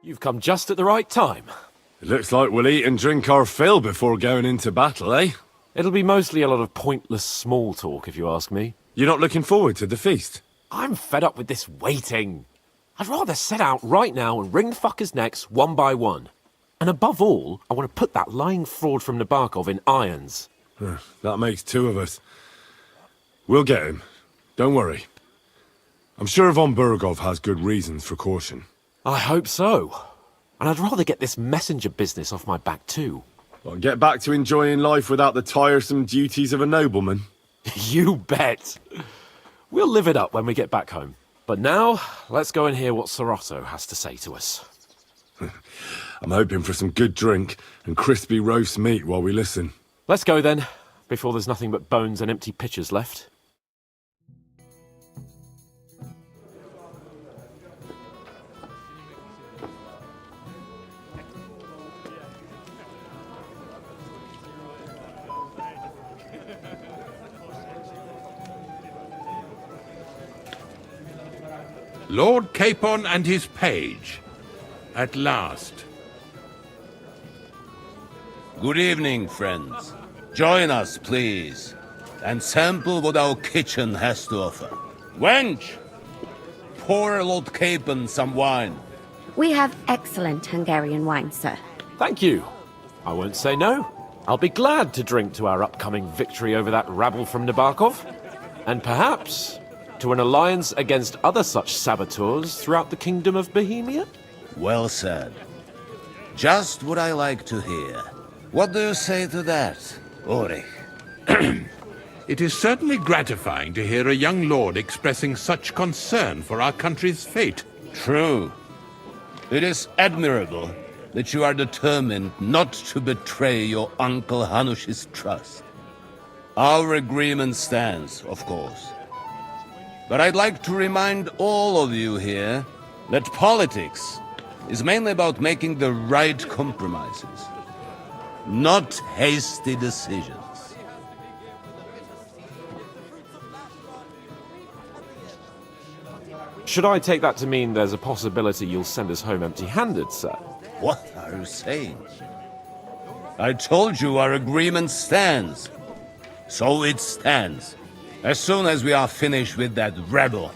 You've come just at the right time. It looks like we'll eat and drink our fill before going into battle, eh? It'll be mostly a lot of pointless small talk, if you ask me. You're not looking forward to the feast? I'm fed up with this waiting. I'd rather set out right now and wring fuckers' necks one by one. And above all, I want to put that lying fraud from Nabokov in irons. That makes two of us. We'll get him. Don't worry. I'm sure von Burgov has good reasons for caution. I hope so. And I'd rather get this messenger business off my back too. Well, get back to enjoying life without the tiresome duties of a nobleman. You bet. We'll live it up when we get back home. But now, let's go and hear what Sorotto has to say to us. I'm hoping for some good drink and crispy roast meat while we listen. Let's go then, before there's nothing but bones and empty pitchers left. Lord Capon and his page. At last. Good evening, friends. Join us, please, and sample what our kitchen has to offer. Wench! Pour Lord Capon some wine. We have excellent Hungarian wine, sir. Thank you. I won't say no. I'll be glad to drink to our upcoming victory over that rabble from Nabokov. And perhaps to an alliance against other such saboteurs throughout the Kingdom of Bohemia? Well said. Just what I like to hear. What do you say to that, Ulrich? It is certainly gratifying to hear a young lord expressing such concern for our country's fate. True. It is admirable that you are determined not to betray your Uncle Hanush's trust. Our agreement stands, of course. But I'd like to remind all of you here that politics is mainly about making the right compromises, not hasty decisions. Should I take that to mean there's a possibility you'll send us home empty-handed, sir? What are you saying? I told you our agreement stands. So it stands. As soon as we are finished with that rebel,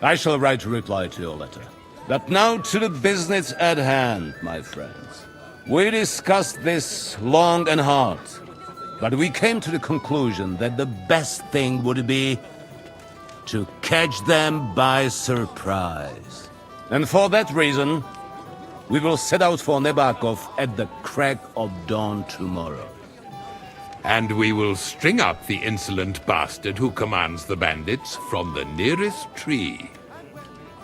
I shall write a reply to your letter. But now to the business at hand, my friends. We discussed this long and hard, but we came to the conclusion that the best thing would be to catch them by surprise. And for that reason, we will set out for Nabokov at the crack of dawn tomorrow. And we will string up the insolent bastard who commands the bandits from the nearest tree.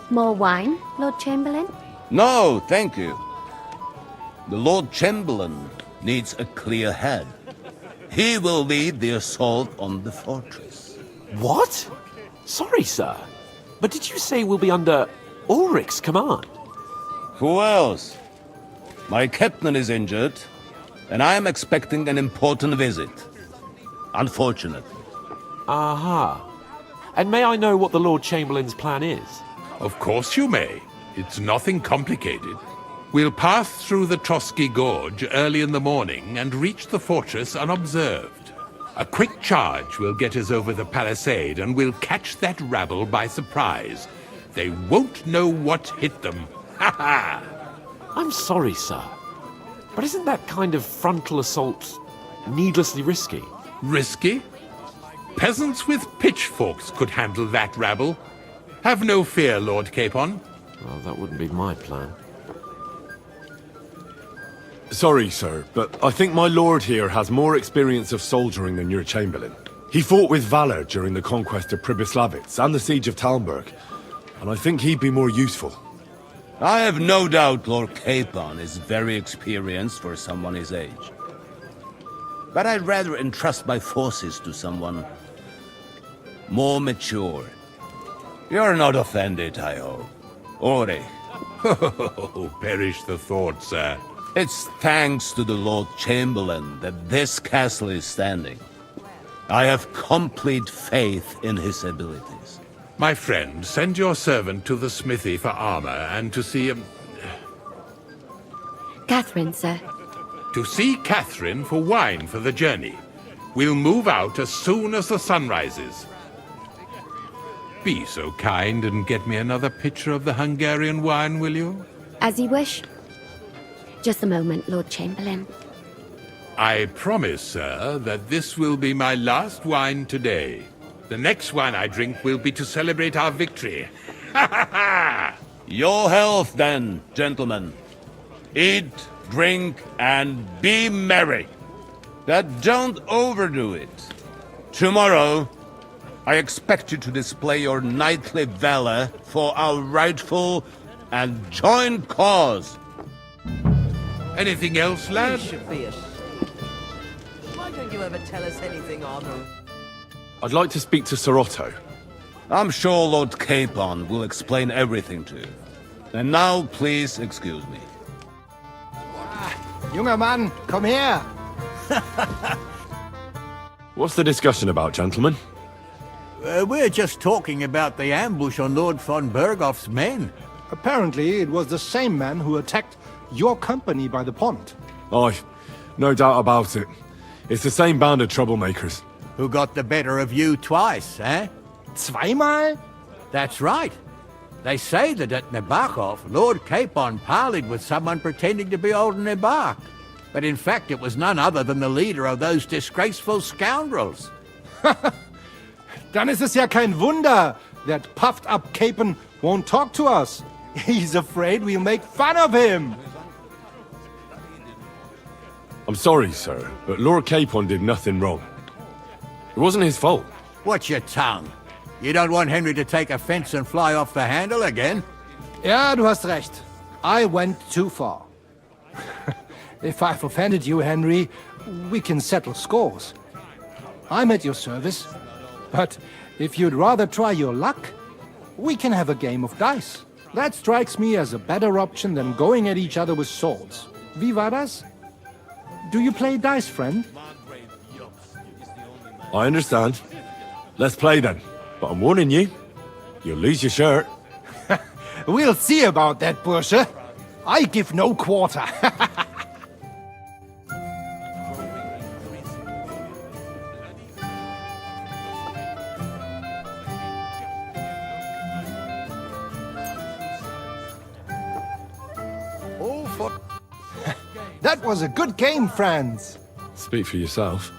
More wine, Lord Chamberlain? No, thank you. The Lord Chamberlain needs a clear head. He will lead the assault on the fortress. What? Sorry, sir. But did you say we'll be under Ulrich's command? Who else? My captain is injured, and I am expecting an important visit. Unfortunately. Aha. And may I know what the Lord Chamberlain's plan is? Of course you may. It's nothing complicated. We'll pass through the Trotsky Gorge early in the morning and reach the fortress unobserved. A quick charge will get us over the palisade and we'll catch that rabble by surprise. They won't know what hit them. Ha ha! I'm sorry, sir. But isn't that kind of frontal assault needlessly risky? Risky? Peasants with pitchforks could handle that rabble. Have no fear, Lord Capon. Well, that wouldn't be my plan. Sorry, sir, but I think my lord here has more experience of soldiering than your chamberlain. He fought with valor during the conquest of Pribyslavitz and the siege of Talmberg, and I think he'd be more useful. I have no doubt Lord Capon is very experienced for someone his age. But I'd rather entrust my forces to someone more mature. You're not offended, I hope. Ore. Oh, perish the thought, sir. It's thanks to the Lord Chamberlain that this castle is standing. I have complete faith in his abilities. My friend, send your servant to the smithy for armor and to see Catherine, sir. To see Catherine for wine for the journey. We'll move out as soon as the sun rises. Be so kind and get me another pitcher of the Hungarian wine, will you? As you wish. Just a moment, Lord Chamberlain. I promise, sir, that this will be my last wine today. The next wine I drink will be to celebrate our victory. Ha ha ha! Your health, then, gentlemen. Eat, drink, and be merry. But don't overdo it. Tomorrow, I expect you to display your knightly valor for our rightful and joint cause. Anything else, lad? Why don't you ever tell us anything, Arthur? I'd like to speak to Sir Otto. I'm sure Lord Capon will explain everything to you. And now, please excuse me. Junger Mann, komm her! What's the discussion about, gentlemen? We're just talking about the ambush on Lord von Bergoff's men. Apparently, it was the same man who attacked your company by the pond. Aye, no doubt about it. It's the same band of troublemakers. Who got the better of you twice, eh? Zweimal? That's right. They say that at Nabokov, Lord Capon parleyed with someone pretending to be old Nabok. But in fact, it was none other than the leader of those disgraceful scoundrels. Dann ist es ja kein Wunder that puffed-up Capon won't talk to us. He's afraid we'll make fun of him. I'm sorry, sir, but Lord Capon did nothing wrong. It wasn't his fault. Watch your tongue. You don't want Henry to take offense and fly off the handle again? Ja, du hast recht. I went too far. If I've offended you, Henry, we can settle scores. I'm at your service. But if you'd rather try your luck, we can have a game of dice. That strikes me as a better option than going at each other with swords. Wie war das? Do you play dice, friend? I understand. Let's play then. But I'm warning you, you'll lose your shirt. We'll see about that, Bursche. I give no quarter. That was a good game, friends. Speak for yourself.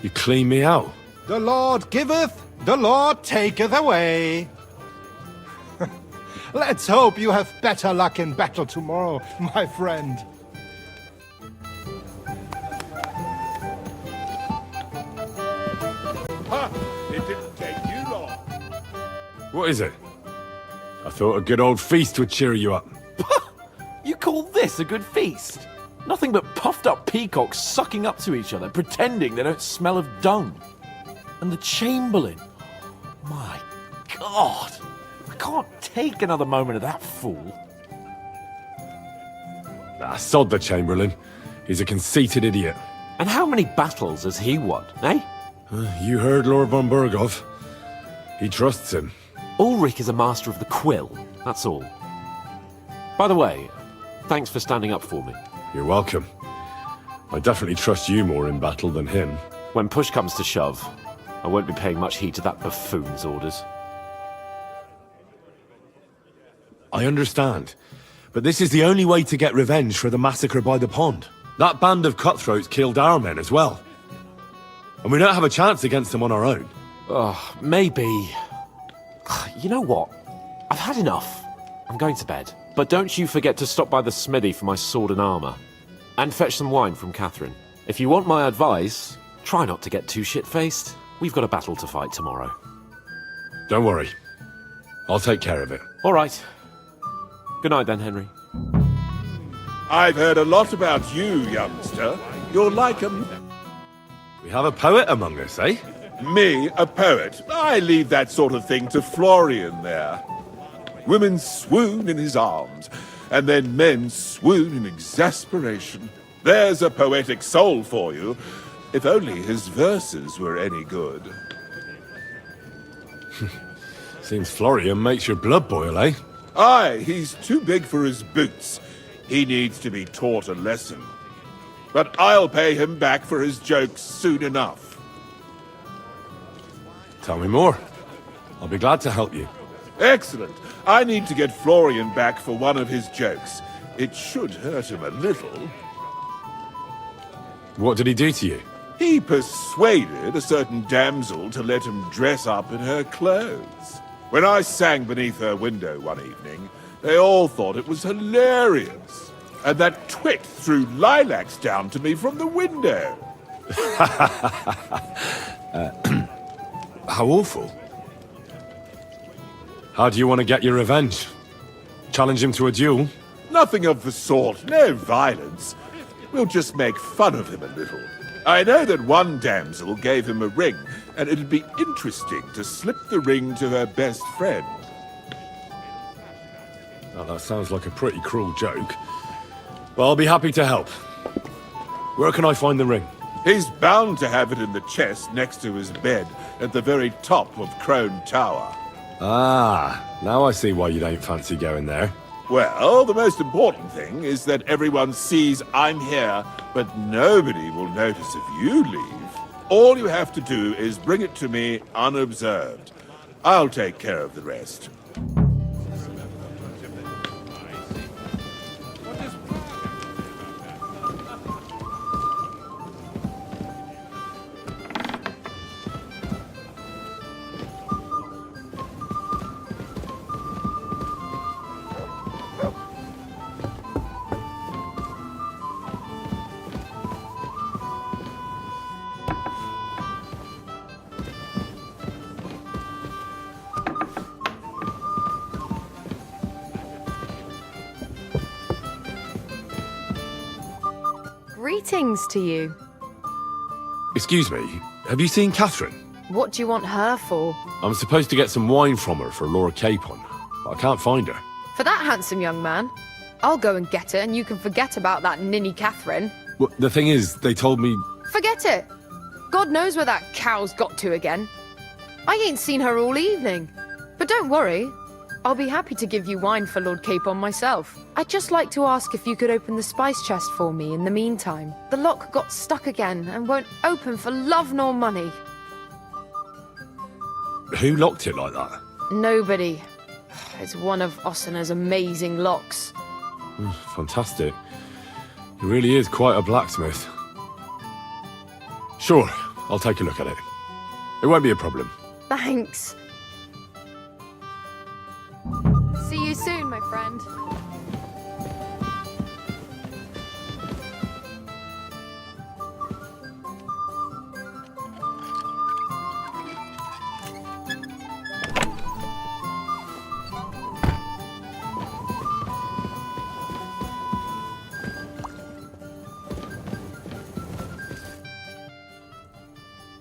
You clean me out. The Lord giveth, the Lord taketh away. Let's hope you have better luck in battle tomorrow, my friend. It didn't take you long. What is it? I thought a good old feast would cheer you up. You call this a good feast? Nothing but puffed up peacocks sucking up to each other, pretending they don't smell of dung. And the Chamberlain. My God. I can't take another moment of that fool. Ah, sod the Chamberlain. He's a conceited idiot. And how many battles has he won, eh? You heard Lord von Bergoff. He trusts him. Ulrich is a master of the quill, that's all. By the way, thanks for standing up for me. You're welcome. I definitely trust you more in battle than him. When push comes to shove, I won't be paying much heed to that buffoon's orders. I understand. But this is the only way to get revenge for the massacre by the pond. That band of cutthroats killed our men as well. And we don't have a chance against them on our own. Maybe. You know what? I've had enough. I'm going to bed. But don't you forget to stop by the smithy for my sword and armor. And fetch some wine from Catherine. If you want my advice, try not to get too shit-faced. We've got a battle to fight tomorrow. Don't worry. I'll take care of it. All right. Good night then, Henry. I've heard a lot about you, youngster. You're like We have a poet among us, eh? me, a poet. I leave that sort of thing to Florian there. Women swoon in his arms, and then men swoon in exasperation. There's a poetic soul for you, if only his verses were any good. Seems Florian makes your blood boil, eh? Aye, he's too big for his boots. He needs to be taught a lesson. But I'll pay him back for his jokes soon enough. Tell me more. I'll be glad to help you. Excellent. I need to get Florian back for one of his jokes. It should hurt him a little. What did he do to you? He persuaded a certain damsel to let him dress up in her clothes. When I sang beneath her window one evening, they all thought it was hilarious. And that twit threw lilacs down to me from the window. How awful. How do you want to get your revenge? Challenge him to a duel? Nothing of the sort. No violence. We'll just make fun of him a little. I know that one damsel gave him a ring, and it'd be interesting to slip the ring to her best friend. Now, that sounds like a pretty cruel joke. But I'll be happy to help. Where can I find the ring? He's bound to have it in the chest next to his bed at the very top of Crone Tower. Ah, now I see why you don't fancy going there. Well, the most important thing is that everyone sees I'm here, but nobody will notice if you leave. All you have to do is bring it to me unobserved. I'll take care of the rest. Greetings to you. Excuse me, have you seen Catherine? What do you want her for? I'm supposed to get some wine from her for Lord Capon, but I can't find her. For that handsome young man? I'll go and get it, and you can forget about that ninny Catherine. Well, the thing is, they told me... Forget it! God knows where that cow's got to again. I ain't seen her all evening. But don't worry, I'll be happy to give you wine for Lord Capon myself. I'd just like to ask if you could open the spice chest for me in the meantime. The lock got stuck again and won't open for love nor money. Who locked it like that? Nobody. It's one of Ossina's amazing locks. Fantastic. He really is quite a blacksmith. Sure, I'll take a look at it. It won't be a problem. Thanks. See you soon, my friend.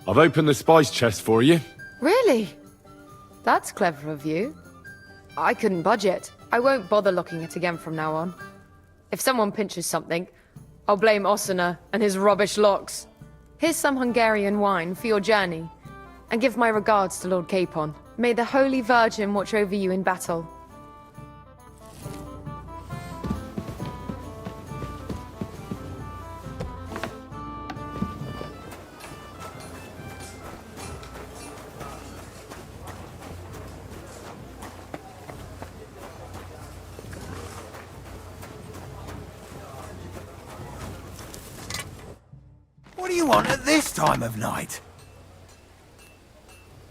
I've opened the spice chest for you. Really? That's clever of you. I couldn't budget. I won't bother locking it again from now on. If someone pinches something, I'll blame Ossina and his rubbish locks. Here's some Hungarian wine for your journey. And give my regards to Lord Capon. May the Holy Virgin watch over you in battle. What do you want at this time of night?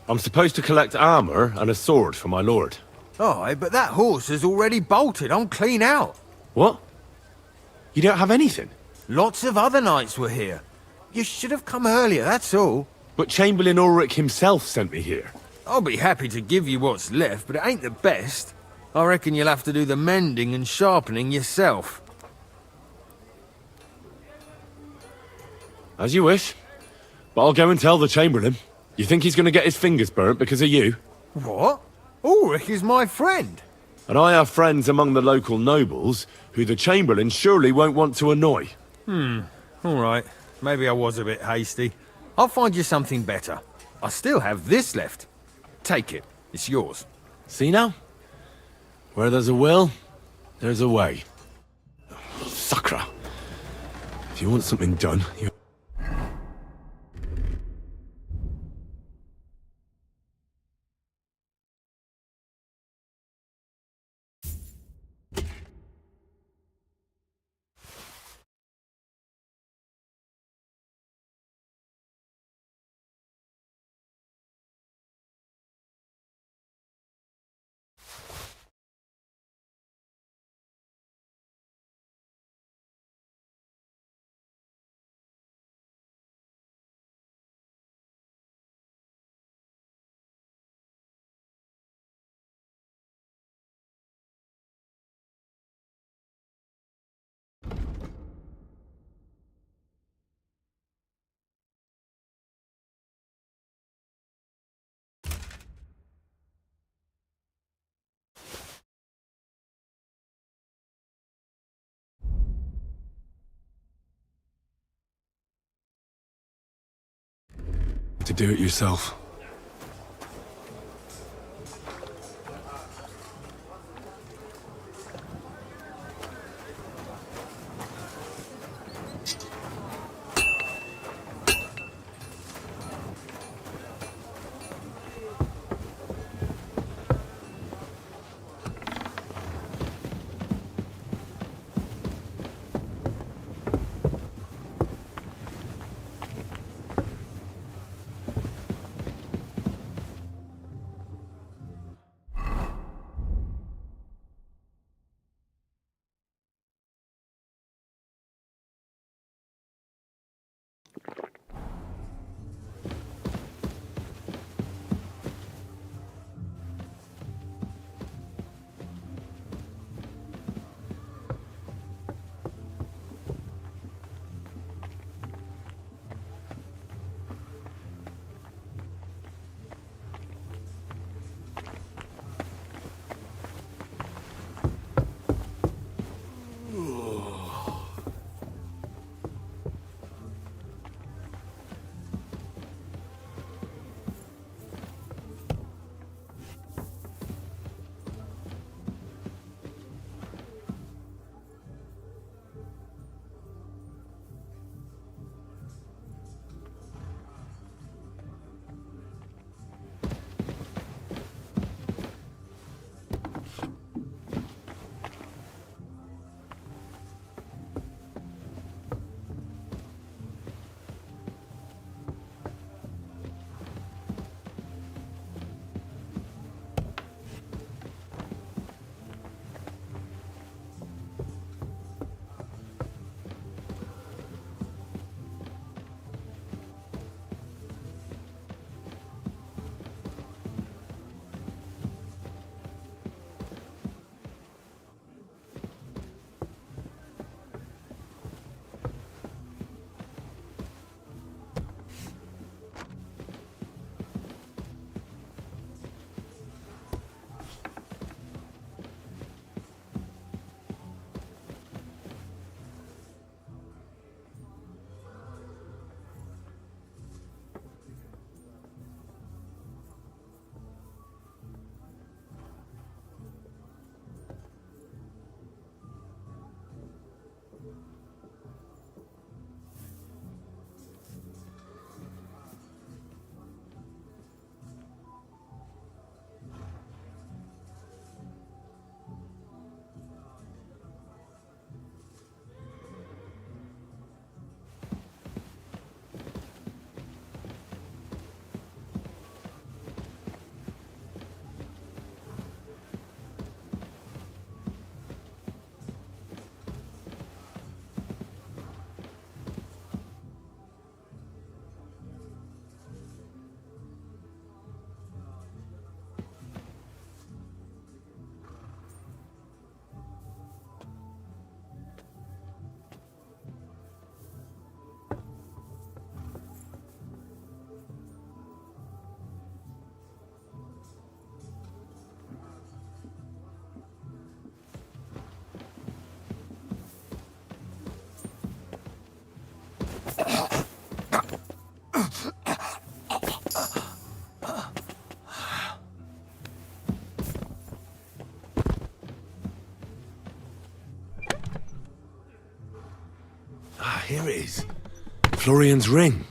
I'm supposed to collect armor and a sword for my lord. Aye, but that horse has already bolted. I'm clean out. What? You don't have anything? Lots of other knights were here. You should have come earlier, that's all. But Chamberlain Ulrich himself sent me here. I'll be happy to give you what's left, but it ain't the best. I reckon you'll have to do the mending and sharpening yourself. As you wish. But I'll go and tell the Chamberlain. You think he's going to get his fingers burnt because of you? What? Ulrich is my friend. And I have friends among the local nobles who the Chamberlain surely won't want to annoy. All right. Maybe I was a bit hasty. I'll find you something better. I still have this left. Take it. It's yours. See now? Where there's a will, there's a way. Acra. If you want something done, you... to do it yourself. Here it is. Florian's ring.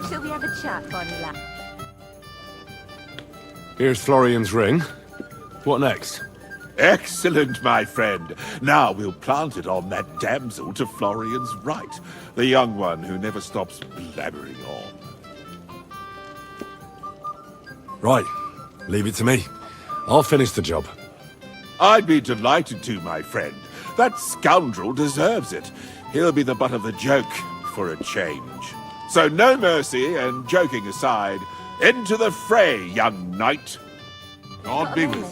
Shall we have a chat, Bonnie lad? Here's Florian's ring. What next? Excellent, my friend. Now we'll plant it on that damsel to Florian's right, the young one who never stops blabbering on. Right. Leave it to me. I'll finish the job. I'd be delighted to, my friend. That scoundrel deserves it. He'll be the butt of the joke for a change. So no mercy, and joking aside, into the fray, young knight. God be with you.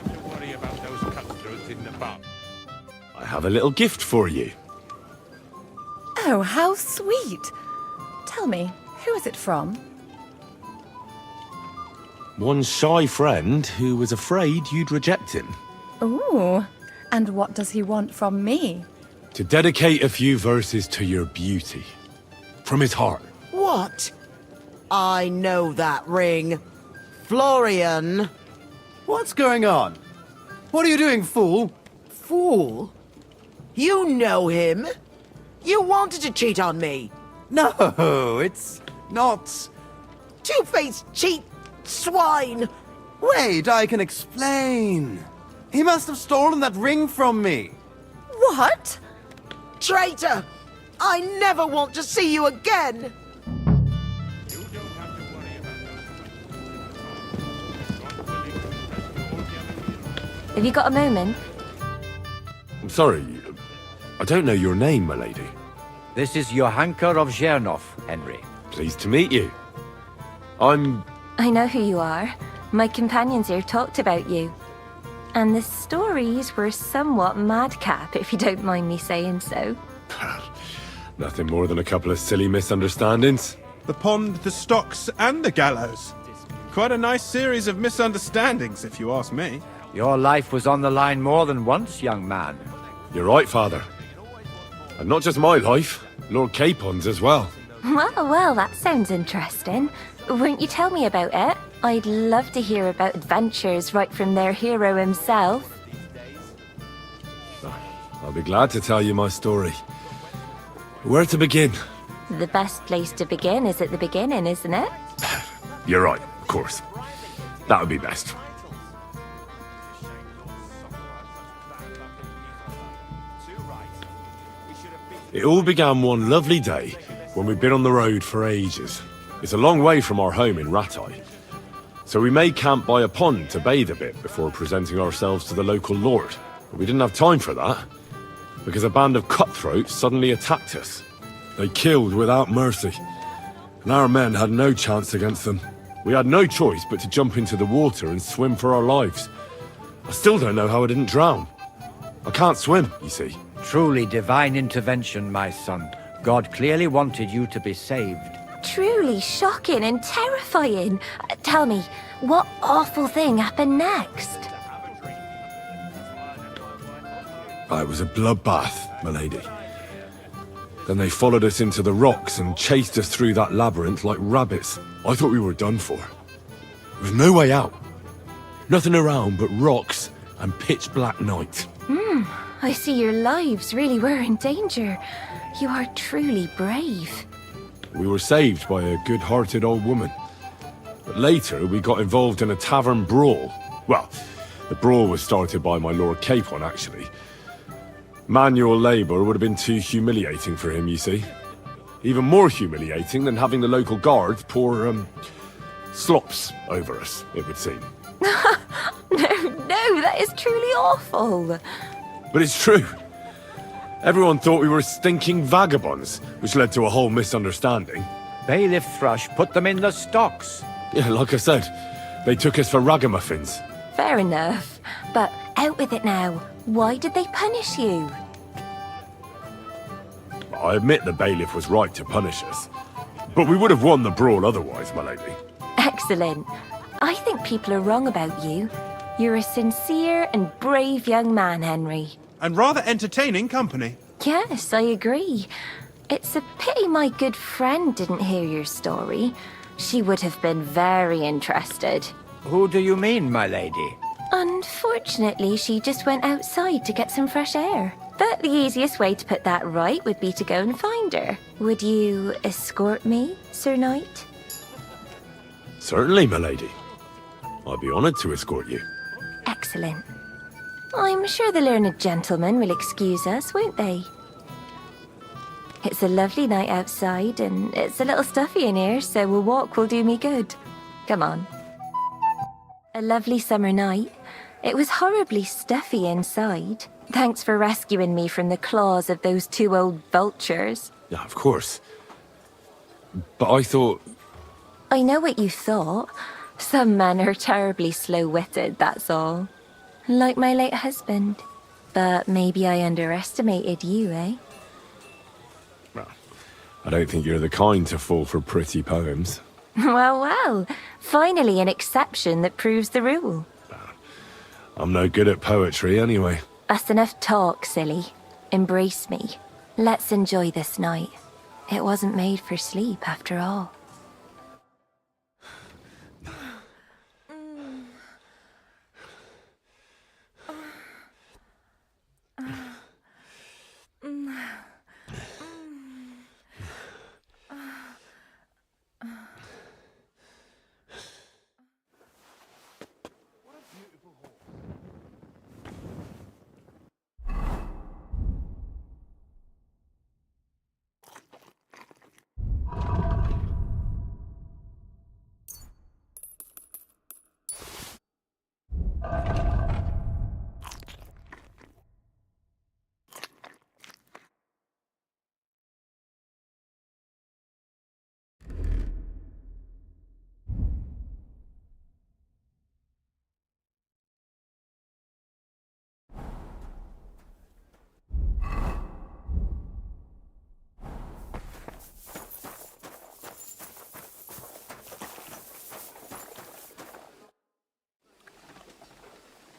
Don't worry about those cutthroats in the bar. I have a little gift for you. Oh, how sweet. Tell me, who is it from? One shy friend who was afraid you'd reject him. Ooh, and what does he want from me? To dedicate a few verses to your beauty. From his heart. What? I know that ring. Florian. What's going on? What are you doing, fool? Fool? You know him. You wanted to cheat on me. No, it's not... Two-faced cheat swine. Wait, I can explain. He must have stolen that ring from me. What? Traitor! I never want to see you again! Have you got a moment? I'm sorry, I don't know your name, my lady. This is Johanka of Zhernov, Henry. Pleased to meet you. I'm... I know who you are. My companions here talked about you. And the stories were somewhat madcap, if you don't mind me saying so. Nothing more than a couple of silly misunderstandings. The pond, the stocks, and the gallows. Quite a nice series of misunderstandings, if you ask me. Your life was on the line more than once, young man. You're right, Father. And not just my life, Lord Capon's as well. Well, that sounds interesting. Won't you tell me about it? I'd love to hear about adventures right from their hero himself. I'll be glad to tell you my story. Where to begin? The best place to begin is at the beginning, isn't it? You're right, of course. That would be best. It all began one lovely day when we'd been on the road for ages. It's a long way from our home in Ratai. So we made camp by a pond to bathe a bit before presenting ourselves to the local lord. But we didn't have time for that, because a band of cutthroats suddenly attacked us. They killed without mercy, and our men had no chance against them. We had no choice but to jump into the water and swim for our lives. I still don't know how I didn't drown. I can't swim, you see. Truly divine intervention, my son. God clearly wanted you to be saved. Truly shocking and terrifying. Tell me, what awful thing happened next? It was a bloodbath, my lady. Then they followed us into the rocks and chased us through that labyrinth like rabbits. I thought we were done for. There was no way out. Nothing around but rocks and pitch black night. I see your lives really were in danger. You are truly brave. We were saved by a good-hearted old woman. But later, we got involved in a tavern brawl. Well, the brawl was started by my Lord Capon, actually. Manual labour would have been too humiliating for him, you see. Even more humiliating than having the local guards pour, slops over us, it would seem. No, that is truly awful. But it's true. Everyone thought we were stinking vagabonds, which led to a whole misunderstanding. Bailiff Thrush put them in the stocks. Yeah, like I said, they took us for ragamuffins. Fair enough. But out with it now. Why did they punish you? I admit the bailiff was right to punish us. But we would have won the brawl otherwise, my lady. Excellent. I think people are wrong about you. You're a sincere and brave young man, Henry. And rather entertaining company. Yes, I agree. It's a pity my good friend didn't hear your story. She would have been very interested. Who do you mean, my lady? Unfortunately, she just went outside to get some fresh air. But the easiest way to put that right would be to go and find her. Would you escort me, Sir Knight? Certainly, my lady. I'd be honoured to escort you. Excellent. I'm sure the learned gentlemen will excuse us, won't they? It's a lovely night outside, and it's a little stuffy in here, so a walk will do me good. Come on. A lovely summer night. It was horribly stuffy inside. Thanks for rescuing me from the claws of those two old vultures. Yeah, of course. But I thought... I know what you thought. Some men are terribly slow-witted, that's all. Like my late husband. But maybe I underestimated you, eh? Well, I don't think you're the kind to fall for pretty poems. Well. Finally an exception that proves the rule. I'm no good at poetry anyway. That's enough talk, silly. Embrace me. Let's enjoy this night. It wasn't made for sleep, after all.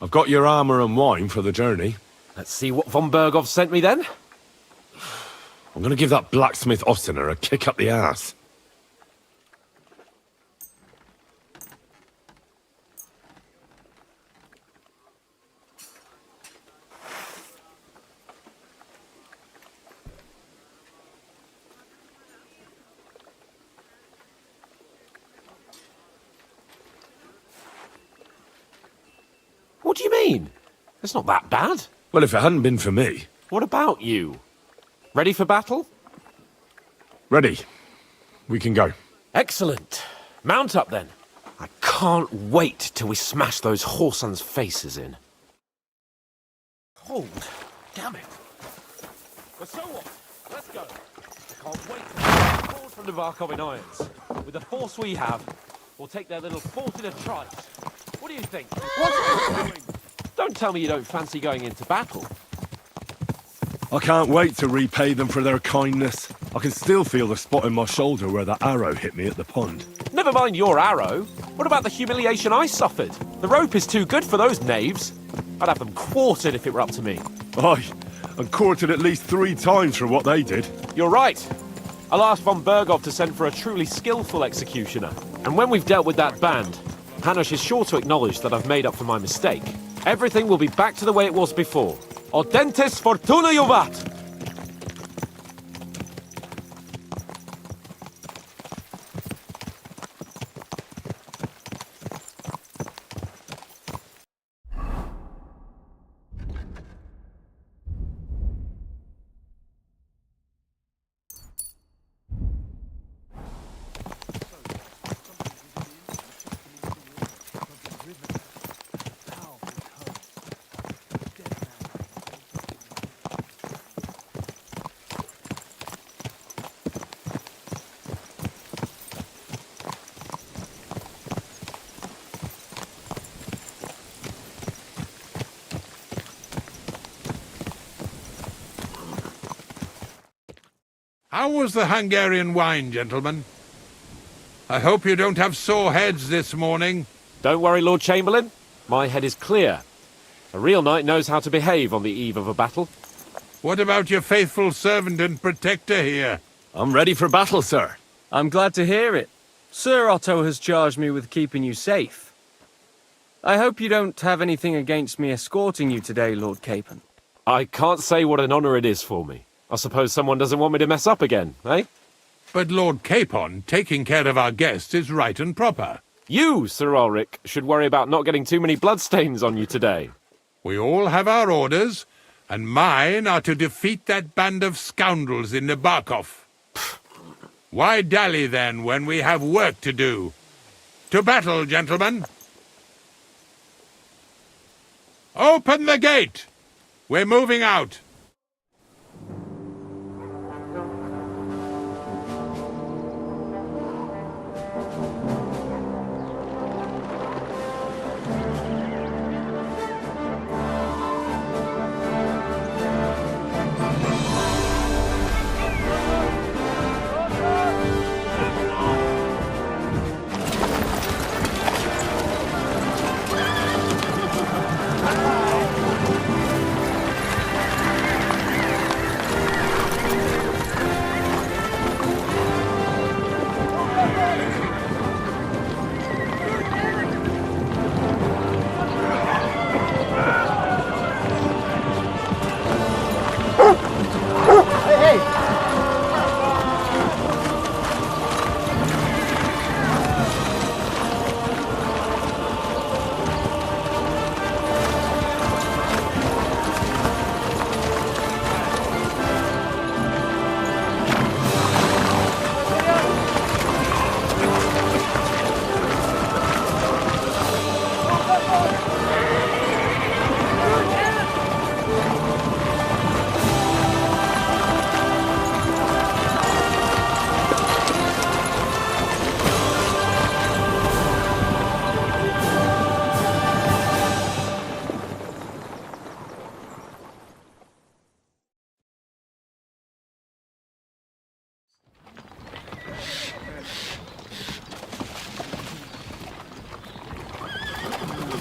I've got your armour and wine for the journey. Let's see what von Berghoff sent me then. I'm going to give that blacksmith Ostener a kick up the ass. What do you mean? It's not that bad. Well, if it hadn't been for me... What about you? Ready for battle? Ready. We can go. Excellent. Mount up then. I can't wait till we smash those whoresons' faces in. Cold. Damn it. But so what? Let's go. I can't wait to get forward from the Varkov in irons. With the force we have, we'll take their little fort in a trice. What do you think? What are you doing? Don't tell me you don't fancy going into battle. I can't wait to repay them for their kindness. I can still feel the spot in my shoulder where that arrow hit me at the pond. Never mind your arrow. What about the humiliation I suffered? The rope is too good for those knaves. I'd have them quartered if it were up to me. Aye, and courted at least 3 times for what they did. You're right. I'll ask von Bergov to send for a truly skillful executioner. And when we've dealt with that band, Hanush is sure to acknowledge that I've made up for my mistake. Everything will be back to the way it was before. Audentes fortuna juvat! How was the Hungarian wine, gentlemen? I hope you don't have sore heads this morning. Don't worry, Lord Chamberlain. My head is clear. A real knight knows how to behave on the eve of a battle. What about your faithful servant and protector here? I'm ready for battle, sir. I'm glad to hear it. Sir Otto has charged me with keeping you safe. I hope you don't have anything against me escorting you today, Lord Capon. I can't say what an honor it is for me. I suppose someone doesn't want me to mess up again, eh? But Lord Capon, taking care of our guests is right and proper. You, Sir Ulrich, should worry about not getting too many bloodstains on you today. We all have our orders, and mine are to defeat that band of scoundrels in Nabokov. Why dally, then, when we have work to do? To battle, gentlemen! Open the gate! We're moving out.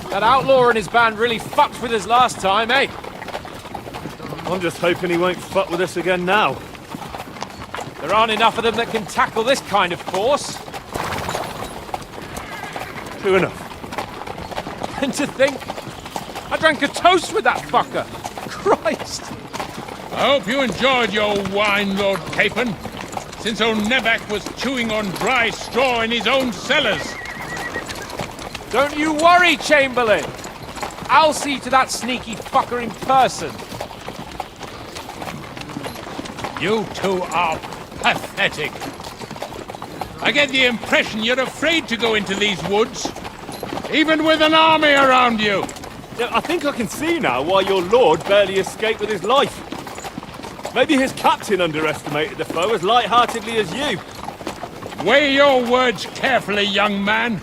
That outlaw and his band really fucked with us last time, eh? I'm just hoping he won't fuck with us again now. There aren't enough of them that can tackle this kind of force. True enough. And to think, I drank a toast with that fucker. Christ! I hope you enjoyed your wine, Lord Capon, since old Nebak was chewing on dry straw in his own cellars. Don't you worry, Chamberlain! I'll see to that sneaky fucker in person. You two are pathetic. I get the impression you're afraid to go into these woods, even with an army around you. Yeah, I think I can see now why your lord barely escaped with his life. Maybe his captain underestimated the foe as light-heartedly as you. Weigh your words carefully, young man.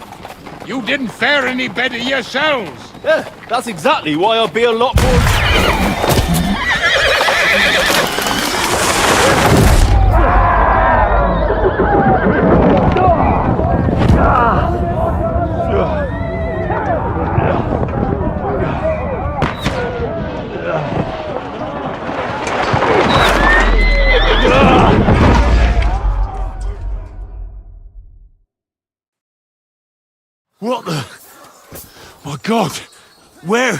You didn't fare any better yourselves. Yeah, that's exactly why I'll be a lot more... God! Where?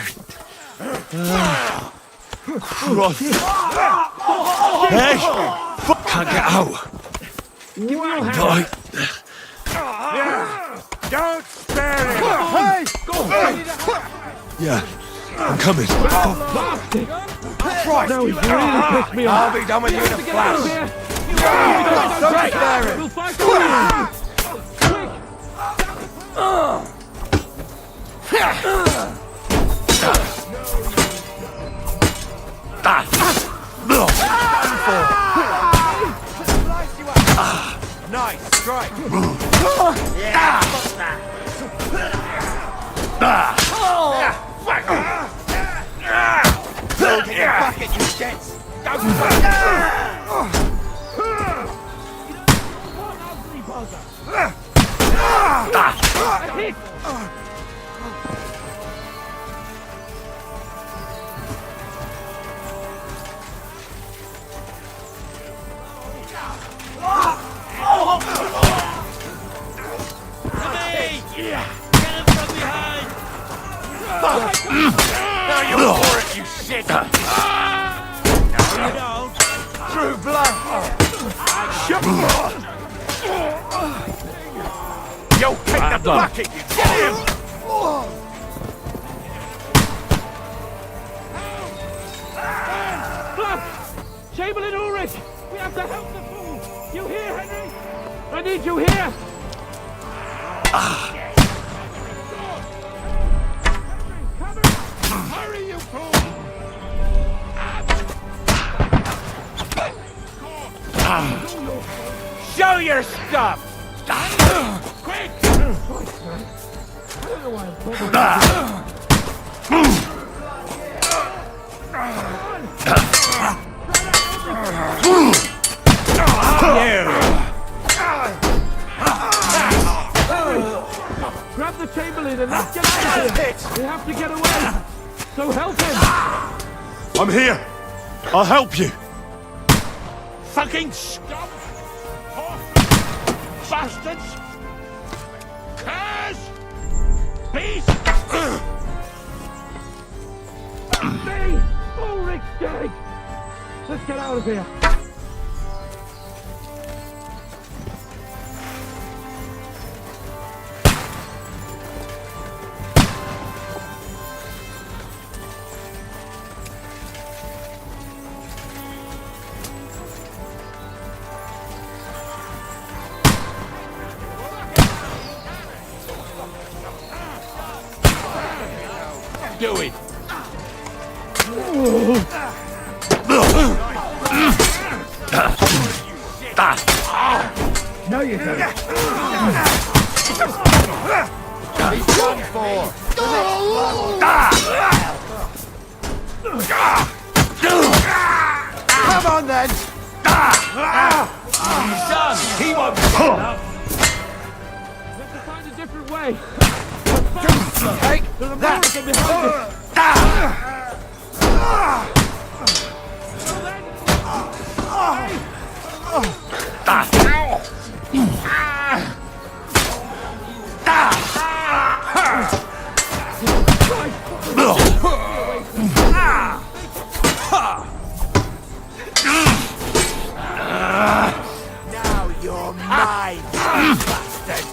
Christ. Hey! Can't get out. Right. Don't spare him! Hey! Yeah, I'm coming. Christ, no, he's really pissed me off. I'll be done with you in a flash. Don't spare him! We'll fight for Nice strike. Yeah, Don't get your bucket, you gents. Now you're for it, you shit! No, you don't. True blood. Yo, take the bucket, you get him! Bluff! Chamberlain Ulrich! We have to help the fool! You hear, Henry? I need you here! Hurry, you fool! Show your stuff! Quick! Grab the Chamberlain and let's get out of here! We have to get away! So help him! I'm here. I'll help you. Fucking stop! Bastards! Curs! Beast! Me! Ulrich's dead! Let's get out of here! Do it! No, you don't. He's done for! Come on then! He's done! He won't be enough! We have to find a different way. Take The that! American behind it. Now you're mine, bastard!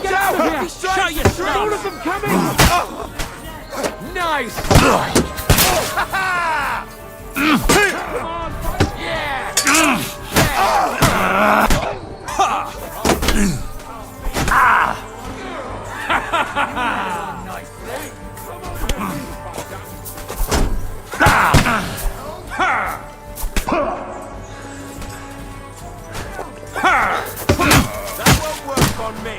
Get out of here! Shut your trap! All of them coming! Nice! That won't work on me!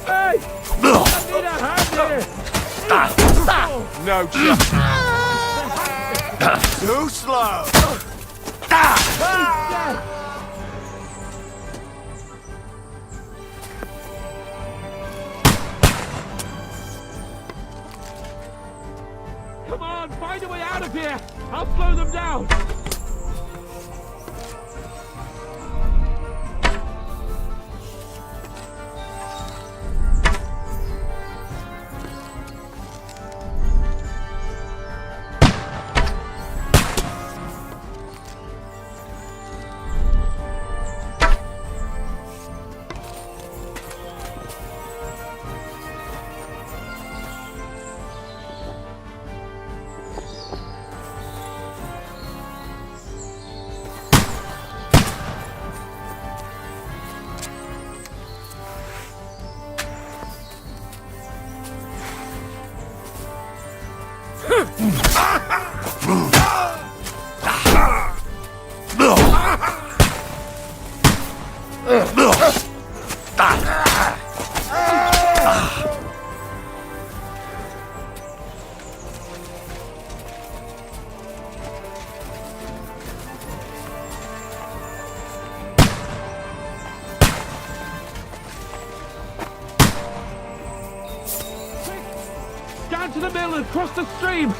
Hey! I need a hand here! No chance. Too slow. Come on, find a way out of here! I'll slow them down! Down to the mill and cross the stream!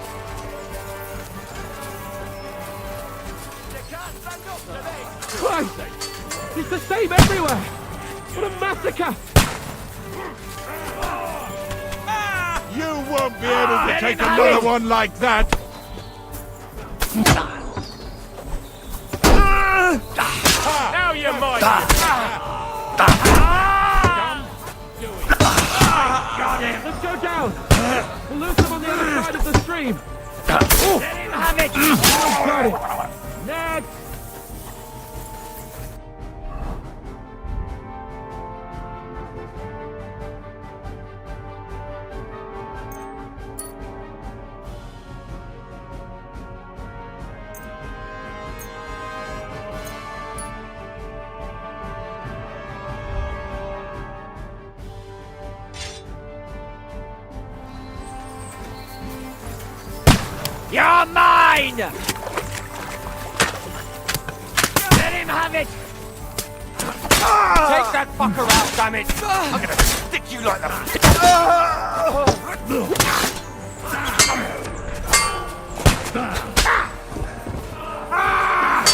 Christ! It's the same everywhere! What a massacre! You won't be able to take another one like that! Now you're mine! Let's go down! We'll lose them on the other side of the stream! Let him have it! Got it! Next! You're mine! Let him have it! Take that fucker out, damn it! I'm gonna stick you like that!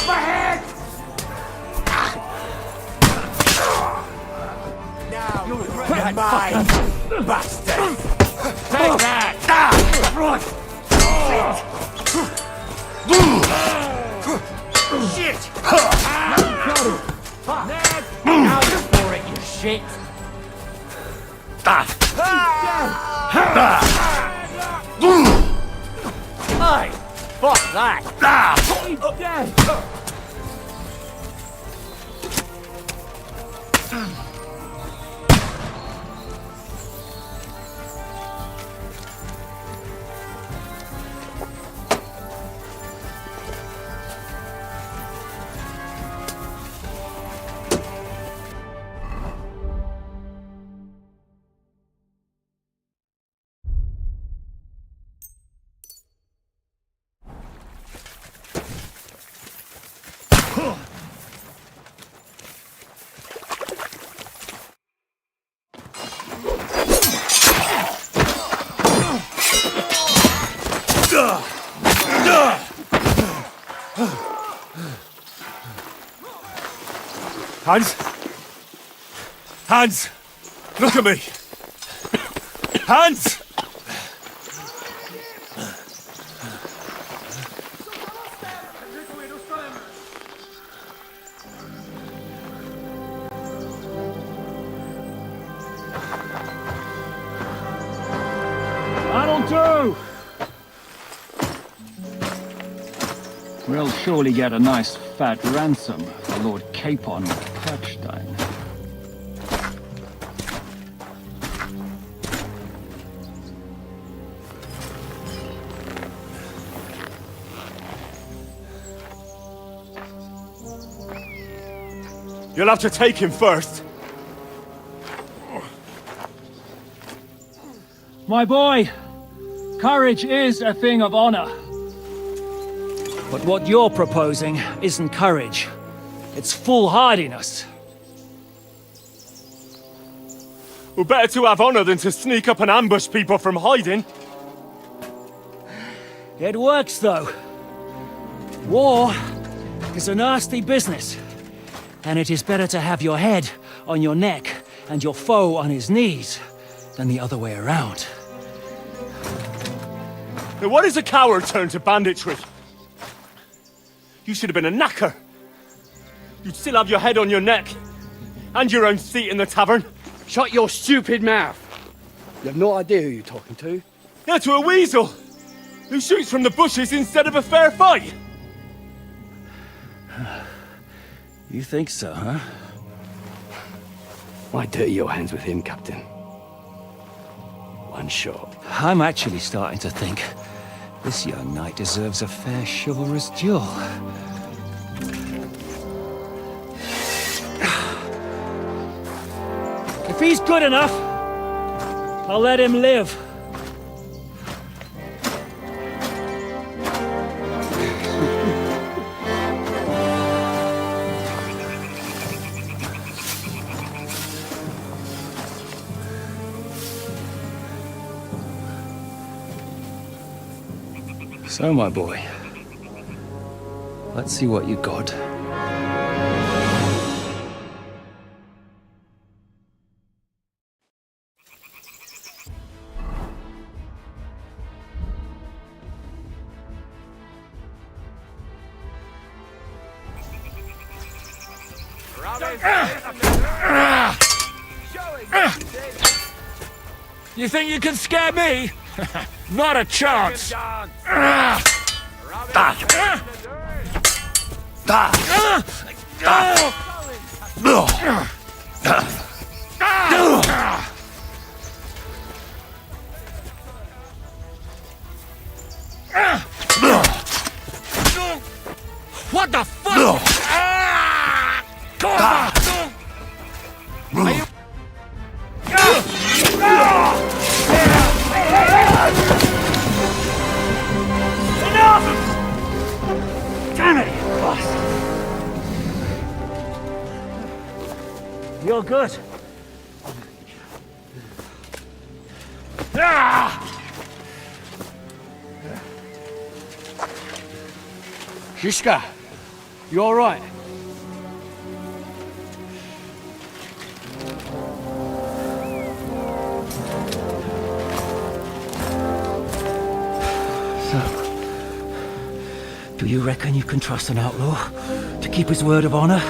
My head! Now you're mine, bastard! Take that! Right! Shit! Now you're for it, you shit! Hey! Fuck that! He's dead! Hans? Hans! Look at me! Hans! That'll do! We'll surely get a nice fat ransom for Lord Capon of Kirkstein. You'll have to take him first. My boy, courage is a thing of honor. But what you're proposing isn't courage. It's foolhardiness. Well, better to have honor than to sneak up and ambush people from hiding. It works, though. War is a nasty business, and it is better to have your head on your neck and your foe on his knees than the other way around. Now what is a coward turn to banditry? You should have been a knacker. You'd still have your head on your neck, and your own seat in the tavern. Shut your stupid mouth. You have no idea who you're talking to. Yeah, to a weasel, who shoots from the bushes instead of a fair fight. You think so, huh? Why dirty your hands with him, Captain? One shot. I'm actually starting to think this young knight deserves a fair chivalrous duel. If he's good enough, I'll let him live. So, my boy, let's see what you got. You think you can scare me? Not a chance! What the fuck? Damn it, you bastard! You're good. Shishka, you all right? Do you reckon you can trust an outlaw to keep his word of honor?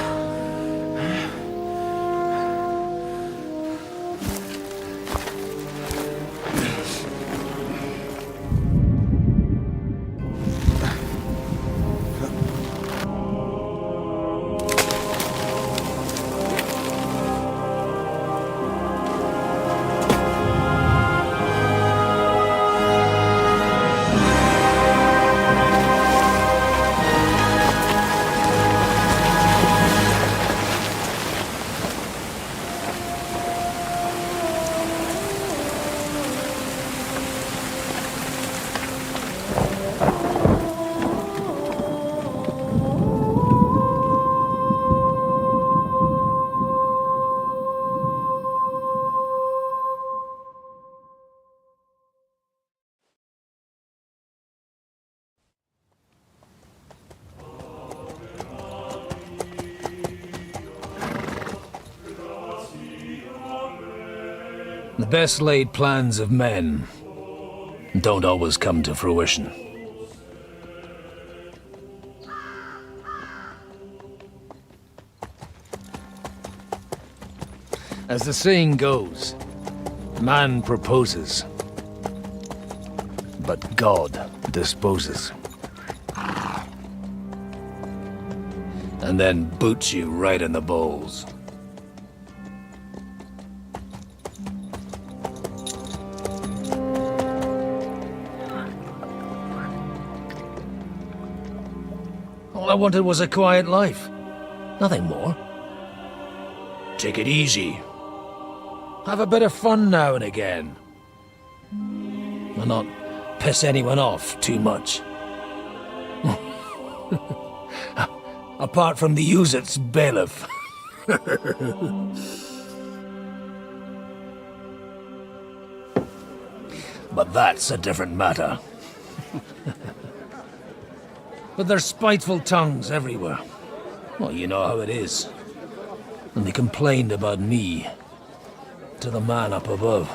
The best laid plans of men don't always come to fruition. As the saying goes, man proposes, but God disposes. And then boots you right in the balls. All I wanted was a quiet life. Nothing more. Take it easy. Have a bit of fun now and again. And not piss anyone off too much. Apart from the Uzit's bailiff. But that's a different matter. But there's spiteful tongues everywhere. Well, you know how it is. And they complained about me to the man up above.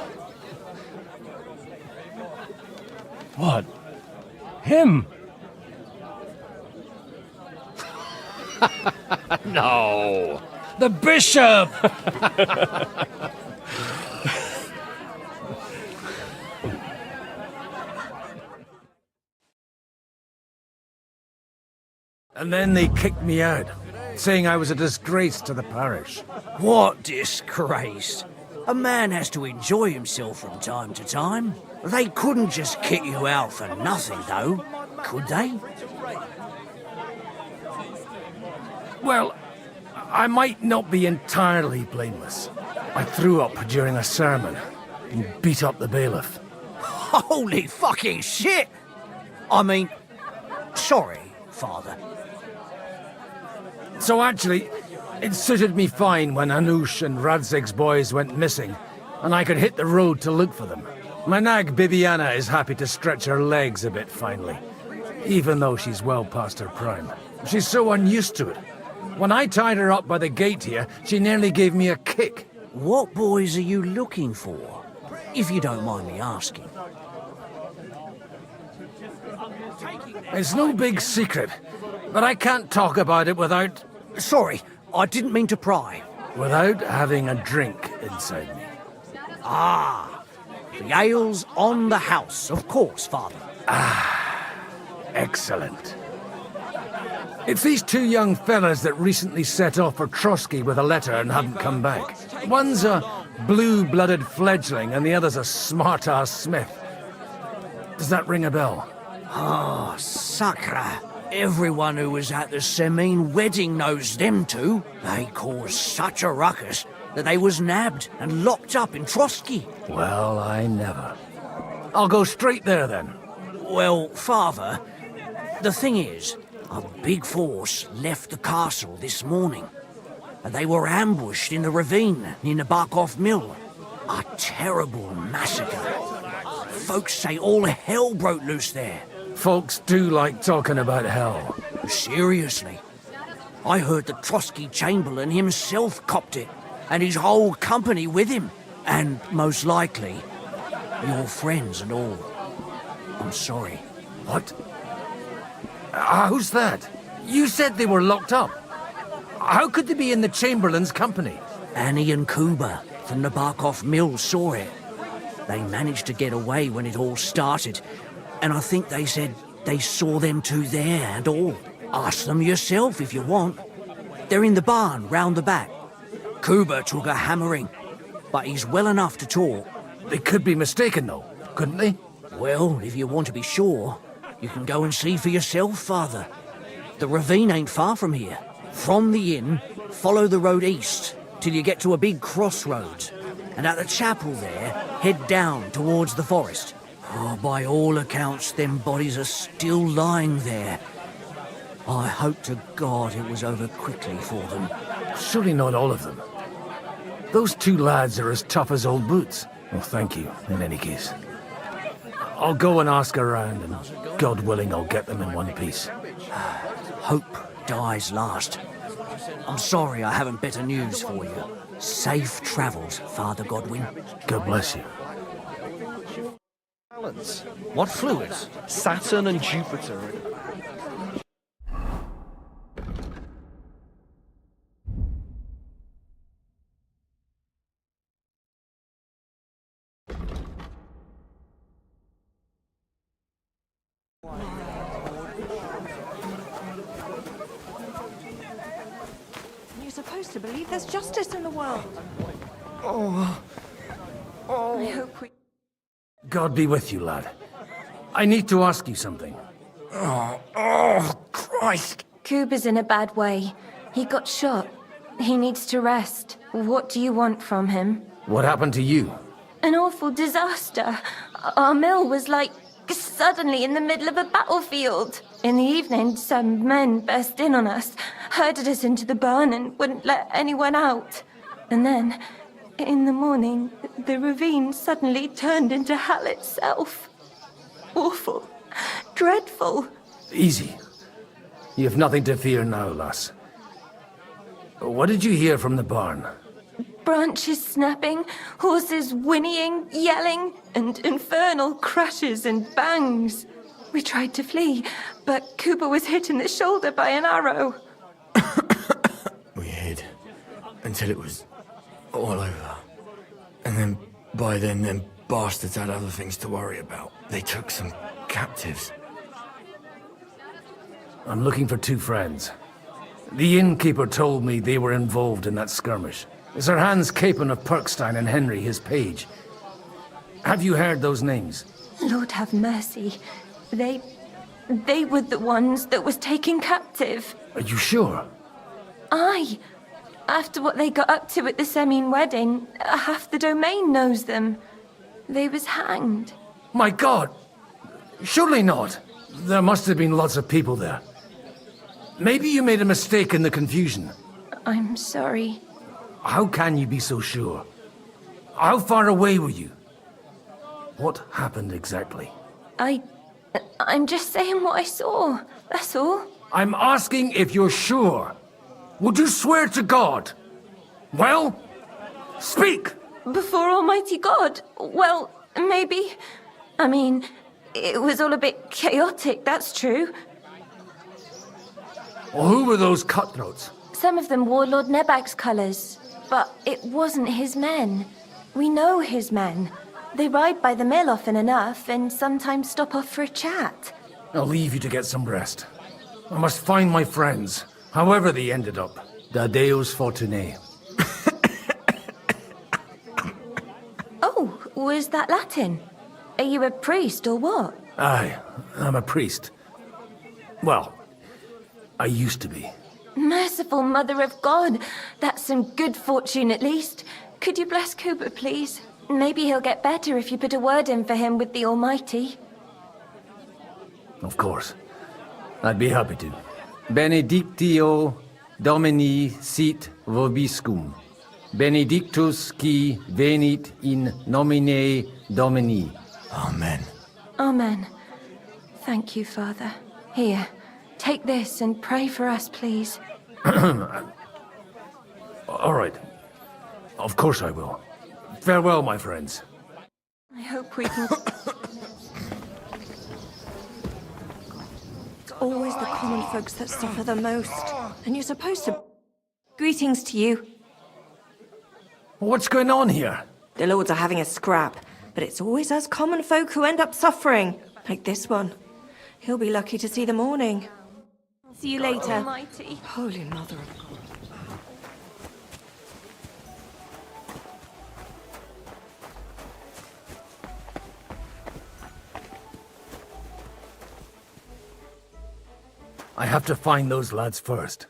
What? Him? No! The bishop! And then they kicked me out, saying I was a disgrace to the parish. What disgrace? A man has to enjoy himself from time to time. They couldn't just kick you out for nothing, though, could they? Well, I might not be entirely blameless. I threw up during a sermon and beat up the bailiff. Holy fucking shit! I mean, sorry, Father. So actually, it suited me fine when Anush and Radzig's boys went missing, and I could hit the road to look for them. My nag Bibiana is happy to stretch her legs a bit finally, even though she's well past her prime. She's so unused to it. When I tied her up by the gate here, she nearly gave me a kick. What boys are you looking for, if you don't mind me asking? It's no big secret, but I can't talk about it without... Sorry, I didn't mean to pry. Without having a drink inside me. Ah, the ale's on the house, of course, Father. Ah, excellent. It's these two young fellas that recently set off for Trotsky with a letter and haven't come back. One's a blue-blooded fledgling and the other's a smart-ass smith. Does that ring a bell? Ah, Sakra. Everyone who was at the Semine wedding knows them two. They caused such a ruckus that they was nabbed and locked up in Trotsky. Well, I never. I'll go straight there, then. Well, Father, the thing is, a big force left the castle this morning, and they were ambushed in the ravine near the Barkov Mill. A terrible massacre. Folks say all hell broke loose there. Folks do like talking about hell. Seriously. I heard the Trotsky Chamberlain himself copped it, and his whole company with him. And most likely, your friends and all. I'm sorry. What? Who's that? You said they were locked up. How could they be in the Chamberlain's company? Annie and Kuba from the Barkov Mill saw it. They managed to get away when it all started, and I think they said they saw them two there and all. Ask them yourself if you want. They're in the barn round the back. Kuba took a hammering, but he's well enough to talk. They could be mistaken, though, couldn't they? Well, if you want to be sure, you can go and see for yourself, Father. The ravine ain't far from here. From the inn, follow the road east till you get to a big crossroads. And at the chapel there, head down towards the forest. Oh, by all accounts, them bodies are still lying there. I hope to God it was over quickly for them. Surely not all of them. Those two lads are as tough as old boots. Well, thank you, in any case. I'll go and ask around, and God willing, I'll get them in one piece. Hope dies last. I'm sorry I haven't better news for you. Safe travels, Father Godwin. God bless you. What fluids? Saturn and Jupiter. You're supposed to believe there's justice in the world. I hope we... God be with you, lad. I need to ask you something. Oh, Christ! Kuba's in a bad way. He got shot. He needs to rest. What do you want from him? What happened to you? An awful disaster. Our mill was like suddenly in the middle of a battlefield. In the evening, some men burst in on us, herded us into the barn and wouldn't let anyone out. And then, in the morning, the ravine suddenly turned into hell itself. Awful. Dreadful. Easy. You've nothing to fear now, lass. What did you hear from the barn? Branches snapping, horses whinnying, yelling, and infernal crashes and bangs. We tried to flee, but Cooper was hit in the shoulder by an arrow. We hid until it was all over. And then, by then, them bastards had other things to worry about. They took some captives. I'm looking for 2 friends. The innkeeper told me they were involved in that skirmish. Sir Hans Capon of Perkstein and Henry, his page. Have you heard those names? Lord have mercy. They were the ones that was taken captive. Are you sure? Aye. After what they got up to at the Semine wedding, half the domain knows them. They was hanged. My God! Surely not. There must have been lots of people there. Maybe you made a mistake in the confusion. I'm sorry. How can you be so sure? How far away were you? What happened exactly? I'm just saying what I saw. That's all. I'm asking if you're sure. Would you swear to God? Well, speak! Before Almighty God? Well, maybe. I mean, it was all a bit chaotic, that's true. Well, who were those cutthroats? Some of them wore Lord Nebag's colours, but it wasn't his men. We know his men. They ride by the mill often enough and sometimes stop off for a chat. I'll leave you to get some rest. I must find my friends, however they ended up. Da Deus Fortunae. Oh, was that Latin? Are you a priest or what? Aye, I'm a priest. Well, I used to be. Merciful Mother of God, that's some good fortune at least. Could you bless Cooper, please? Maybe he'll get better if you put a word in for him with the Almighty. Of course. I'd be happy to. Benedictio Domini sit vobiscum. Benedictus qui venit in nomine Domini. Amen. Amen. Thank you, Father. Here, take this and pray for us, please. All right. Of course I will. Farewell, my friends. I hope we can... It's always the common folks that suffer the most. And you're supposed to... Greetings to you. What's going on here? The lords are having a scrap, but it's always us common folk who end up suffering. Like this one. He'll be lucky to see the morning. See you later. Almighty. Holy Mother of God. I have to find those lads first.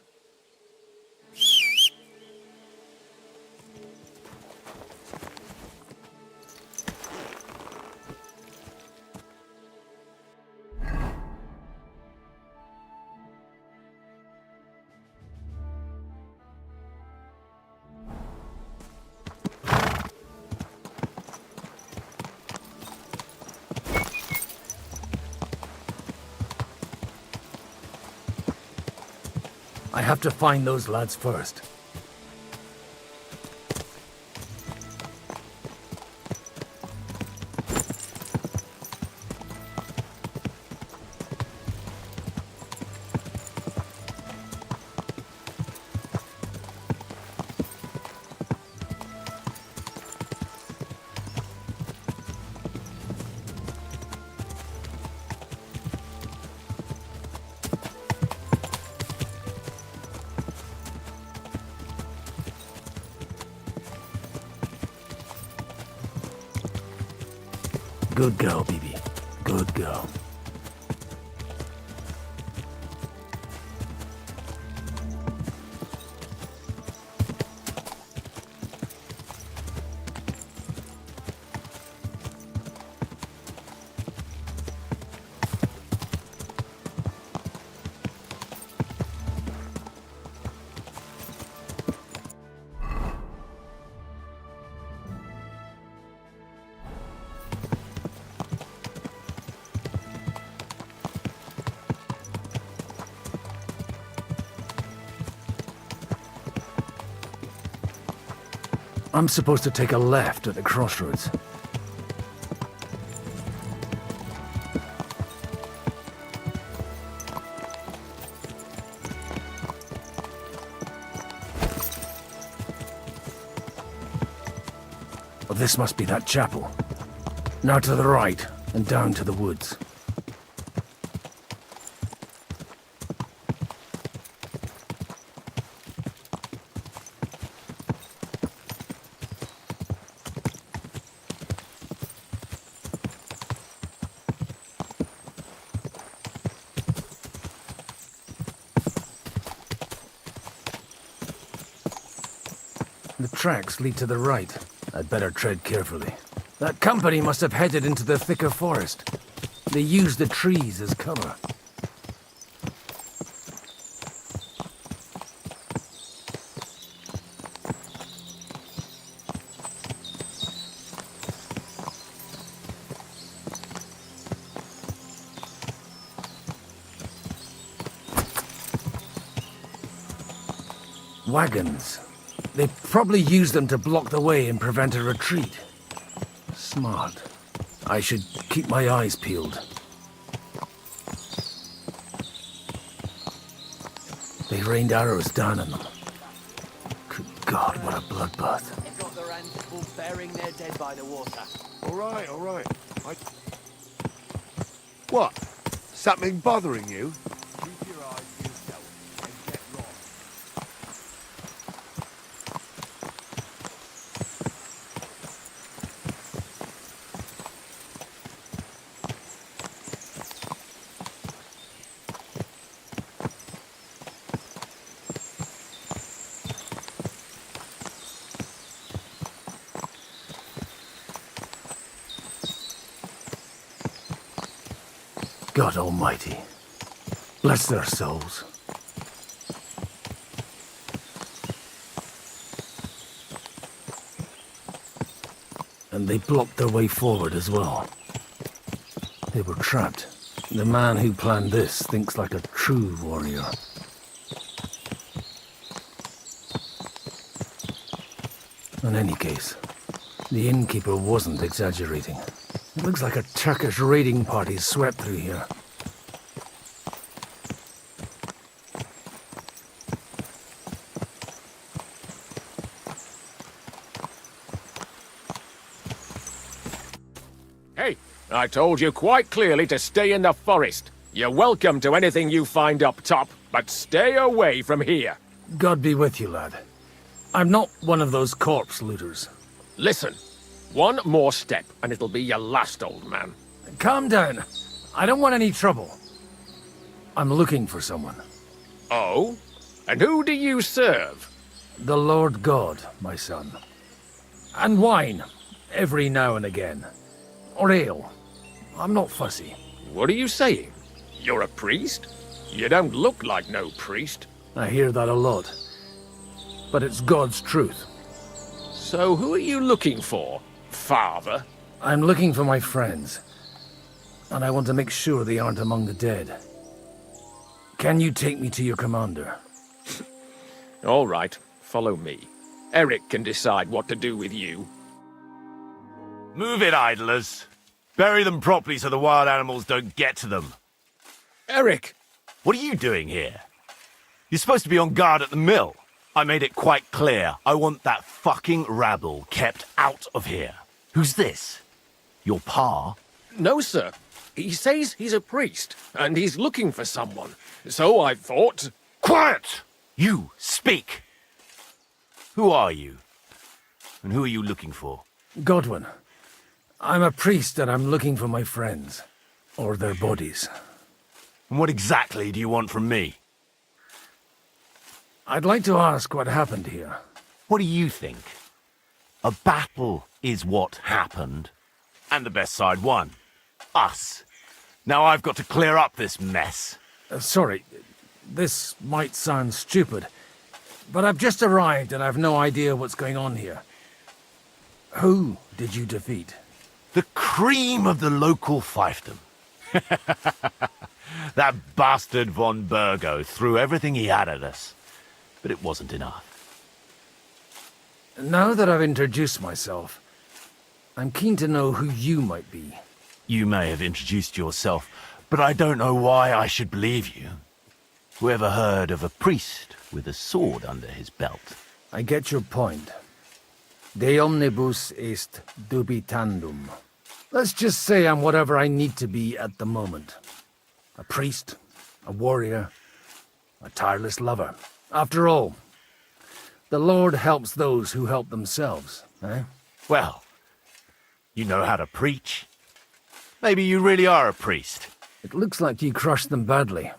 I have to find those lads first. Good girl, Bibi. Good girl. I'm supposed to take a left at the crossroads. Well, this must be that chapel. Now to the right, and down to the woods. The tracks lead to the right. I'd better tread carefully. That company must have headed into the thicker forest. They used the trees as cover. Wagons. They probably used them to block the way and prevent a retreat. Smart. I should keep my eyes peeled. They rained arrows down on them. Good God, what a bloodbath. They've got their hands full burying their dead by the water. All right. What? Something bothering you? Keep your eyes to yourself and get lost. God Almighty. Bless their souls. And they blocked their way forward as well. They were trapped. The man who planned this thinks like a true warrior. In any case, the innkeeper wasn't exaggerating. It looks like a Turkish raiding party swept through here. Hey, I told you quite clearly to stay in the forest. You're welcome to anything you find up top, but stay away from here. God be with you, lad. I'm not one of those corpse looters. Listen, one more step and it'll be your last, old man. Calm down. I don't want any trouble. I'm looking for someone. Oh? And who do you serve? The Lord God, my son. And wine, every now and again. Or ale. I'm not fussy. What are you saying? You're a priest? You don't look like no priest. I hear that a lot. But it's God's truth. So who are you looking for, Father? I'm looking for my friends. And I want to make sure they aren't among the dead. Can you take me to your commander? All right, follow me. Eric can decide what to do with you. Move it, idlers. Bury them properly so the wild animals don't get to them. Eric! What are you doing here? You're supposed to be on guard at the mill. I made it quite clear. I want that fucking rabble kept out of here. Who's this? Your pa? No, sir. He says he's a priest, and he's looking for someone. So I thought... Quiet! You, speak! Who are you? And who are you looking for? Godwin. I'm a priest and I'm looking for my friends. Or their bodies. And what exactly do you want from me? I'd like to ask what happened here. What do you think? A battle is what happened. And the best side won. Us. Now I've got to clear up this mess. Sorry, this might sound stupid, but I've just arrived and I've no idea what's going on here. Who did you defeat? The cream of the local fiefdom. That bastard von Burgo threw everything he had at us, but it wasn't enough. Now that I've introduced myself, I'm keen to know who you might be. You may have introduced yourself, but I don't know why I should believe you. Whoever heard of a priest with a sword under his belt? I get your point. De omnibus est dubitandum. Let's just say I'm whatever I need to be at the moment. A priest, a warrior, a tireless lover. After all, the Lord helps those who help themselves, eh? Well, you know how to preach. Maybe you really are a priest. It looks like you crushed them badly.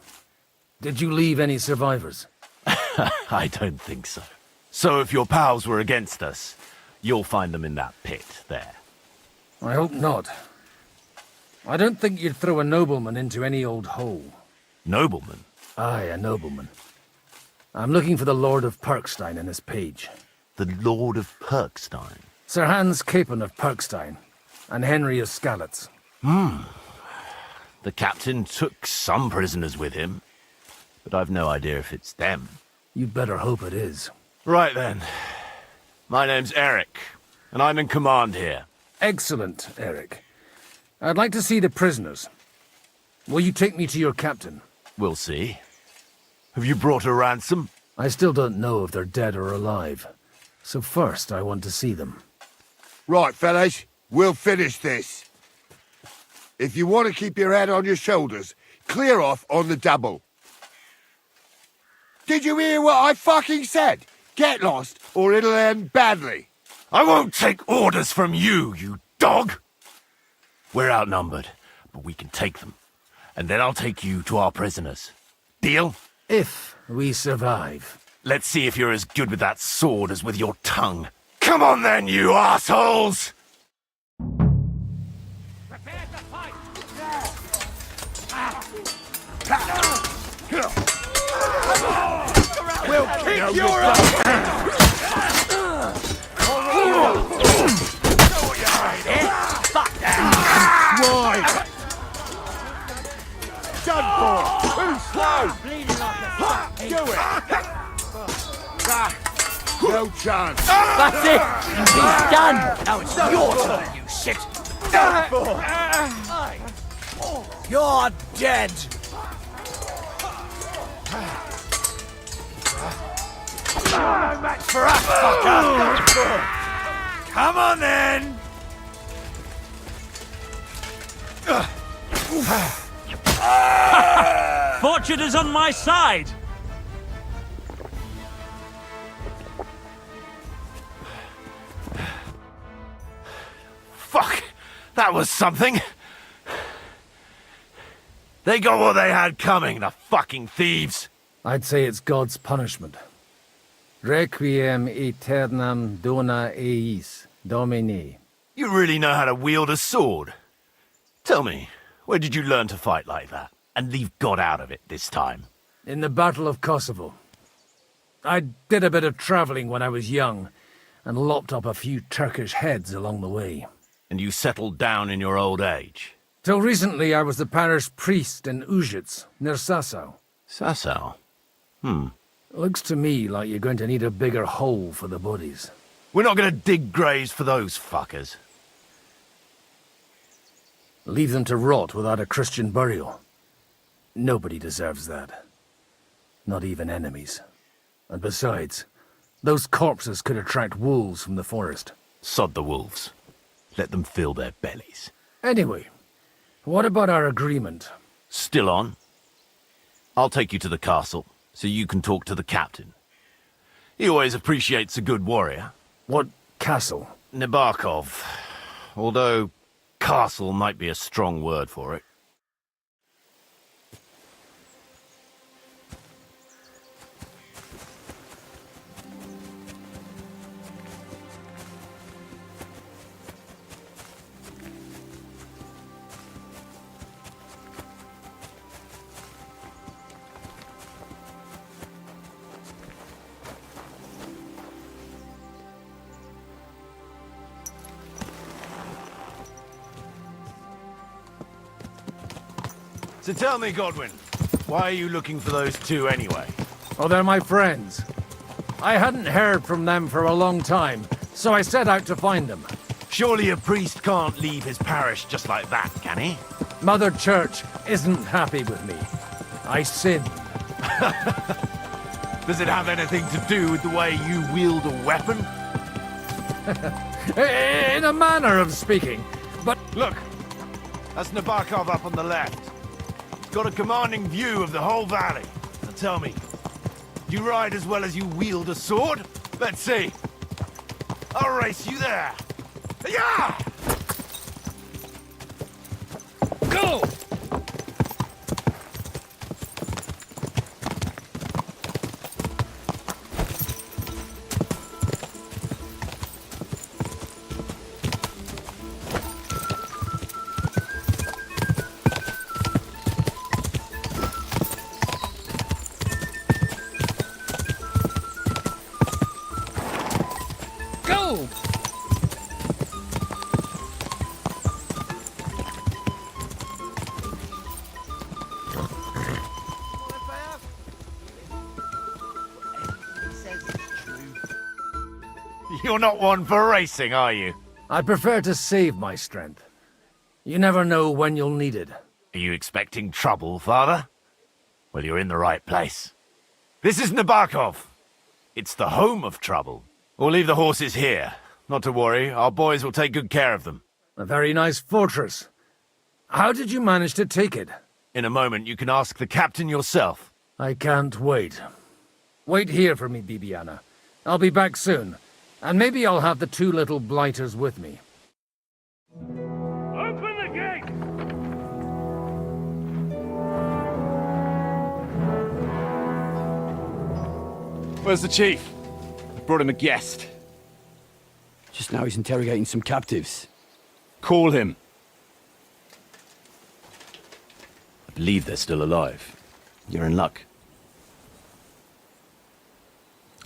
Did you leave any survivors? I don't think so. So if your pals were against us, you'll find them in that pit there. I hope not. I don't think you'd throw a nobleman into any old hole. Nobleman? Aye, a nobleman. I'm looking for the Lord of Perkstein and his page. The Lord of Perkstein? Sir Hans Capon of Perkstein, and Henry of Skalitz. The captain took some prisoners with him, but I've no idea if it's them. You'd better hope it is. Right then. My name's Eric, and I'm in command here. Excellent, Eric. I'd like to see the prisoners. Will you take me to your captain? We'll see. Have you brought a ransom? I still don't know if they're dead or alive. So first, I want to see them. Right, fellas. We'll finish this. If you want to keep your head on your shoulders, clear off on the double. Did you hear what I fucking said? Get lost, or it'll end badly. I won't take orders from you, you dog! We're outnumbered, but we can take them. And then I'll take you to our prisoners. Deal? If we survive. Let's see if you're as good with that sword as with your tongue. Come on then, you assholes! We'll kick your ass! Right! Done for! Too slow! Do it! No chance! That's it! He's done! Now it's your turn, you shit! Done for! You're dead! No match for us, fucker! Come on then! Fortune is on my side! Fuck! That was something! They got what they had coming, the fucking thieves! I'd say it's God's punishment. Requiem aeternam dona eis, Domine. You really know how to wield a sword? Tell me, where did you learn to fight like that? And leave God out of it this time? In the Battle of Kosovo. I did a bit of travelling when I was young, and lopped up a few Turkish heads along the way. And you settled down in your old age? Till recently I was the parish priest in Ujits, near Sasau. Sasau? Looks to me like you're going to need a bigger hole for the bodies. We're not going to dig graves for those fuckers. Leave them to rot without a Christian burial. Nobody deserves that. Not even enemies. And besides, those corpses could attract wolves from the forest. Sod the wolves. Let them fill their bellies. Anyway, what about our agreement? Still on? I'll take you to the castle, so you can talk to the captain. He always appreciates a good warrior. What castle? Nabokov. Although, castle might be a strong word for it. So tell me, Godwin, why are you looking for those two anyway? Oh, they're my friends. I hadn't heard from them for a long time, so I set out to find them. Surely a priest can't leave his parish just like that, can he? Mother Church isn't happy with me. I sinned. Does it have anything to do with the way you wield a weapon? In a manner of speaking, but... Look, that's Nabokov up on the left. It's got a commanding view of the whole valley. Now tell me, do you ride as well as you wield a sword? Let's see. I'll race you there. Yeah! Go! Go! You're not one for racing, are you? I prefer to save my strength. You never know when you'll need it. Are you expecting trouble, Father? Well, you're in the right place. This is Nabokov. It's the home of trouble. We'll leave the horses here. Not to worry, our boys will take good care of them. A very nice fortress. How did you manage to take it? In a moment, you can ask the captain yourself. I can't wait. Wait here for me, Bibiana. I'll be back soon. And maybe I'll have the two little blighters with me. Open the gate! Where's the chief? I brought him a guest. Just now he's interrogating some captives. Call him. I believe they're still alive. You're in luck.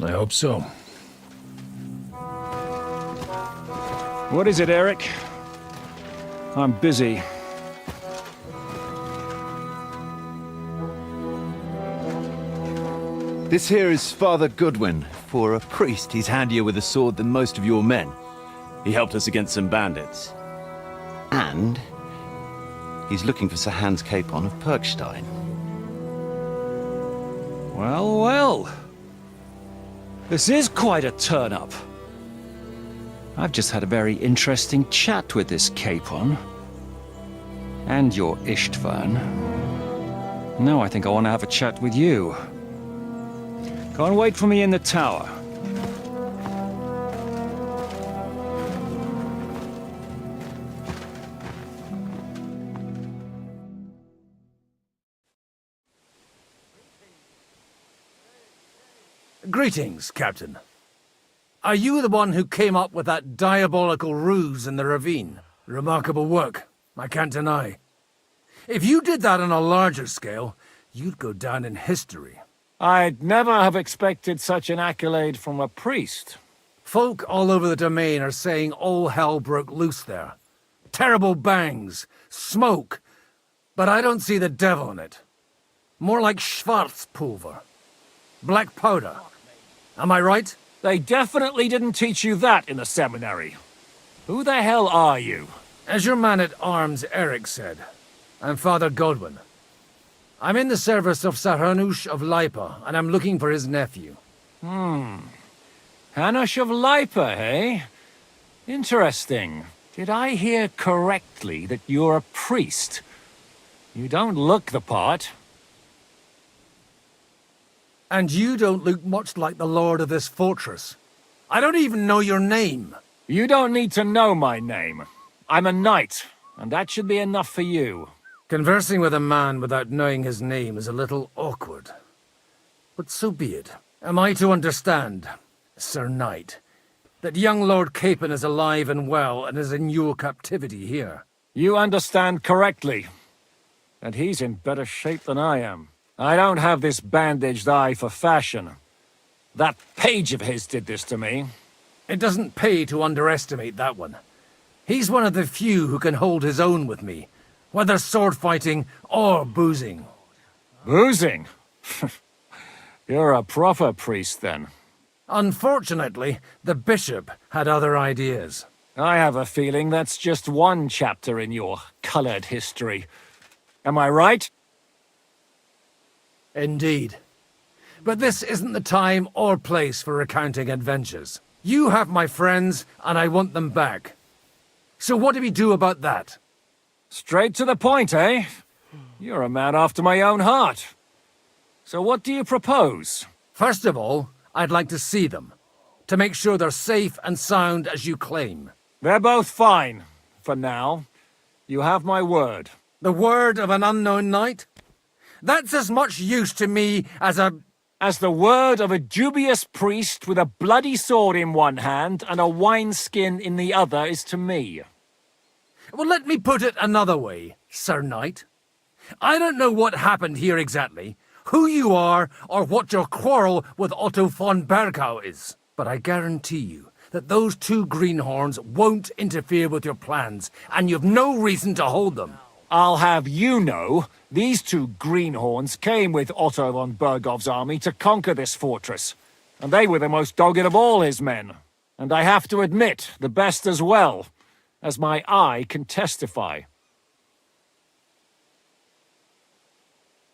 I hope so. What is it, Eric? I'm busy. This here is Father Goodwin. For a priest, he's handier with a sword than most of your men. He helped us against some bandits. And he's looking for Sir Hans Capon of Perkstein. Well, well. This is quite a turn-up. I've just had a very interesting chat with this Capon. And your Ishtvan. Now I think I want to have a chat with you. Go and wait for me in the tower. Greetings, Captain. Are you the one who came up with that diabolical ruse in the ravine? Remarkable work, I can't deny. If you did that on a larger scale, you'd go down in history. I'd never have expected such an accolade from a priest. Folk all over the domain are saying all hell broke loose there. Terrible bangs, smoke, but I don't see the devil in it. More like Schwarzpulver. Black powder. Am I right? They definitely didn't teach you that in the seminary. Who the hell are you? As your man-at-arms Eric said, I'm Father Godwin. I'm in the service of Sahanush of Lipa, and I'm looking for his nephew. Hanush of Lipa, eh? Interesting. Did I hear correctly that you're a priest? You don't look the part. And you don't look much like the lord of this fortress. I don't even know your name. You don't need to know my name. I'm a knight, and that should be enough for you. Conversing with a man without knowing his name is a little awkward. But so be it. Am I to understand, Sir Knight, that young Lord Capon is alive and well and is in your captivity here? You understand correctly. And he's in better shape than I am. I don't have this bandaged eye for fashion. That page of his did this to me. It doesn't pay to underestimate that one. He's one of the few who can hold his own with me, whether sword fighting or boozing. Boozing? You're a proper priest, then. Unfortunately, the bishop had other ideas. I have a feeling that's just one chapter in your colored history. Am I right? Indeed. But this isn't the time or place for recounting adventures. You have my friends, and I want them back. So what do we do about that? Straight to the point, eh? You're a man after my own heart. So what do you propose? First of all, I'd like to see them, to make sure they're safe and sound as you claim. They're both fine, for now. You have my word. The word of an unknown knight? That's as much use to me as the word of a dubious priest with a bloody sword in one hand and a wineskin in the other is to me. Well, let me put it another way, Sir Knight. I don't know what happened here exactly, who you are, or what your quarrel with Otto von Bergau is. But I guarantee you that those two greenhorns won't interfere with your plans, and you've no reason to hold them. I'll have you know, these two greenhorns came with Otto von Bergov's army to conquer this fortress, and they were the most dogged of all his men. And I have to admit, the best as well, as my eye can testify.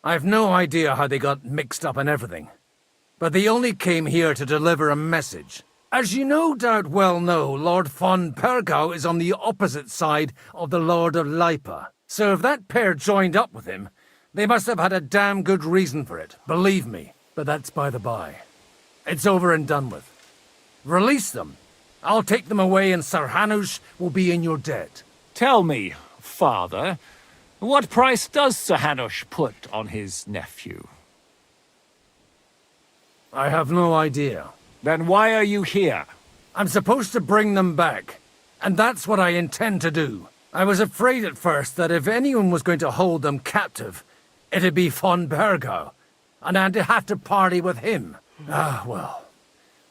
I've no idea how they got mixed up in everything, but they only came here to deliver a message. As you no doubt well know, Lord von Bergau is on the opposite side of the Lord of Lipa. So if that pair joined up with him, they must have had a damn good reason for it, believe me. But that's by the by. It's over and done with. Release them. I'll take them away and Sir Hanush will be in your debt. Tell me, father, what price does Sir Hanush put on his nephew? I have no idea. Then why are you here? I'm supposed to bring them back, and that's what I intend to do. I was afraid at first that if anyone was going to hold them captive, it'd be von Bergau, and I'd have to party with him. Ah, well.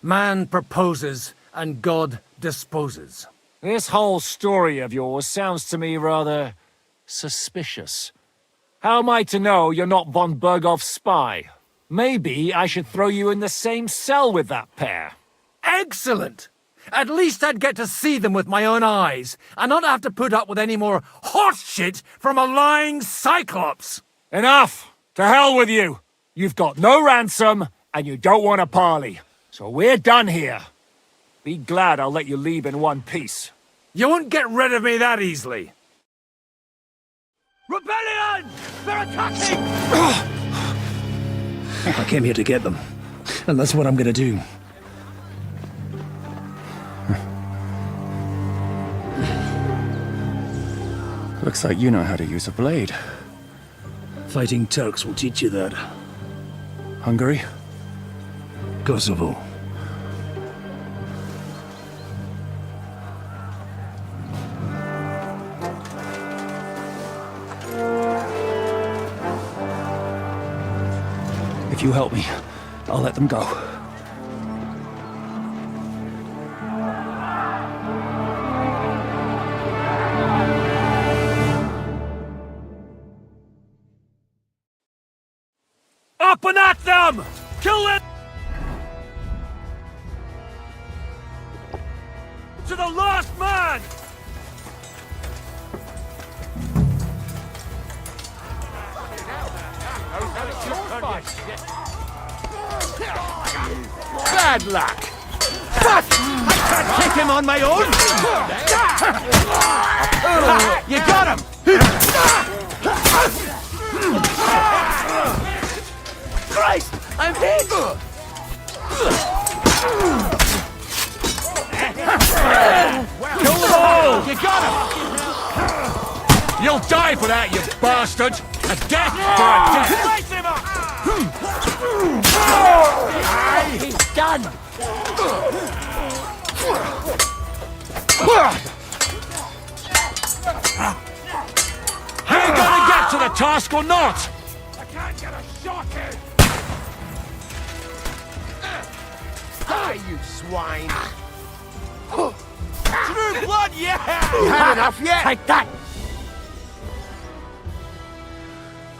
Man proposes, and God disposes. This whole story of yours sounds to me rather suspicious. How am I to know you're not von Bergov's spy? Maybe I should throw you in the same cell with that pair. Excellent! At least I'd get to see them with my own eyes, and not have to put up with any more horse shit from a lying cyclops! Enough! To hell with you! You've got no ransom, and you don't want a parley. So we're done here. Be glad I'll let you leave in one piece. You won't get rid of me that easily. Rebellion! They're attacking! I came here to get them, and that's what I'm gonna do. Looks like you know how to use a blade. Fighting Turks will teach you that. Hungary? Kosovo. If you help me, I'll let them go. Up and at them! Kill them! To the last man! Bad luck! But I can't kick him on my own! You got him! Christ! I'm hit! Kill them all! You got him! You'll die for that, you bastard! A death for a death! He's done! Are you gonna get to the task or not? I can't get a shot in! Die, you swine! True blood, yeah! You had enough yet? Take that!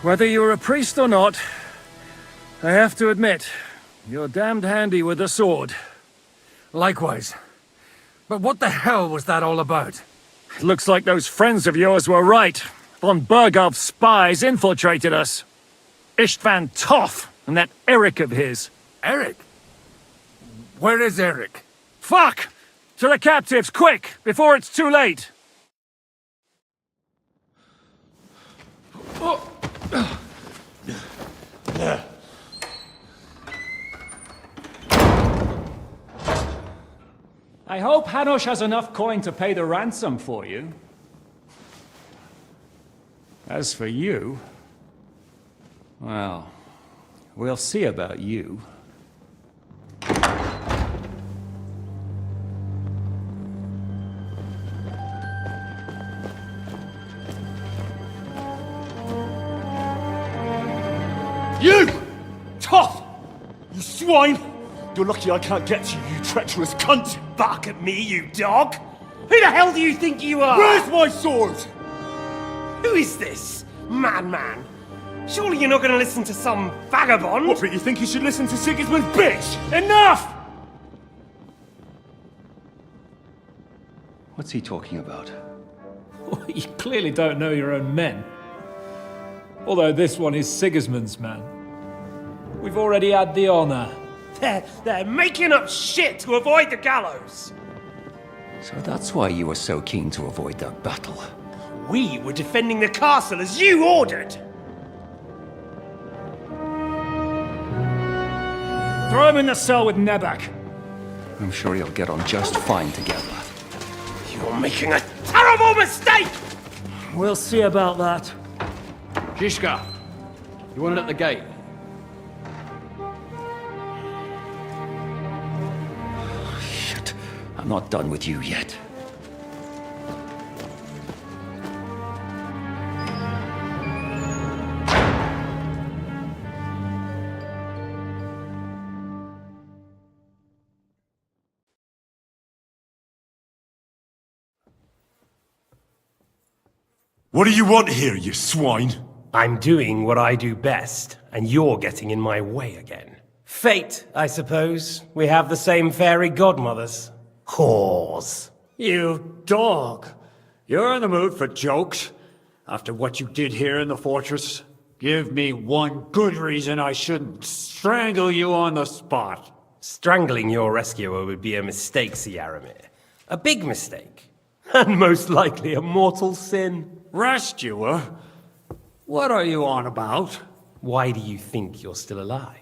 Whether you're a priest or not, I have to admit, you're damned handy with a sword. Likewise. But what the hell was that all about? Looks like those friends of yours were right. Von Bergov's spies infiltrated us. Istvan Toth and that Eric of his. Eric? Where is Eric? Fuck! To the captives, quick, before it's too late! I hope Hanush has enough coin to pay the ransom for you. As for you, well, we'll see about you. You! Tough! You swine! You're lucky I can't get to you, you treacherous cunt! Bark at me, you dog! Who the hell do you think you are? Where's my sword? Who is this? Madman? Surely you're not going to listen to some vagabond? What, but you think you should listen to Sigismund's bitch? Enough! What's he talking about? You clearly don't know your own men. Although this one is Sigismund's man. We've already had the honor. They're making up shit to avoid the gallows! So that's why you were so keen to avoid that battle. We were defending the castle as you ordered! Throw him in the cell with Nebak. I'm sure you'll get on just fine together. You're making a terrible mistake! We'll see about that. Zhishka, you want it at the gate? Shit, I'm not done with you yet. What do you want here, you swine? I'm doing what I do best, and you're getting in my way again. Fate, I suppose. We have the same fairy godmothers. Whores. You dog! You're in the mood for jokes? After what you did here in the fortress? Give me one good reason I shouldn't strangle you on the spot. Strangling your rescuer would be a mistake, Sierramir. A big mistake. And most likely a mortal sin. Rescuer? What are you on about? Why do you think you're still alive?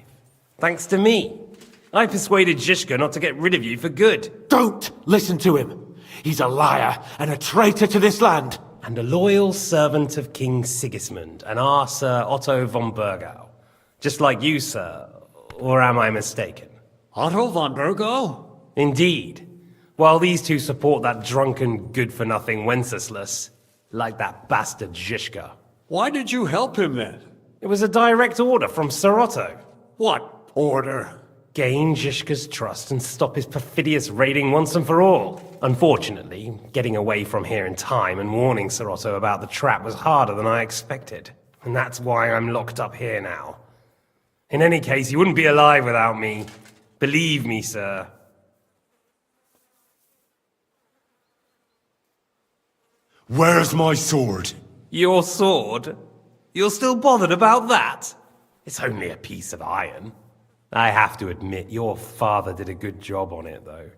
Thanks to me. I persuaded Zhishka not to get rid of you for good. Don't listen to him. He's a liar and a traitor to this land. And a loyal servant of King Sigismund and our Sir Otto von Bergau. Just like you, sir. Or am I mistaken? Otto von Bergau? Indeed. While these two support that drunken, good-for-nothing Wenceslas, like that bastard Zhishka. Why did you help him then? It was a direct order from Sir Otto. What order? Gain Zhishka's trust and stop his perfidious raiding once and for all. Unfortunately, getting away from here in time and warning Sir Otto about the trap was harder than I expected. And that's why I'm locked up here now. In any case, you wouldn't be alive without me. Believe me, sir. Where's my sword? Your sword? You're still bothered about that? It's only a piece of iron. I have to admit, your father did a good job on it, though.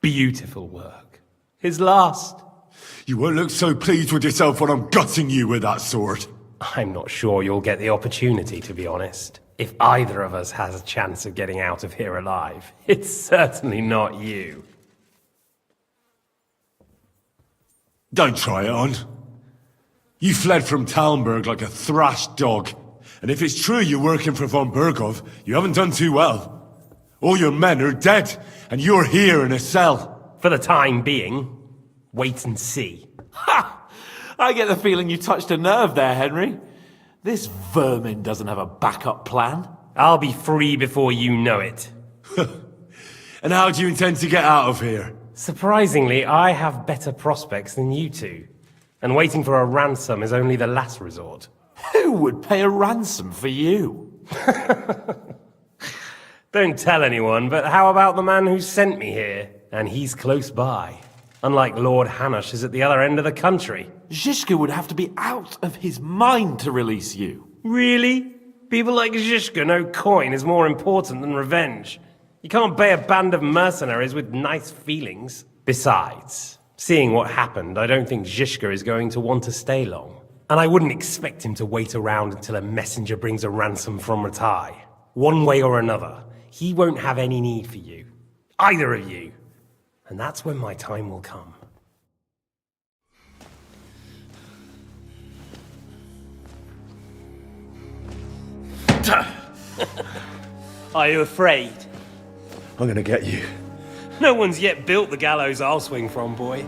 Beautiful work. His last. You won't look so pleased with yourself when I'm gutting you with that sword. I'm not sure you'll get the opportunity, to be honest. If either of us has a chance of getting out of here alive, it's certainly not you. Don't try it on. You fled from Talmberg like a thrashed dog. And if it's true you're working for von Bergov, you haven't done too well. All your men are dead, and you're here in a cell. For the time being, wait and see. Ha! I get the feeling you touched a nerve there, Henry. This vermin doesn't have a backup plan. I'll be free before you know it. And how do you intend to get out of here? Surprisingly, I have better prospects than you two. And waiting for a ransom is only the last resort. Who would pay a ransom for you? Don't tell anyone, but how about the man who sent me here? And he's close by. Unlike Lord Hanush is at the other end of the country. Zhishka would have to be out of his mind to release you. Really? People like Zhishka know coin is more important than revenge. You can't pay a band of mercenaries with nice feelings. Besides, seeing what happened, I don't think Zhishka is going to want to stay long. And I wouldn't expect him to wait around until a messenger brings a ransom from Ratai. One way or another, he won't have any need for you. Either of you. And that's when my time will come. Are you afraid? I'm gonna get you. No one's yet built the gallows I'll swing from, boy.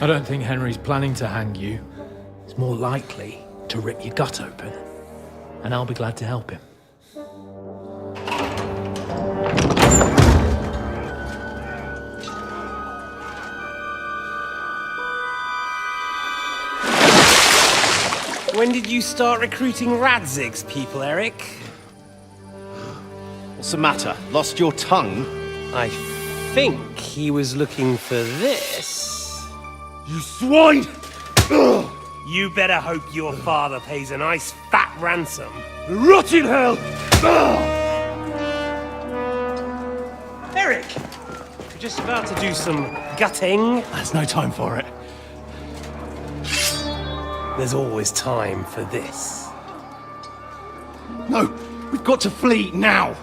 I don't think Henry's planning to hang you. He's more likely to rip your gut open. And I'll be glad to help him. When did you start recruiting Radzig's people, Eric? What's the matter? Lost your tongue? I think he was looking for this. You swine! Ugh. You better hope your father pays a nice fat ransom. Rot in hell! Ugh. Eric! We're just about to do some gutting. There's no time for it. There's always time for this. No, we've got to flee now.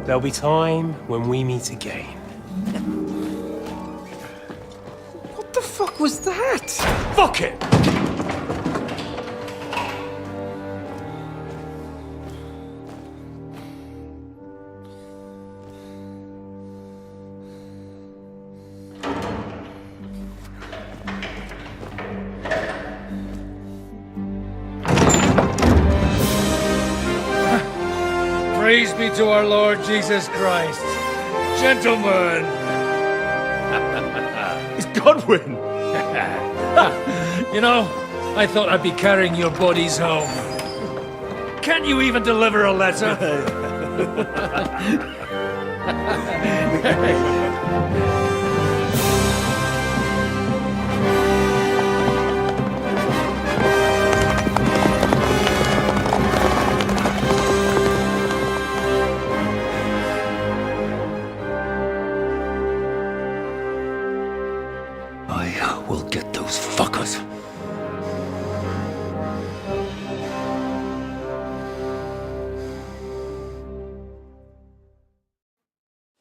There'll be time when we meet again. What the fuck was that? Fuck it! Praise be to our Lord Jesus Christ. Gentlemen! It's Godwin! You know, I thought I'd be carrying your bodies home. Can't you even deliver a letter? I will get those fuckers.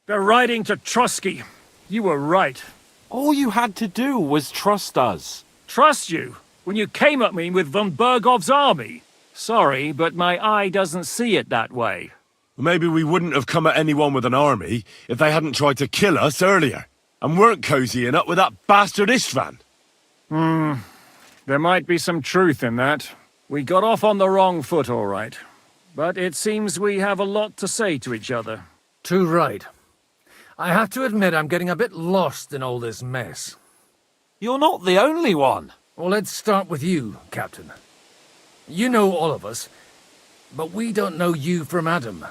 They're riding to Trusky. You were right. All you had to do was trust us. Trust you? When you came at me with von Bergov's army? Sorry, but my eye doesn't see it that way. Maybe we wouldn't have come at anyone with an army if they hadn't tried to kill us earlier. And weren't cozying up with that bastard Istvan. There might be some truth in that. We got off on the wrong foot, all right. But it seems we have a lot to say to each other. Too right. I have to admit I'm getting a bit lost in all this mess. You're not the only one. Well, let's start with you, Captain. You know all of us, but we don't know you from Adam.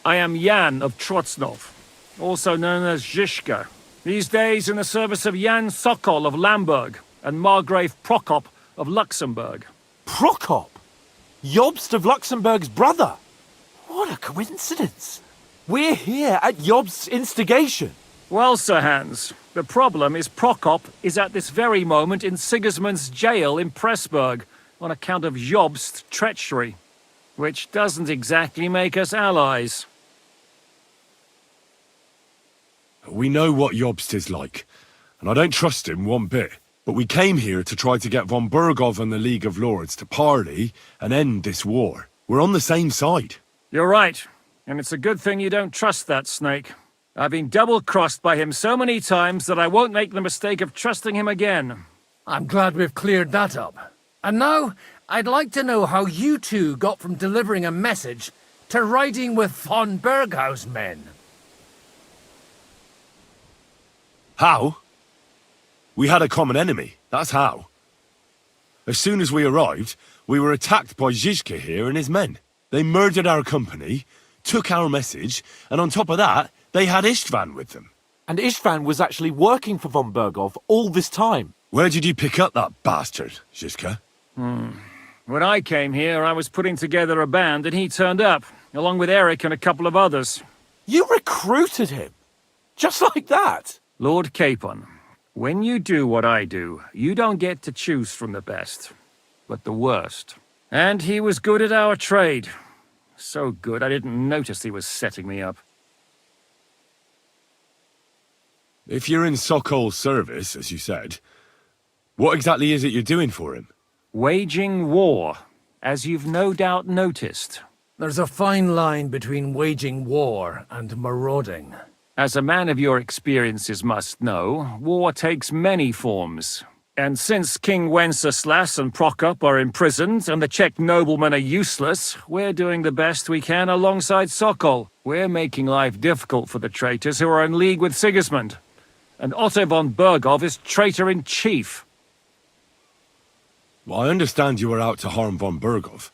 I am Jan of Trotsnov, also known as Zhishka. These days in the service of Jan Sokol of Lamberg and Margrave Prokop of Luxembourg. Prokop? Jobst of Luxembourg's brother? What a coincidence. We're here at Jobst's instigation. Well, Sir Hans, the problem is Prokop is at this very moment in Sigismund's jail in Pressburg on account of Jobst's treachery, which doesn't exactly make us allies. We know what Jobst is like, and I don't trust him one bit. But we came here to try to get von Bergov and the League of Lords to parley and end this war. We're on the same side. You're right, and it's a good thing you don't trust that snake. I've been double-crossed by him so many times that I won't make the mistake of trusting him again. I'm glad we've cleared that up. And now, I'd like to know how you two got from delivering a message to riding with von Berghaus men. How? We had a common enemy, that's how. As soon as we arrived, we were attacked by Zizka here and his men. They murdered our company, took our message, and on top of that, they had Istvan with them. And Istvan was actually working for von Bergov all this time. Where did you pick up that bastard, Zizka? When I came here, I was putting together a band and he turned up, along with Eric and a couple of others. You recruited him? Just like that? Lord Capon, when you do what I do, you don't get to choose from the best, but the worst. And he was good at our trade. So good I didn't notice he was setting me up. If you're in Sokol's service, as you said, what exactly is it you're doing for him? Waging war, as you've no doubt noticed. There's a fine line between waging war and marauding. As a man of your experiences must know, war takes many forms. And since King Wenceslas and Prokop are imprisoned and the Czech noblemen are useless, we're doing the best we can alongside Sokol. We're making life difficult for the traitors who are in league with Sigismund. And Otto von Bergov is traitor-in-chief. Well, I understand you were out to harm von Bergov,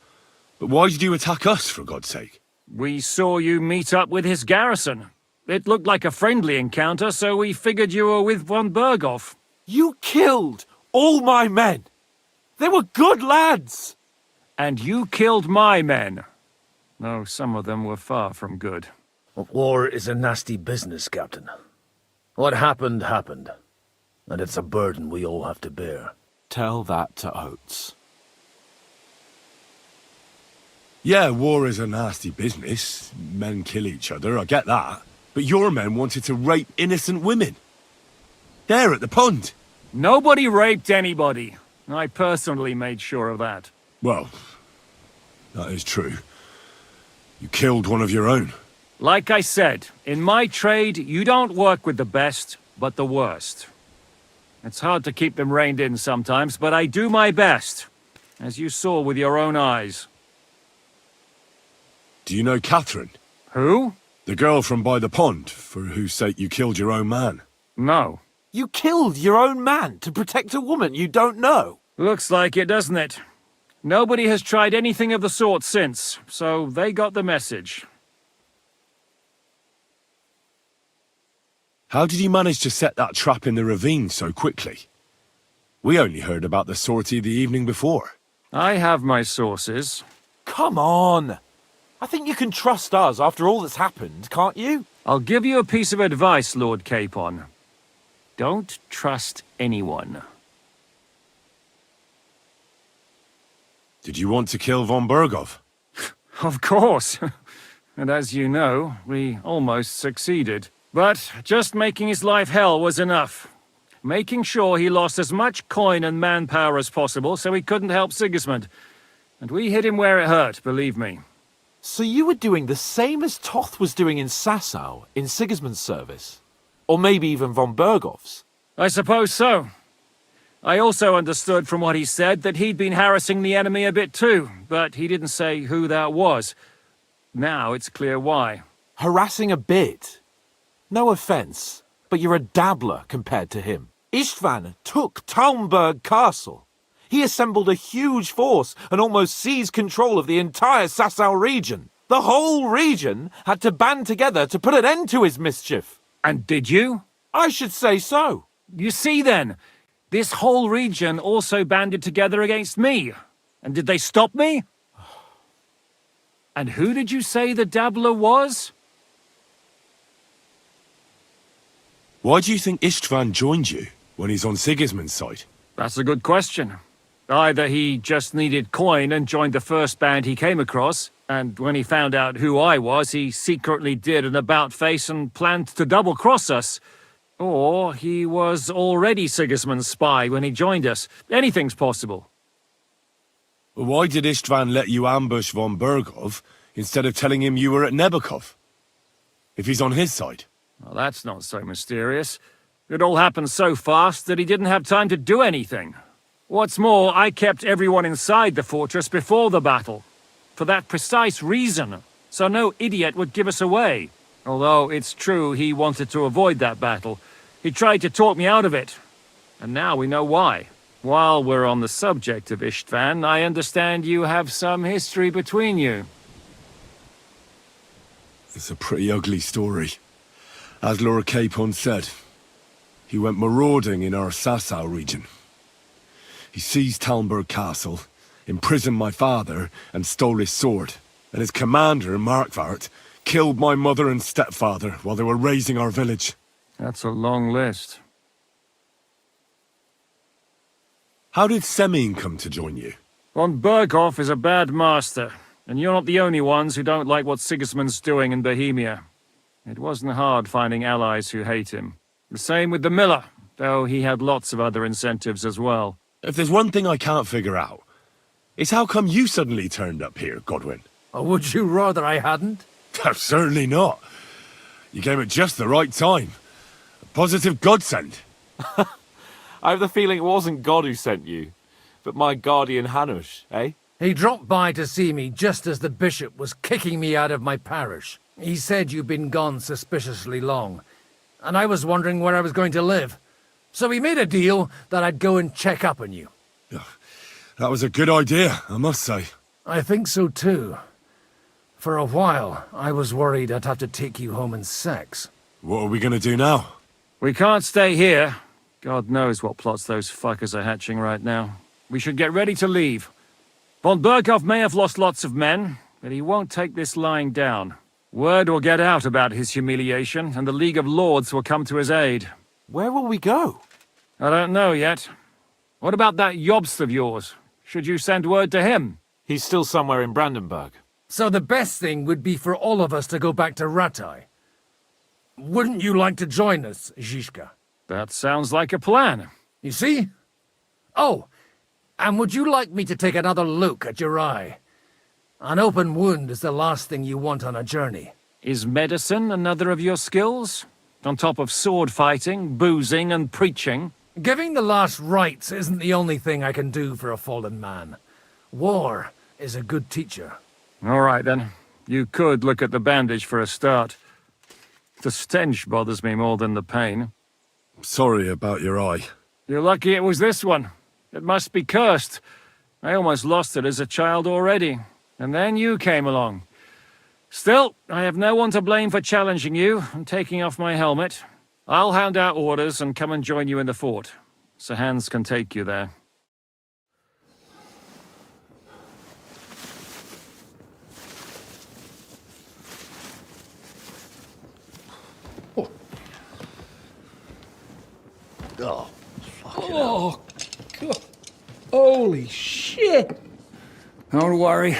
but why did you attack us, for God's sake? We saw you meet up with his garrison. It looked like a friendly encounter, so we figured you were with von Bergov. You killed all my men. They were good lads. And you killed my men. Though some of them were far from good. War is a nasty business, Captain. What happened, happened. And it's a burden we all have to bear. Tell that to Oates. Yeah, war is a nasty business. Men kill each other, I get that. But your men wanted to rape innocent women. There at the pond. Nobody raped anybody. I personally made sure of that. Well, that is true. You killed one of your own. Like I said, in my trade, you don't work with the best, but the worst. It's hard to keep them reined in sometimes, but I do my best, as you saw with your own eyes. Do you know Catherine? Who? The girl from by the pond, for whose sake you killed your own man. No. You killed your own man to protect a woman you don't know. Looks like it, doesn't it? Nobody has tried anything of the sort since, so they got the message. How did you manage to set that trap in the ravine so quickly? We only heard about the sortie the evening before. I have my sources. Come on. I think you can trust us after all that's happened, can't you? I'll give you a piece of advice, Lord Capon. Don't trust anyone. Did you want to kill von Bergov? Of course. And as you know, we almost succeeded. But just making his life hell was enough. Making sure he lost as much coin and manpower as possible so he couldn't help Sigismund. And we hit him where it hurt, believe me. So you were doing the same as Toth was doing in Sasau, in Sigismund's service? Or maybe even von Bergov's? I suppose so. I also understood from what he said that he'd been harassing the enemy a bit too, but he didn't say who that was. Now it's clear why. Harassing a bit? No offense, but you're a dabbler compared to him. Istvan took Talmberg Castle. He assembled a huge force and almost seized control of the entire Sasau region. The whole region had to band together to put an end to his mischief. And did you? I should say so. You see then, this whole region also banded together against me. And did they stop me? And who did you say the dabbler was? Why do you think Istvan joined you when he's on Sigismund's side? That's a good question. Either he just needed coin and joined the first band he came across, and when he found out who I was, he secretly did an about-face and planned to double-cross us. Or he was already Sigismund's spy when he joined us. Anything's possible. Why did Istvan let you ambush von Bergov instead of telling him you were at Nebukov? If he's on his side. Well, that's not so mysterious. It all happened so fast that he didn't have time to do anything. What's more, I kept everyone inside the fortress before the battle. For that precise reason, so no idiot would give us away. Although it's true he wanted to avoid that battle. He tried to talk me out of it. And now we know why. While we're on the subject of Istvan, I understand you have some history between you. It's a pretty ugly story. As Lord Capon said, he went marauding in our Sasau region. He seized Talmberg Castle, imprisoned my father, and stole his sword. And his commander, Markvart, killed my mother and stepfather while they were raising our village. That's a long list. How did Semine come to join you? Von Berghoff is a bad master, and you're not the only ones who don't like what Sigismund's doing in Bohemia. It wasn't hard finding allies who hate him. The same with the miller, though he had lots of other incentives as well. If there's one thing I can't figure out, it's how come you suddenly turned up here, Godwin? Or would you rather I hadn't? Certainly not. You came at just the right time. A positive godsend. I have the feeling it wasn't God who sent you, but my guardian Hanush, eh? He dropped by to see me just as the bishop was kicking me out of my parish. He said you'd been gone suspiciously long, and I was wondering where I was going to live. So we made a deal that I'd go and check up on you. That was a good idea, I must say. I think so too. For a while, I was worried I'd have to take you home in sex. What are we gonna do now? We can't stay here. God knows what plots those fuckers are hatching right now. We should get ready to leave. Von Berghoff may have lost lots of men, but he won't take this lying down. Word will get out about his humiliation, and the League of Lords will come to his aid. Where will we go? I don't know yet. What about that Jobst of yours? Should you send word to him? He's still somewhere in Brandenburg. So the best thing would be for all of us to go back to Ratai. Wouldn't you like to join us, Zizka? That sounds like a plan. You see? Oh, and would you like me to take another look at your eye? An open wound is the last thing you want on a journey. Is medicine another of your skills? On top of sword fighting, boozing, and preaching? Giving the last rites isn't the only thing I can do for a fallen man. War is a good teacher. All right, then. You could look at the bandage for a start. The stench bothers me more than the pain. Sorry about your eye. You're lucky it was this one. It must be cursed. I almost lost it as a child already. And then you came along. Still, I have no one to blame for challenging you and taking off my helmet. I'll hand out orders and come and join you in the fort. Sir Hans can take you there. Oh, oh, God. Holy shit! Don't worry.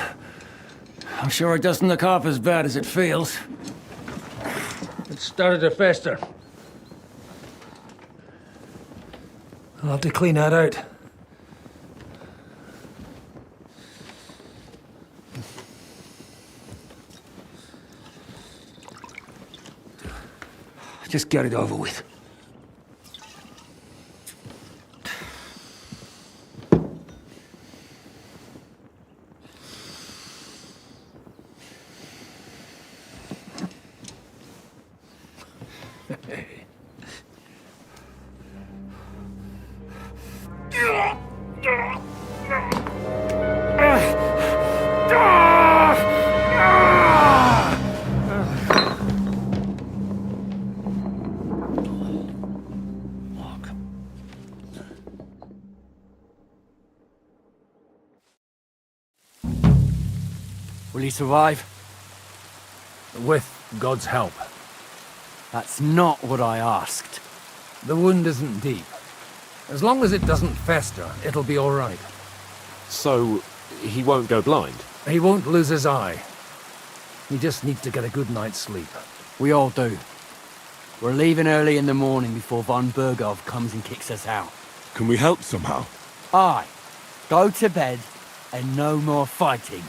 I'm sure it doesn't look half as bad as it feels. It started to fester. I'll have to clean that out. Just get it over with. Will he survive? With God's help. That's not what I asked. The wound isn't deep. As long as it doesn't fester, it'll be all right. So, he won't go blind? He won't lose his eye. He just needs to get a good night's sleep. We all do. We're leaving early in the morning before von Berghoff comes and kicks us out. Can we help somehow? Aye. Go to bed and no more fighting.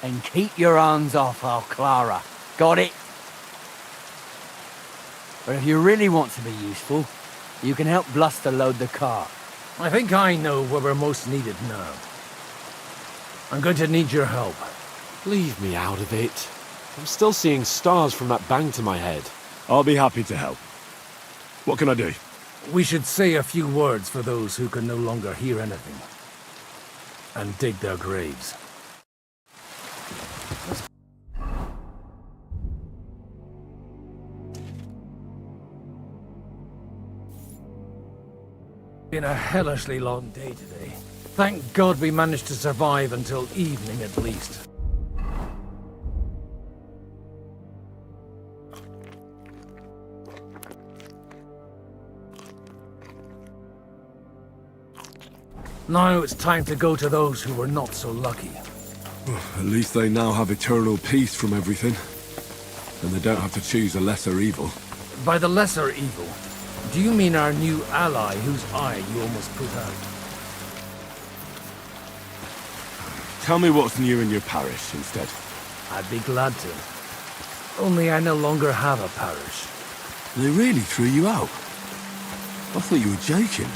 And keep your hands off our Clara. Got it? But if you really want to be useful, you can help Bluster load the car. I think I know where we're most needed now. I'm going to need your help. Leave me out of it. I'm still seeing stars from that bang to my head. I'll be happy to help. What can I do? We should say a few words for those who can no longer hear anything. And dig their graves. Been a hellishly long day today. Thank God we managed to survive until evening at least. Now it's time to go to those who were not so lucky. At least they now have eternal peace from everything. And they don't have to choose a lesser evil. By the lesser evil, do you mean our new ally whose eye you almost put out? Tell me what's new in your parish instead. I'd be glad to. Only I no longer have a parish. They really threw you out? I thought you were joking.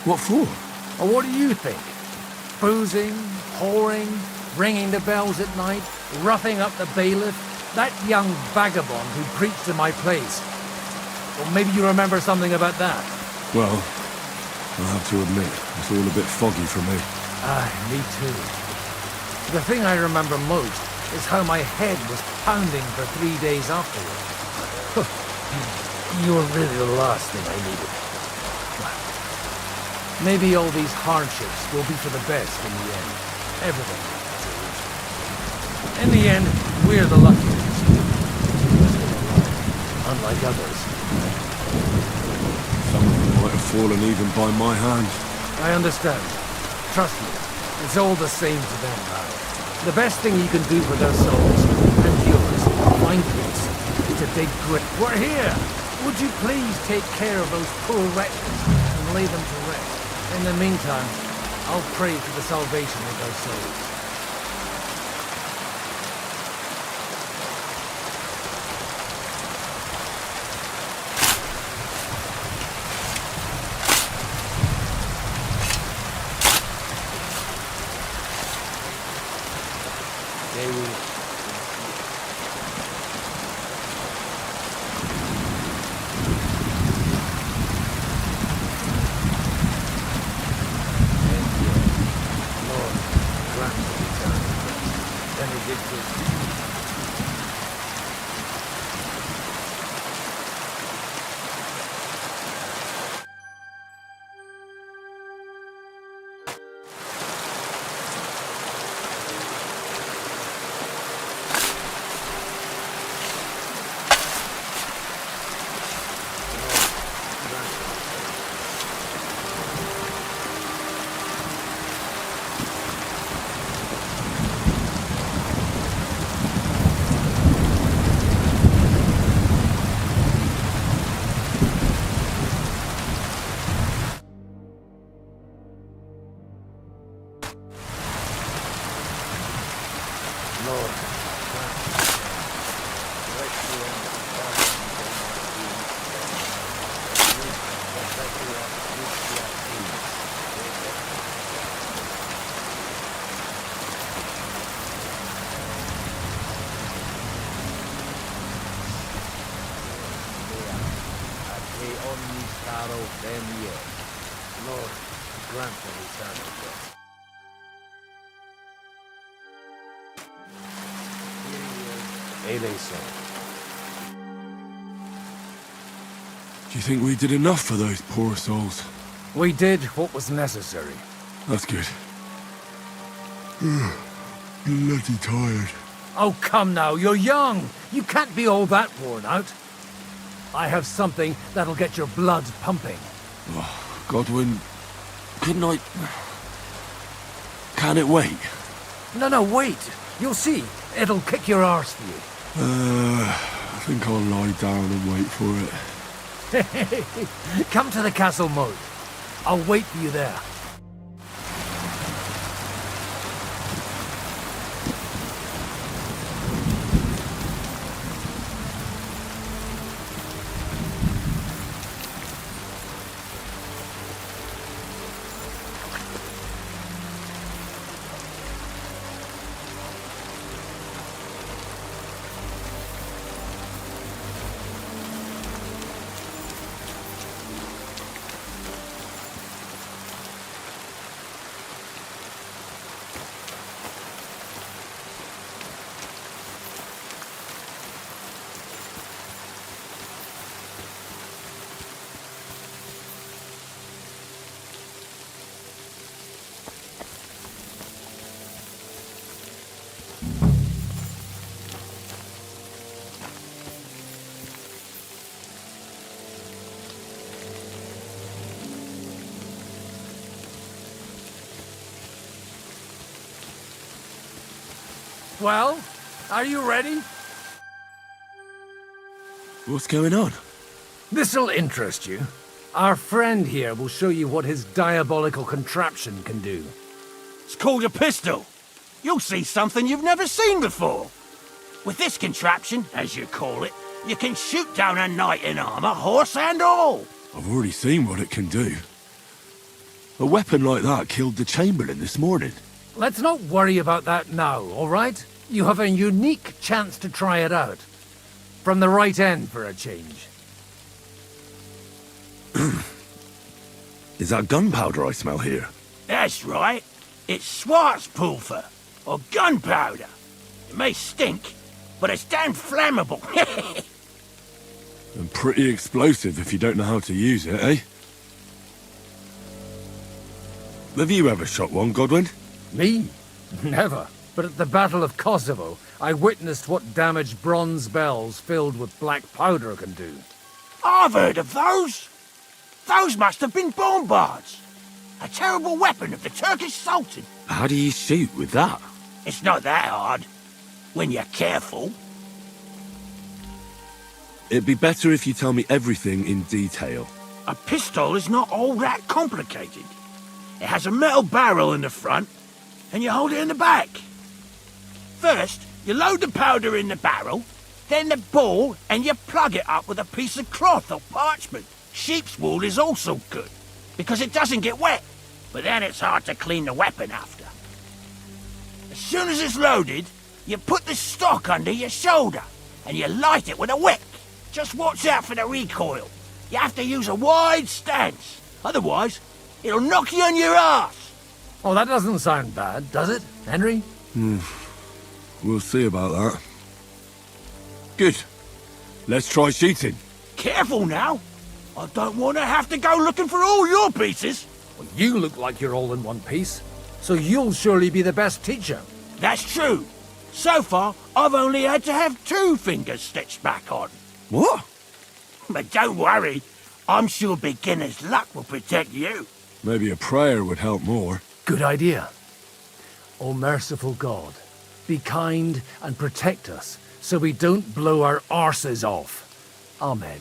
What for? Or what do you think? Boozing, whoring, ringing the bells at night, roughing up the bailiff, that young vagabond who preached in my place. Or maybe you remember something about that? Well, I have to admit, it's all a bit foggy for me. Me too. The thing I remember most is how my head was pounding for 3 days afterward. You were really the last thing I needed. Maybe all these hardships will be for the best in the end. Everything will change. In the end, we're the lucky ones. Unlike others. Some of them might have fallen even by my hand. I understand. Trust me, it's all the same to them now. The best thing you can do for their souls, and yours, find peace, is to dig grit. We're here! Would you please take care of those poor wretches and lay them to rest? In the meantime, I'll pray for the salvation of their souls. Lord, grant them eternal rest. Ailing so. Do you think we did enough for those poor souls? We did what was necessary. That's good. Bloody tired. Oh, come now, you're young. You can't be all that worn out. I have something that'll get your blood pumping. Oh, Godwin, couldn't I... Can it wait? No, wait. You'll see. It'll kick your arse for you. I think I'll lie down and wait for it. Come to the castle moat. I'll wait for you there. Well, are you ready? What's going on? This'll interest you. Our friend here will show you what his diabolical contraption can do. It's called a pistol. You'll see something you've never seen before. With this contraption, as you call it, you can shoot down a knight in armor, horse and all. I've already seen what it can do. A weapon like that killed the Chamberlain this morning. Let's not worry about that now, all right? You have a unique chance to try it out. From the right end for a change. Is that gunpowder I smell here? That's right. It's Schwarzpulver, or gunpowder. It may stink, but it's damn flammable. And pretty explosive if you don't know how to use it, eh? Have you ever shot one, Godwin? Me? Never. But at the Battle of Kosovo, I witnessed what damage bronze bells filled with black powder can do. I've heard of those. Those must have been bombards. A terrible weapon of the Turkish Sultan. How do you shoot with that? It's not that hard, when you're careful. It'd be better if you tell me everything in detail. A pistol is not all that complicated. It has a metal barrel in the front, and you hold it in the back. First, you load the powder in the barrel, then the ball, and you plug it up with a piece of cloth or parchment. Sheep's wool is also good, because it doesn't get wet, but then it's hard to clean the weapon after. As soon as it's loaded, you put the stock under your shoulder, and you light it with a wick. Just watch out for the recoil. You have to use a wide stance, otherwise it'll knock you on your ass. Oh, that doesn't sound bad, does it, Henry? We'll see about that. Good. Let's try shooting. Careful now. I don't want to have to go looking for all your pieces. Well, you look like you're all in one piece, so you'll surely be the best teacher. That's true. So far, I've only had to have 2 fingers stitched back on. What? But don't worry. I'm sure beginner's luck will protect you. Maybe a prayer would help more. Good idea. O merciful God, be kind and protect us so we don't blow our arses off. Amen.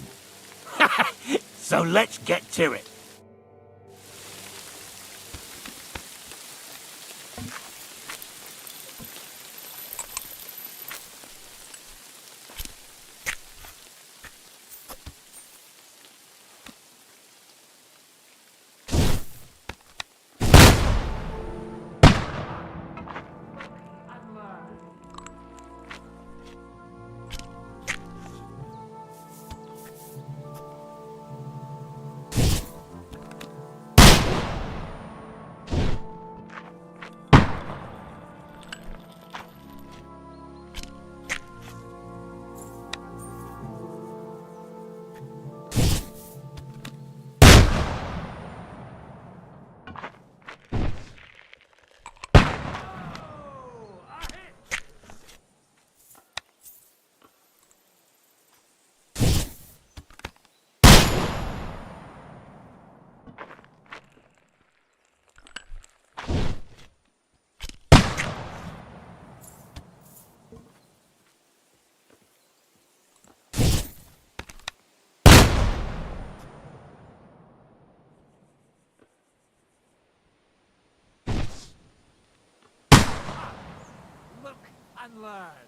So let's get to it. And learn.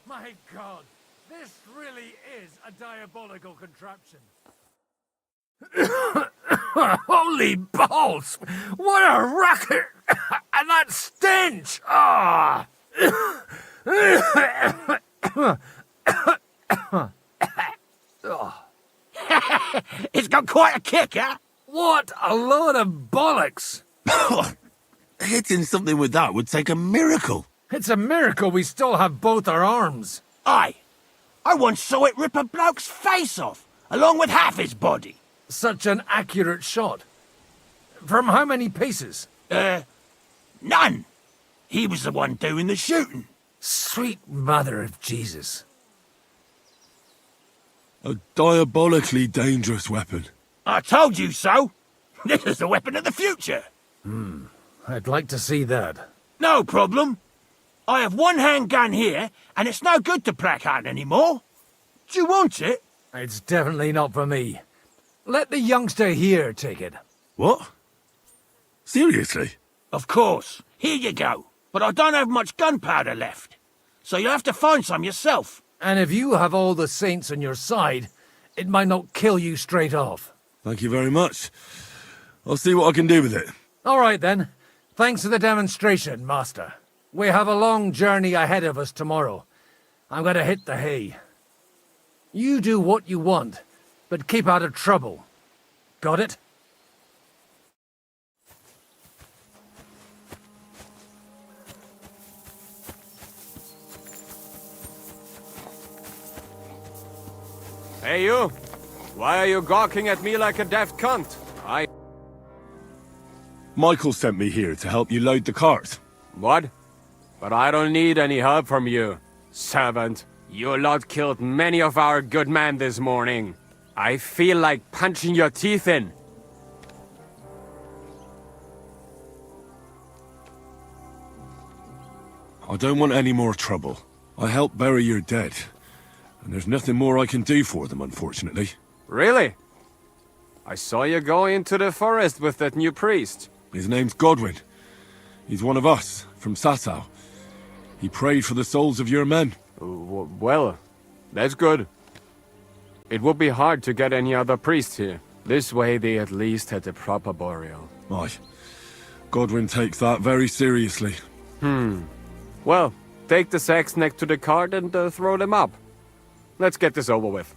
My God, this really is a diabolical contraption. Holy balls! What a racket! And that stench! Ah! It's got quite a kick, huh? What a load of bollocks! Hitting something with that would take a miracle. It's a miracle we still have both our arms. Aye. I once saw it rip a bloke's face off, along with half his body. Such an accurate shot. From how many paces? None. He was the one doing the shooting. Sweet mother of Jesus. A diabolically dangerous weapon. I told you so. This is the weapon of the future. I'd like to see that. No problem. I have one handgun here, and it's no good to pack out anymore. Do you want it? It's definitely not for me. Let the youngster here take it. What? Seriously? Of course. Here you go. But I don't have much gunpowder left. So you have to find some yourself. And if you have all the saints on your side, it might not kill you straight off. Thank you very much. I'll see what I can do with it. All right, then. Thanks for the demonstration, Master. We have a long journey ahead of us tomorrow. I'm going to hit the hay. You do what you want, but keep out of trouble. Got it? Hey, you! Why are you gawking at me like a daft cunt? Michael sent me here to help you load the cart. What? But I don't need any help from you, servant. You lot killed many of our good men this morning. I feel like punching your teeth in. I don't want any more trouble. I helped bury your dead. And there's nothing more I can do for them, unfortunately. Really? I saw you go into the forest with that new priest. His name's Godwin. He's one of us, from Sasau. He prayed for the souls of your men. Well, that's good. It would be hard to get any other priest here. This way they at least had a proper burial. Aye. Godwin takes that very seriously. Well, take the sacks next to the cart and throw them up. Let's get this over with.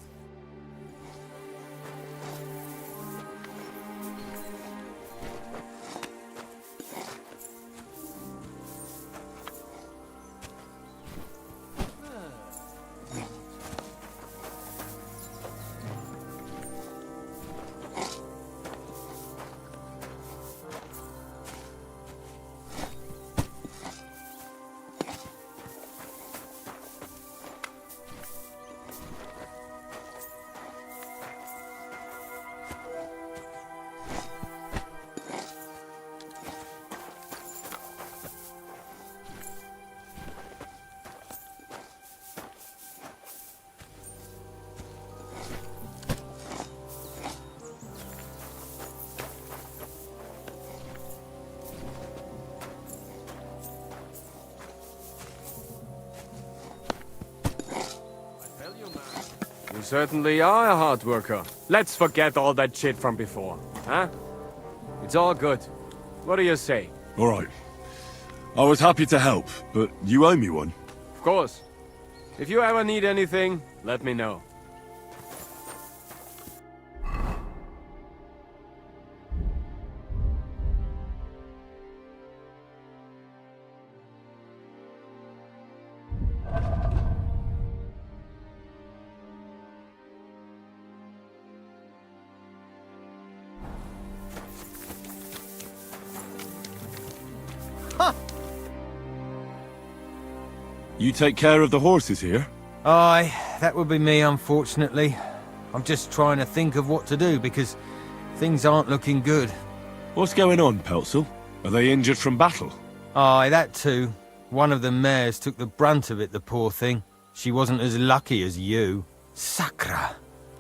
You certainly are a hard worker. Let's forget all that shit from before, huh? It's all good. What do you say? All right. I was happy to help, but you owe me one. Of course. If you ever need anything, let me know. You take care of the horses here? Aye, that would be me, unfortunately. I'm just trying to think of what to do, because things aren't looking good. What's going on, Peltzel? Are they injured from battle? Aye, that too. One of the mares took the brunt of it, the poor thing. She wasn't as lucky as you. Sacra!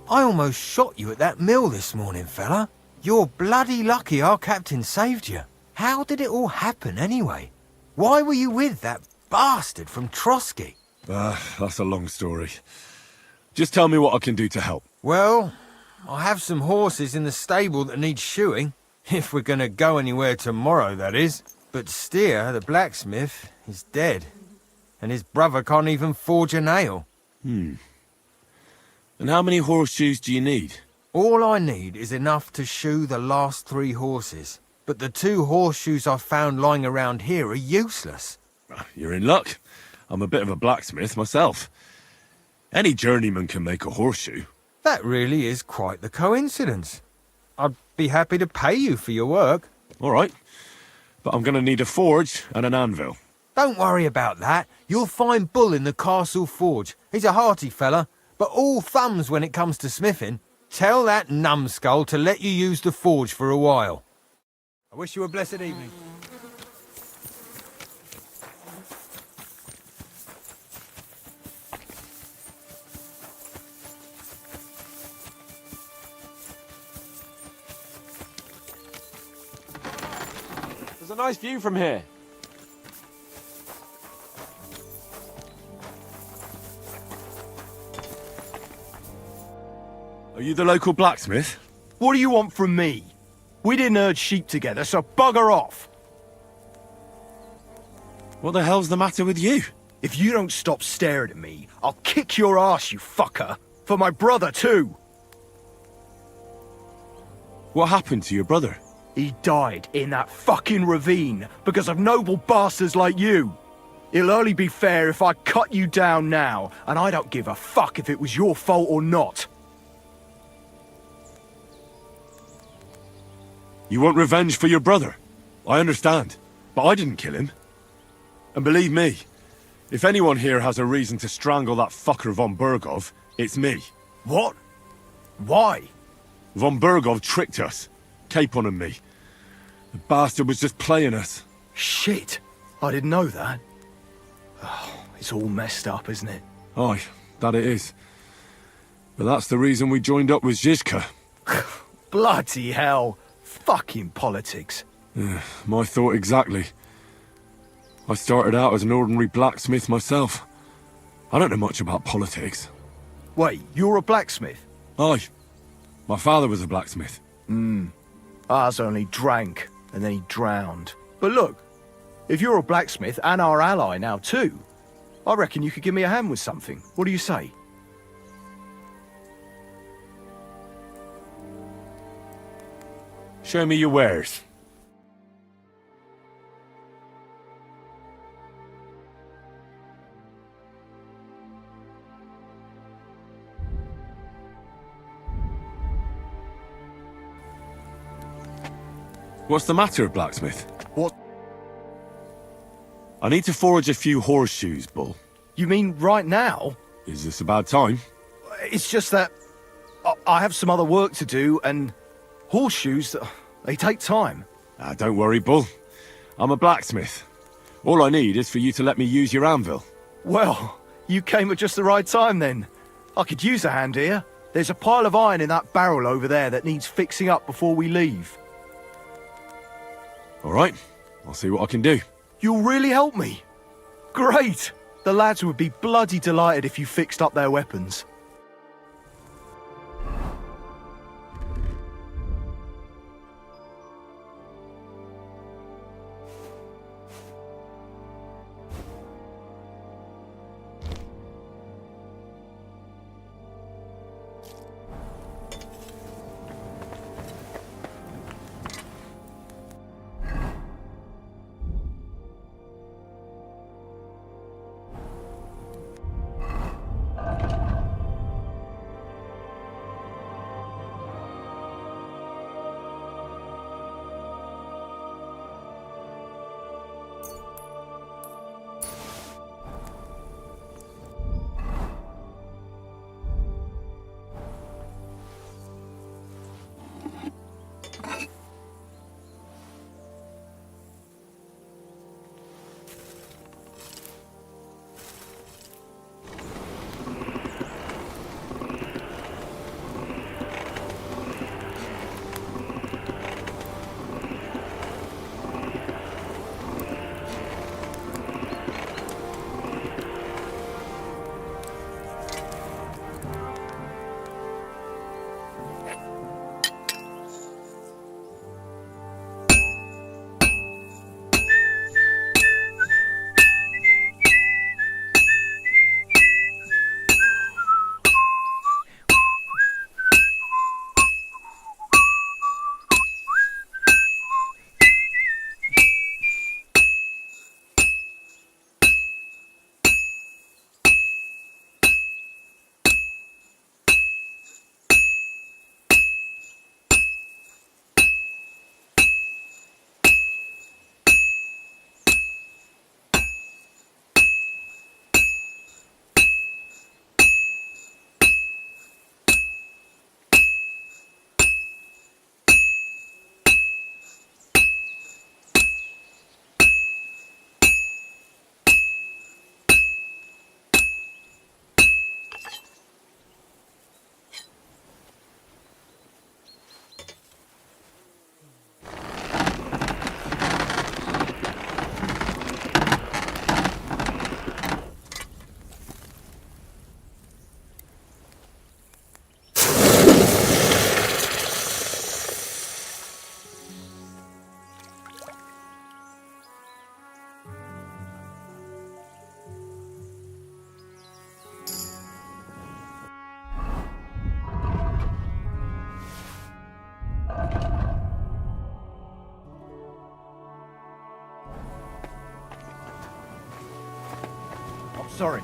I almost shot you at that mill this morning, fella. You're bloody lucky our captain saved you. How did it all happen, anyway? Why were you with that bastard from Trotsky? That's a long story. Just tell me what I can do to help. Well, I have some horses in the stable that need shoeing. If we're gonna go anywhere tomorrow, that is. But Steer, the blacksmith, is dead. And his brother can't even forge a nail. And how many horseshoes do you need? All I need is enough to shoe the last 3 horses. But the 2 horseshoes I found lying around here are useless. You're in luck. I'm a bit of a blacksmith myself. Any journeyman can make a horseshoe. That really is quite the coincidence. I'd be happy to pay you for your work. All right. But I'm going to need a forge and an anvil. Don't worry about that. You'll find Bull in the castle forge. He's a hearty fella, but all thumbs when it comes to smithing. Tell that numbskull to let you use the forge for a while. I wish you a blessed evening. There's a nice view from here. Are you the local blacksmith? What do you want from me? We didn't herd sheep together, so bugger off. What the hell's the matter with you? If you don't stop staring at me, I'll kick your ass, you fucker. For my brother, too. What happened to your brother? He died in that fucking ravine because of noble bastards like you. It'll only be fair if I cut you down now, and I don't give a fuck if it was your fault or not. You want revenge for your brother? I understand, but I didn't kill him. And believe me, if anyone here has a reason to strangle that fucker von Bergov, it's me. What? Why? Von Bergov tricked us. Capon and me. The bastard was just playing us. Shit. I didn't know that. Oh, it's all messed up, isn't it? Aye, that it is. But that's the reason we joined up with Zizka. Bloody hell. Fucking politics. My thought exactly. I started out as an ordinary blacksmith myself. I don't know much about politics. Wait, you're a blacksmith? Aye. My father was a blacksmith. Ours only drank, and then he drowned. But look, if you're a blacksmith and our ally now too, I reckon you could give me a hand with something. What do you say? Show me your wares. What's the matter, blacksmith? What? I need to forge a few horseshoes, Bull. You mean right now? Is this a bad time? It's just that I have some other work to do, and horseshoes, they take time. Don't worry, Bull. I'm a blacksmith. All I need is for you to let me use your anvil. Well, you came at just the right time then. I could use a hand here. There's a pile of iron in that barrel over there that needs fixing up before we leave. All right, I'll see what I can do. You'll really help me? Great! The lads would be bloody delighted if you fixed up their weapons. Sorry.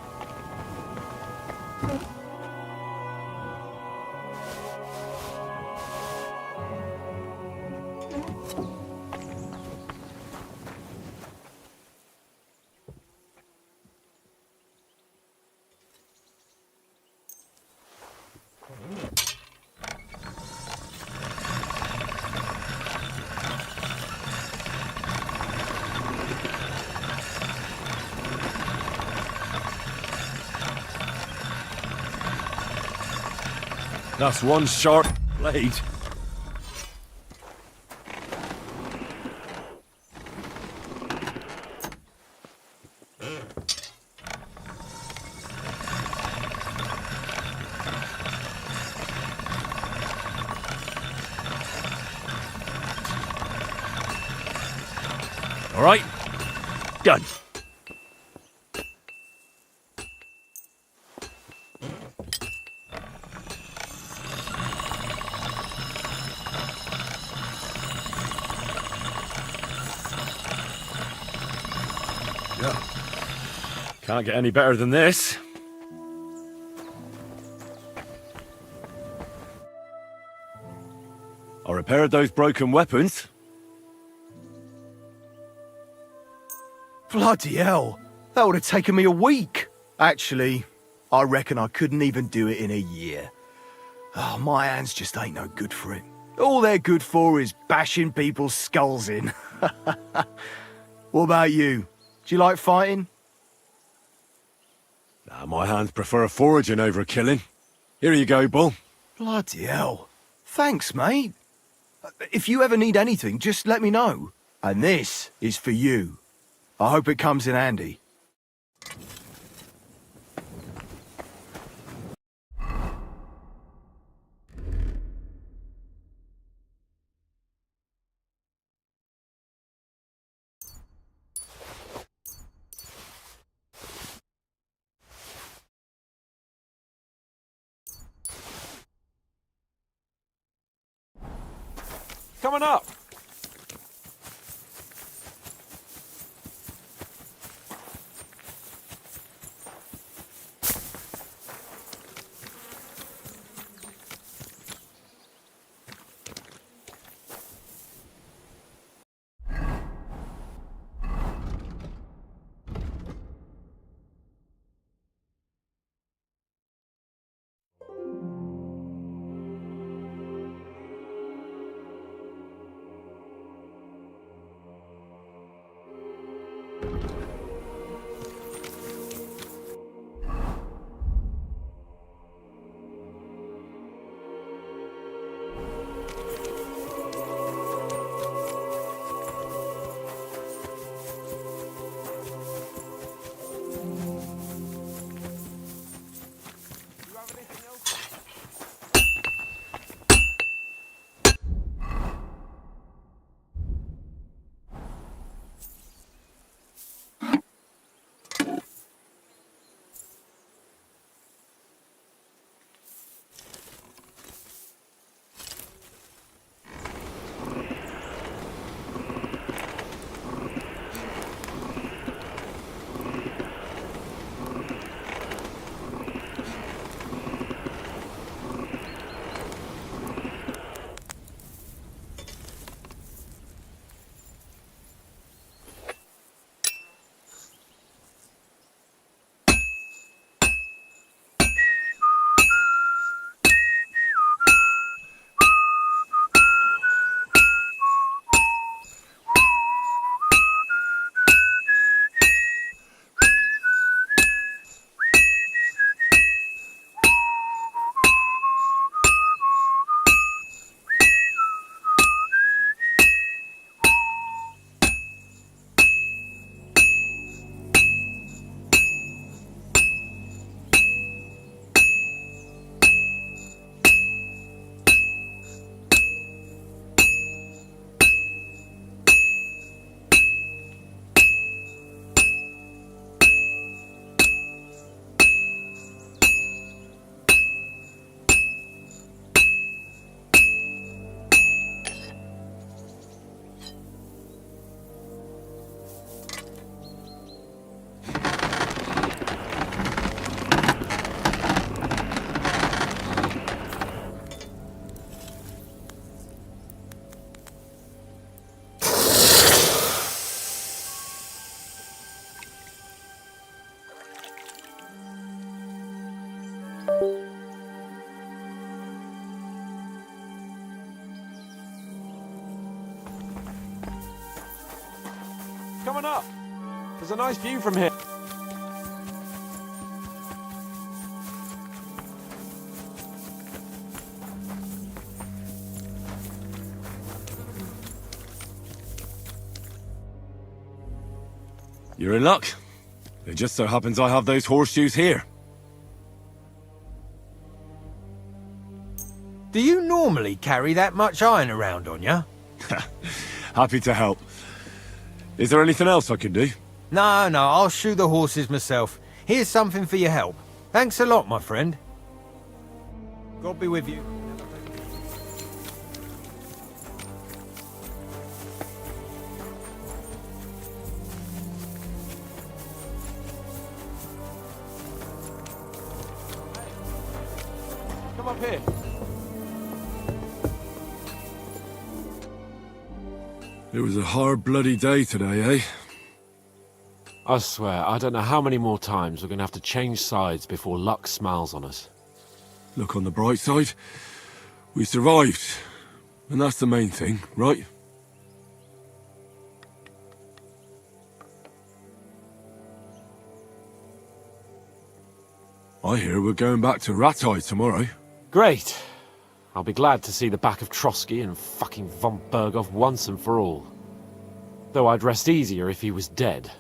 That's one sharp blade. All right, done. Can't get any better than this. I repaired those broken weapons. Bloody hell, that would have taken me a week. Actually, I reckon I couldn't even do it in a year. Oh, my hands just ain't no good for it. All they're good for is bashing people's skulls in. What about you? Do you like fighting? Nah, my hands prefer foraging over killing. Here you go, Bull. Bloody hell. Thanks, mate. If you ever need anything, just let me know. And this is for you. I hope it comes in handy. Coming up. come on up. There's a nice view from here. You're in luck. It just so happens I have those horseshoes here. Do you normally carry that much iron around on you? Happy to help. Is there anything else I can do? No, I'll shoe the horses myself. Here's something for your help. Thanks a lot, my friend. God be with you. Come up here. It was a hard bloody day today, eh? I swear, I don't know how many more times we're going to have to change sides before luck smiles on us. Look on the bright side. We survived. And that's the main thing, right? I hear we're going back to Rattay tomorrow. Great. I'll be glad to see the back of Trotsky and fucking von Berghoff once and for all. Though I'd rest easier if he was dead.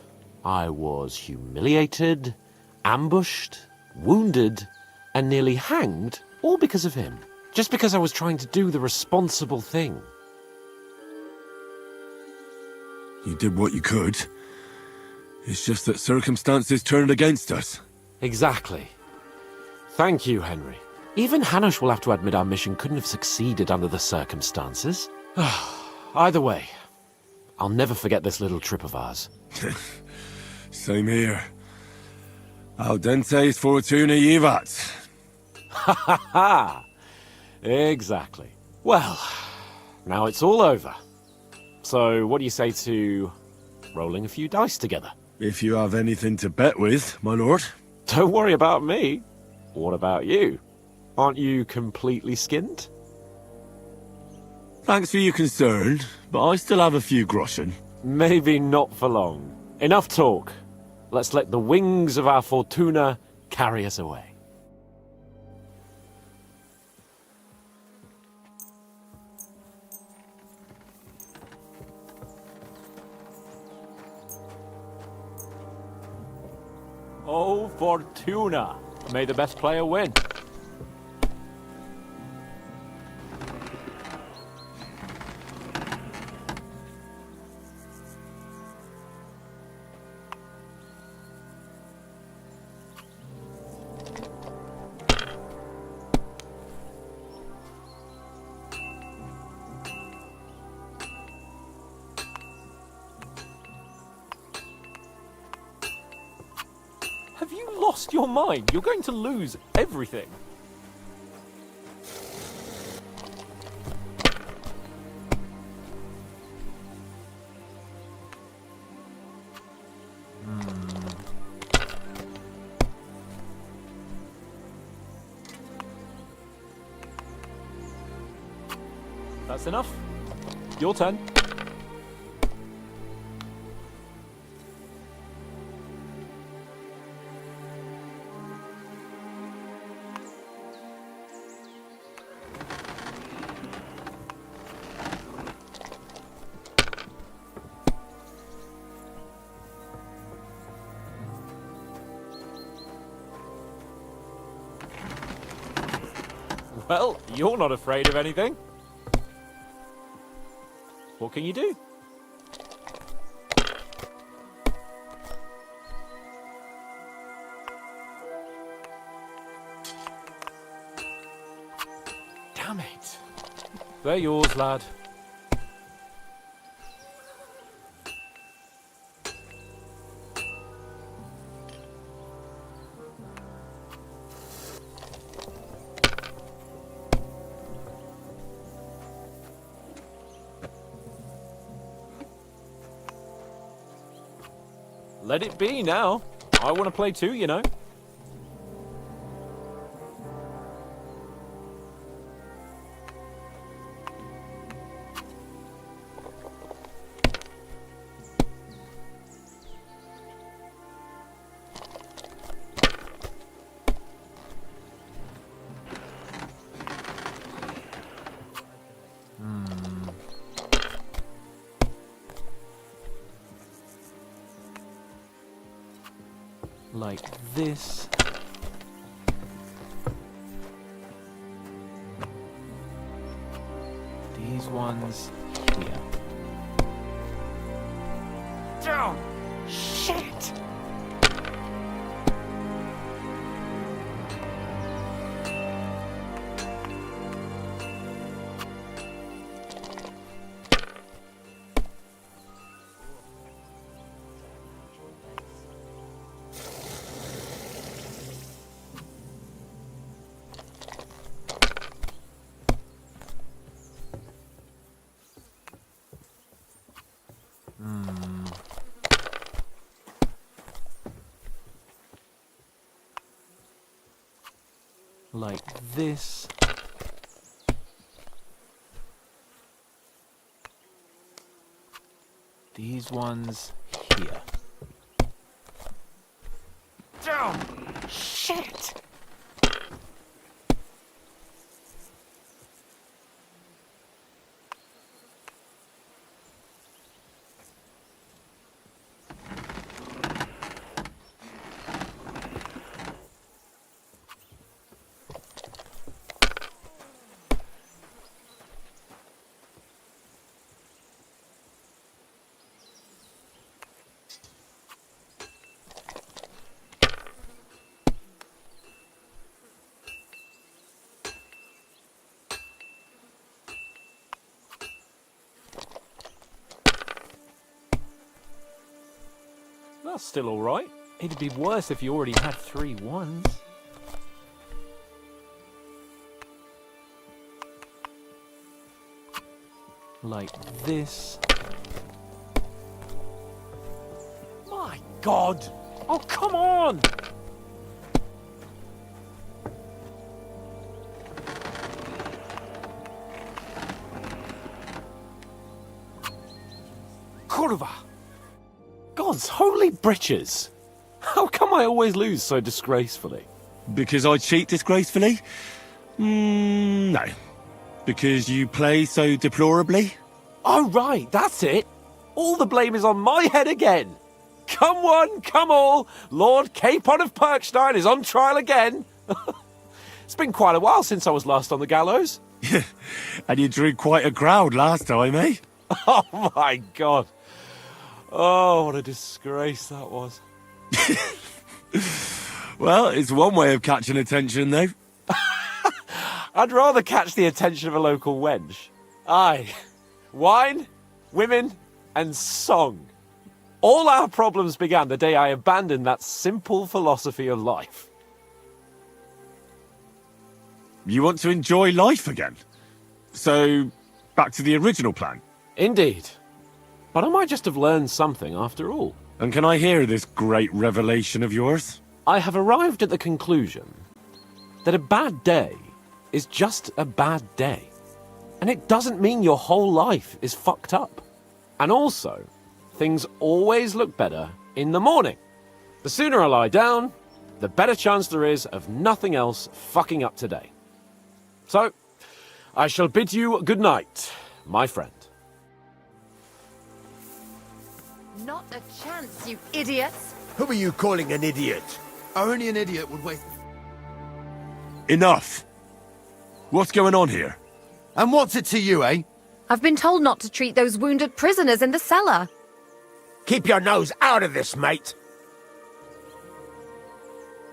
I was humiliated, ambushed, wounded, and nearly hanged, all because of him. Just because I was trying to do the responsible thing. You did what you could. It's just that circumstances turned against us. Exactly. Thank you, Henry. Even Hanush will have to admit our mission couldn't have succeeded under the circumstances. Either way, I'll never forget this little trip of ours. Same here. Al dentes fortuna jivat. Ha ha ha! Exactly. Well, now it's all over. So what do you say to rolling a few dice together? If you have anything to bet with, my lord. Don't worry about me. What about you? Aren't you completely skinned? Thanks for your concern, but I still have a few groschen. Maybe not for long. Enough talk. Let's let the wings of our Fortuna carry us away. Oh, Fortuna! May the best player win. Have you lost your mind? You're going to lose everything. That's enough. Your turn. Well, you're not afraid of anything. What can you do? Damn it. They're yours, lad. Let it be now. I want to play too, you know. Like this. These ones here. Oh, shit! Like this. These ones here. Oh, shit! That's still alright. It'd be worse if you already had 3 ones. Like this. My God! Oh, come on! Kurva! God's holy britches! How come I always lose so disgracefully? Because I cheat disgracefully? No. Because you play so deplorably? Oh, right, that's it. All the blame is on my head again. Come one, come all. Lord Capon of Perkstein is on trial again. It's been quite a while since I was last on the gallows. And you drew quite a crowd last time, eh? Oh, my God. Oh, what a disgrace that was. Well, it's one way of catching attention, though. I'd rather catch the attention of a local wench. Aye. Wine, women, and song. All our problems began the day I abandoned that simple philosophy of life. You want to enjoy life again? So, back to the original plan? Indeed. But I might just have learned something after all. And can I hear this great revelation of yours? I have arrived at the conclusion that a bad day is just a bad day. And it doesn't mean your whole life is fucked up. And also, things always look better in the morning. The sooner I lie down, the better chance there is of nothing else fucking up today. So, I shall bid you good night, my friend. Not a chance, you idiots! Who are you calling an idiot? Only an idiot would waste... Enough! What's going on here? And what's it to you, eh? I've been told not to treat those wounded prisoners in the cellar. Keep your nose out of this, mate!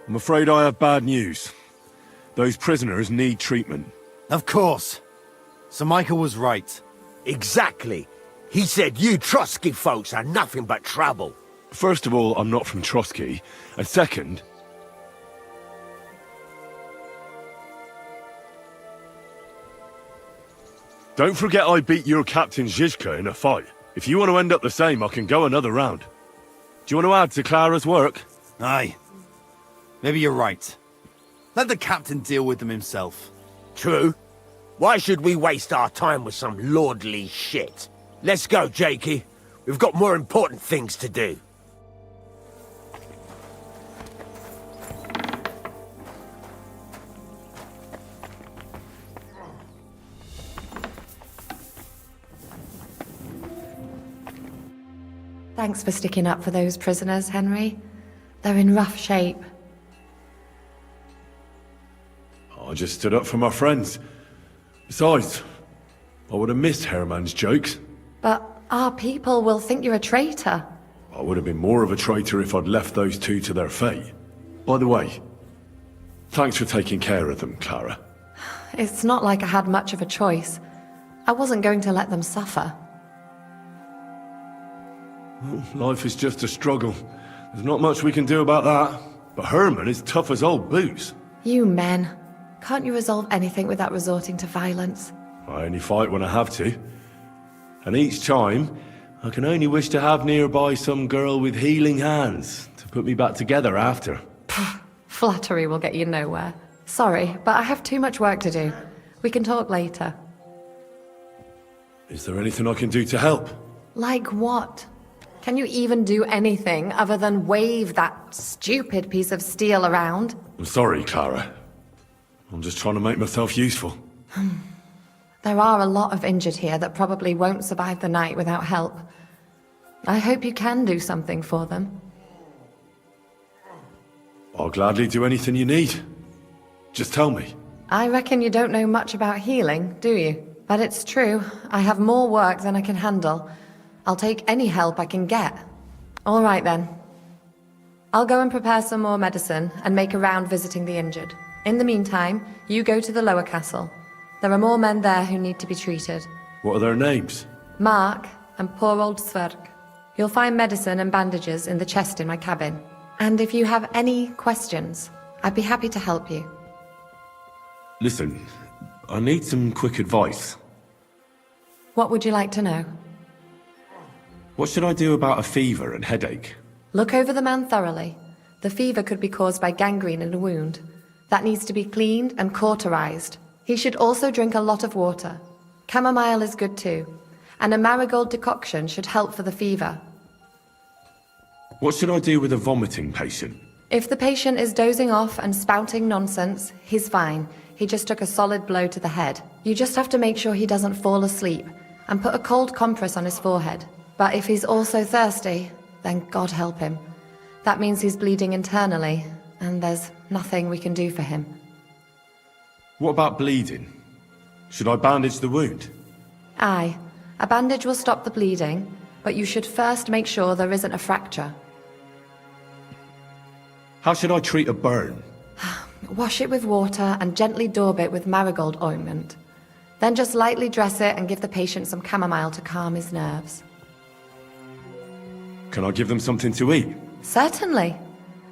I'm afraid I have bad news. Those prisoners need treatment. Of course. Sir Michael was right. Exactly. He said you Trotsky folks are nothing but trouble. First of all, I'm not from Trotsky. And second... Don't forget I beat your Captain Zizka in a fight. If you want to end up the same, I can go another round. Do you want to add to Clara's work? Aye. Maybe you're right. Let the captain deal with them himself. True. Why should we waste our time with some lordly shit? Let's go, Jakey. We've got more important things to do. Thanks for sticking up for those prisoners, Henry. They're in rough shape. I just stood up for my friends. Besides, I would have missed Herman's jokes. But our people will think you're a traitor. I would have been more of a traitor if I'd left those two to their fate. By the way, thanks for taking care of them, Clara. It's not like I had much of a choice. I wasn't going to let them suffer. Life is just a struggle. There's not much we can do about that. But Herman is tough as old boots. You men. Can't you resolve anything without resorting to violence? I only fight when I have to. And each time, I can only wish to have nearby some girl with healing hands to put me back together after. Flattery will get you nowhere. Sorry, but I have too much work to do. We can talk later. Is there anything I can do to help? Like what? Can you even do anything other than wave that stupid piece of steel around? I'm sorry, Clara. I'm just trying to make myself useful. There are a lot of injured here that probably won't survive the night without help. I hope you can do something for them. I'll gladly do anything you need. Just tell me. I reckon you don't know much about healing, do you? But it's true. I have more work than I can handle. I'll take any help I can get. All right then. I'll go and prepare some more medicine and make a round visiting the injured. In the meantime, you go to the lower castle. There are more men there who need to be treated. What are their names? Mark and poor old Sverk. You'll find medicine and bandages in the chest in my cabin. And if you have any questions, I'd be happy to help you. Listen, I need some quick advice. What would you like to know? What should I do about a fever and headache? Look over the man thoroughly. The fever could be caused by gangrene in a wound. That needs to be cleaned and cauterized. He should also drink a lot of water. Chamomile is good too. And a marigold decoction should help for the fever. What should I do with a vomiting patient? If the patient is dozing off and spouting nonsense, he's fine. He just took a solid blow to the head. You just have to make sure he doesn't fall asleep and put a cold compress on his forehead. But if he's also thirsty, then God help him. That means he's bleeding internally, and there's nothing we can do for him. What about bleeding? Should I bandage the wound? Aye. A bandage will stop the bleeding, but you should first make sure there isn't a fracture. How should I treat a burn? Wash it with water and gently daub it with marigold ointment. Then just lightly dress it and give the patient some chamomile to calm his nerves. Can I give them something to eat? Certainly.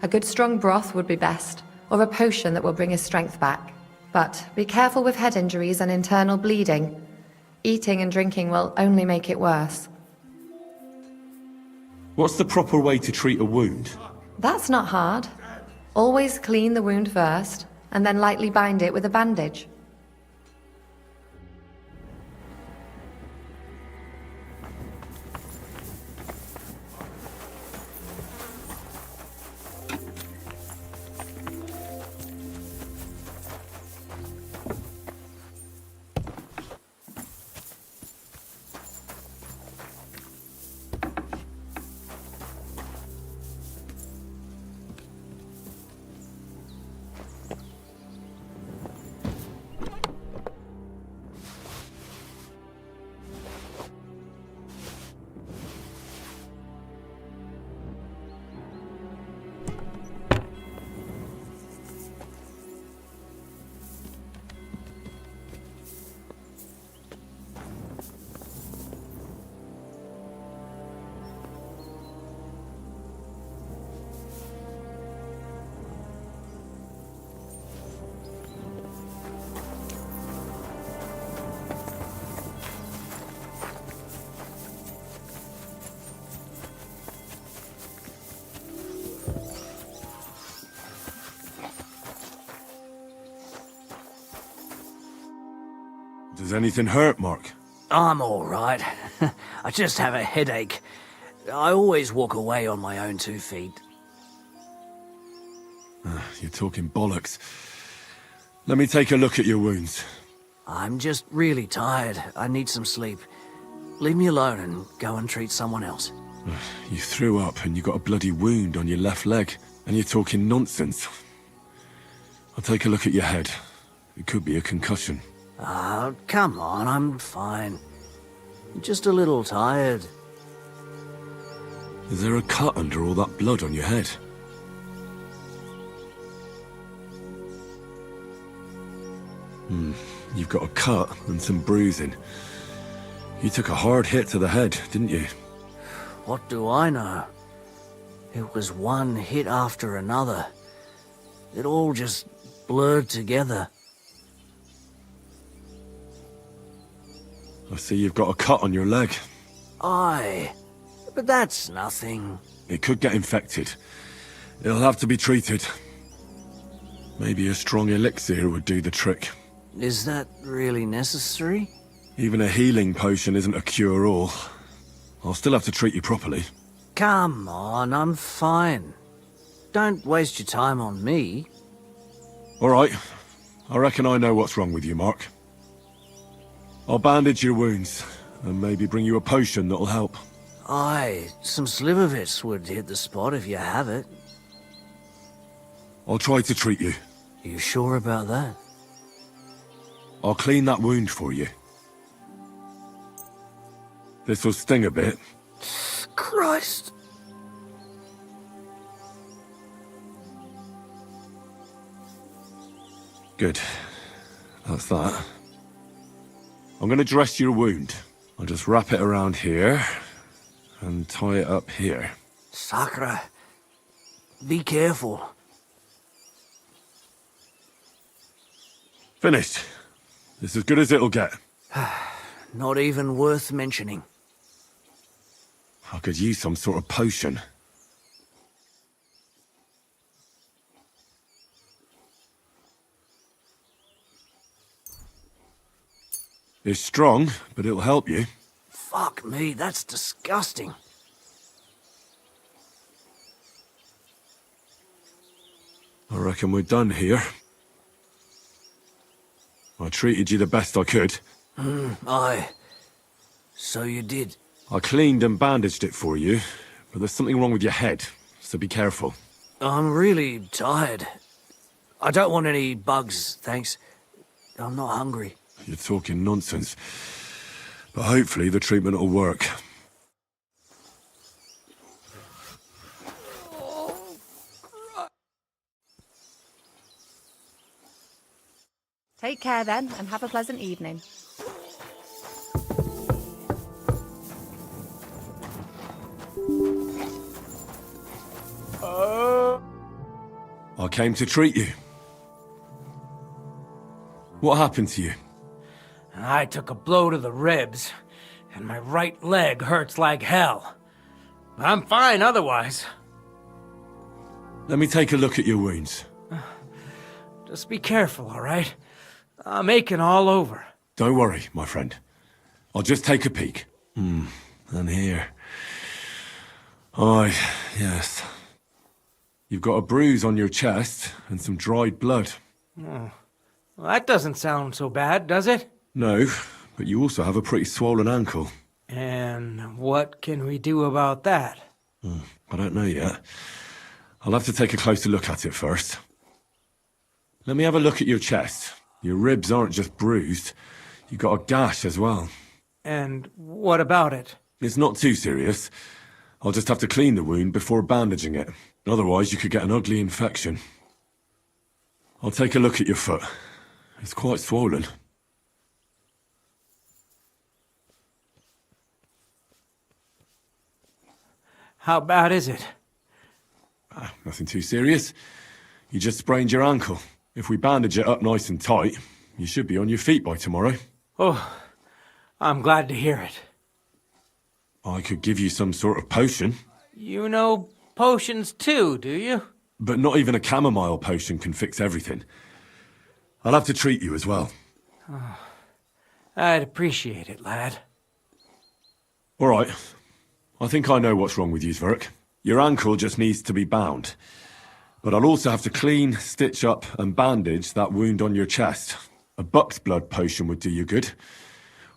A good strong broth would be best, or a potion that will bring his strength back. But be careful with head injuries and internal bleeding. Eating and drinking will only make it worse. What's the proper way to treat a wound? That's not hard. Always clean the wound first, and then lightly bind it with a bandage. Does anything hurt, Mark? I'm all right. I just have a headache. I always walk away on my own 2 feet. You're talking bollocks. Let me take a look at your wounds. I'm just really tired. I need some sleep. Leave me alone and go and treat someone else. You threw up and you got a bloody wound on your left leg. And you're talking nonsense. I'll take a look at your head. It could be a concussion. Ah, come on, I'm fine. Just a little tired. Is there a cut under all that blood on your head? You've got a cut and some bruising. You took a hard hit to the head, didn't you? What do I know? It was one hit after another. It all just blurred together. I see you've got a cut on your leg. Aye, but that's nothing. It could get infected. It'll have to be treated. Maybe a strong elixir would do the trick. Is that really necessary? Even a healing potion isn't a cure-all. I'll still have to treat you properly. Come on, I'm fine. Don't waste your time on me. All right. I reckon I know what's wrong with you, Mark. I'll bandage your wounds, and maybe bring you a potion that'll help. Aye, some slivovitz would hit the spot if you have it. I'll try to treat you. You sure about that? I'll clean that wound for you. This'll sting a bit. Christ! Good. That's that. I'm gonna dress your wound. I'll just wrap it around here, and tie it up here. Sakra, be careful. Finished. It's as good as it'll get. Not even worth mentioning. I could use some sort of potion. It's strong, but it'll help you. Fuck me, that's disgusting. I reckon we're done here. I treated you the best I could. Aye. So you did. I cleaned and bandaged it for you, but there's something wrong with your head, so be careful. I'm really tired. I don't want any bugs, thanks. I'm not hungry. You're talking nonsense. But hopefully the treatment will work. Take care then, and have a pleasant evening. I came to treat you. What happened to you? I took a blow to the ribs, and my right leg hurts like hell. I'm fine otherwise. Let me take a look at your wounds. Just be careful, all right? I'm aching all over. Don't worry, my friend. I'll just take a peek. And here. Aye, yes. You've got a bruise on your chest and some dried blood. Oh. Well, that doesn't sound so bad, does it? No, but you also have a pretty swollen ankle. And what can we do about that? I don't know yet. I'll have to take a closer look at it first. Let me have a look at your chest. Your ribs aren't just bruised. You've got a gash as well. And what about it? It's not too serious. I'll just have to clean the wound before bandaging it. Otherwise, you could get an ugly infection. I'll take a look at your foot. It's quite swollen. How bad is it? Nothing too serious. You just sprained your ankle. If we bandage it up nice and tight, you should be on your feet by tomorrow. Oh, I'm glad to hear it. I could give you some sort of potion. You know potions too, do you? But not even a chamomile potion can fix everything. I'll have to treat you as well. Oh, I'd appreciate it, lad. All right. I think I know what's wrong with you, Zverk. Your ankle just needs to be bound. But I'll also have to clean, stitch up, and bandage that wound on your chest. A buck's blood potion would do you good.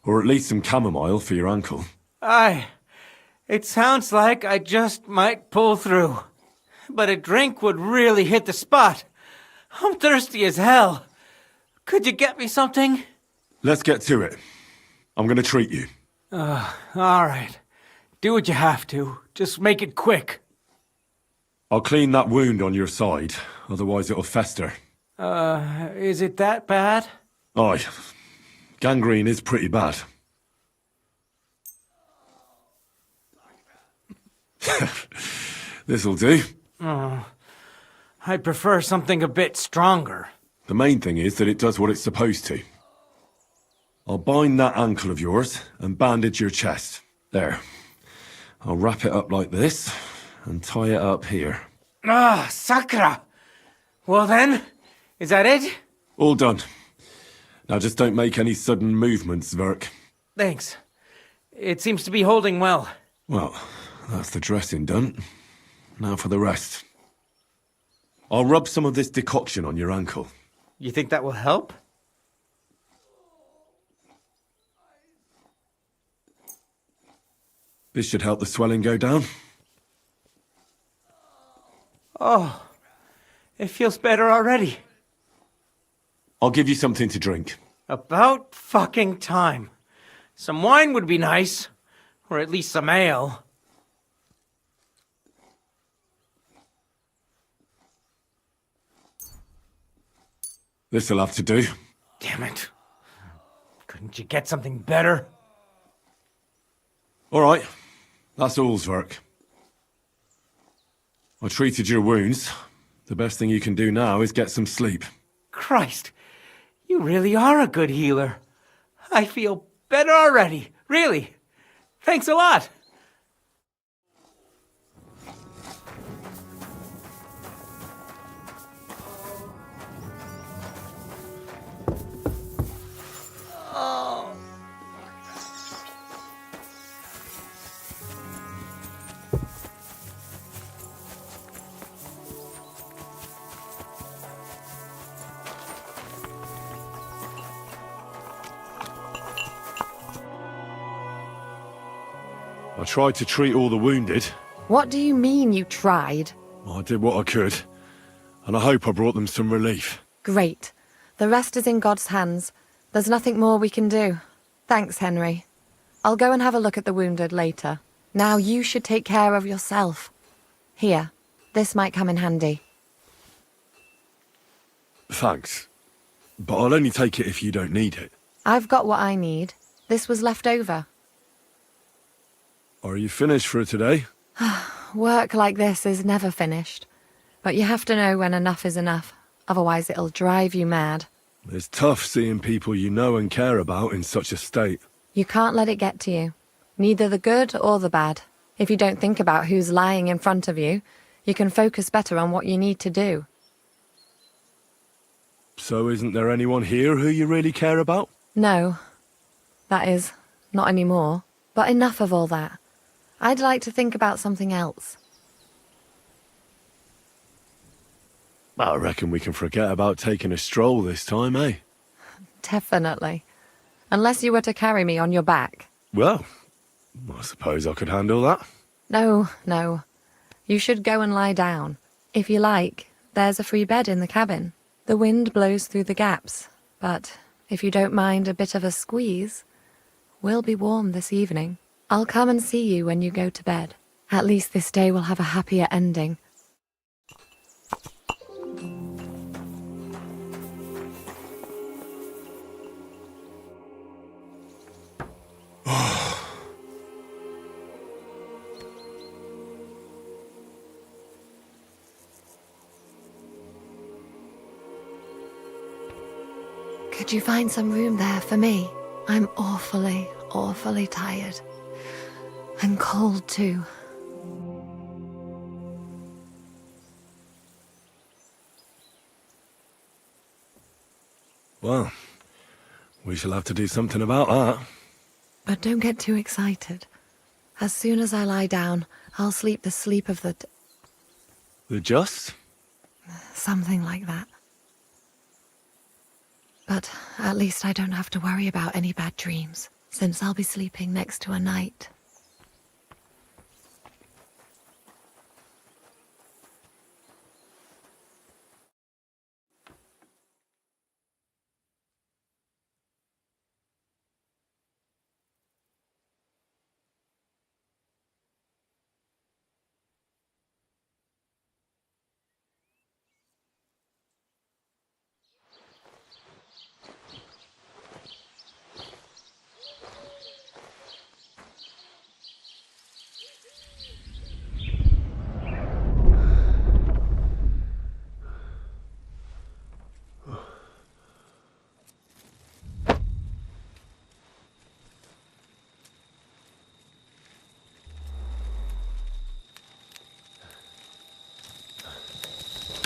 Or at least some chamomile for your ankle. Aye. It sounds like I just might pull through. but a drink would really hit the spot. I'm thirsty as hell. Could you get me something? Let's get to it. I'm gonna treat you. All right. Do what you have to. Just make it quick. I'll clean that wound on your side, otherwise it'll fester. Is it that bad? Aye. Gangrene is pretty bad. This'll do. Oh, I'd prefer something a bit stronger. The main thing is that it does what it's supposed to. I'll bind that ankle of yours and bandage your chest. There. I'll wrap it up like this and tie it up here. Ah, Sakra! Well then, is that it? All done. Now just don't make any sudden movements, Verk. Thanks. It seems to be holding well. Well, that's the dressing done. Now for the rest. I'll rub some of this decoction on your ankle. You think that will help? This should help the swelling go down. Oh, it feels better already. I'll give you something to drink. About fucking time. Some wine would be nice. Or at least some ale. This'll have to do. Damn it. Couldn't you get something better? All right. That's all's work. I treated your wounds. The best thing you can do now is get some sleep. Christ, you really are a good healer. I feel better already, really. Thanks a lot. Oh. I tried to treat all the wounded. What do you mean you tried? I did what I could, and I hope I brought them some relief. Great. The rest is in God's hands. There's nothing more we can do. Thanks, Henry. I'll go and have a look at the wounded later. Now you should take care of yourself. Here, this might come in handy. Thanks. But I'll only take it if you don't need it. I've got what I need. This was left over. Are you finished for today? Work like this is never finished. But you have to know when enough is enough. Otherwise it'll drive you mad. It's tough seeing people you know and care about in such a state. You can't let it get to you. Neither the good or the bad. If you don't think about who's lying in front of you, you can focus better on what you need to do. So isn't there anyone here who you really care about? No. That is, not anymore. But enough of all that. I'd like to think about something else. I reckon we can forget about taking a stroll this time, eh? Definitely. Unless you were to carry me on your back. Well, I suppose I could handle that. No. You should go and lie down. If you like, there's a free bed in the cabin. The wind blows through the gaps, but if you don't mind a bit of a squeeze, we'll be warm this evening. I'll come and see you when you go to bed. At least this day will have a happier ending. Could you find some room there for me? I'm awfully tired. And cold too. Well, we shall have to do something about that. But don't get too excited. As soon as I lie down, I'll sleep the sleep of the... The just? Something like that. But at least I don't have to worry about any bad dreams, since I'll be sleeping next to a knight.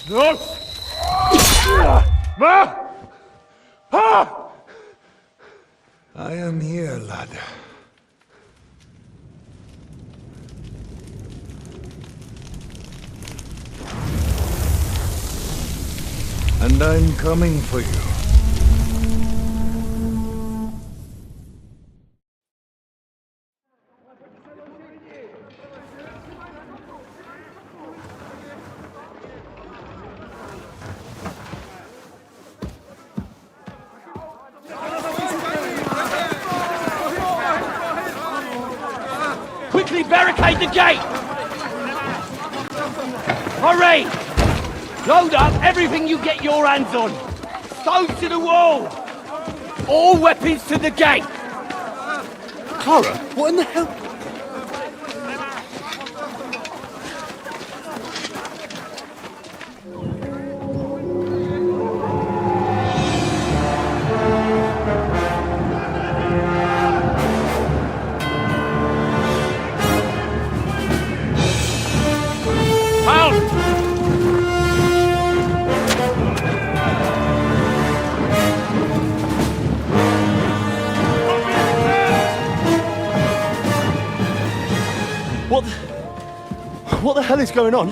No! Ma! Ah! I am here, lad. And I'm coming for you. Quickly barricade the gate! Hurry! Load up everything you get your hands on! Stones to the wall! All weapons to the gate! Clara, what in the hell? What the hell is going on?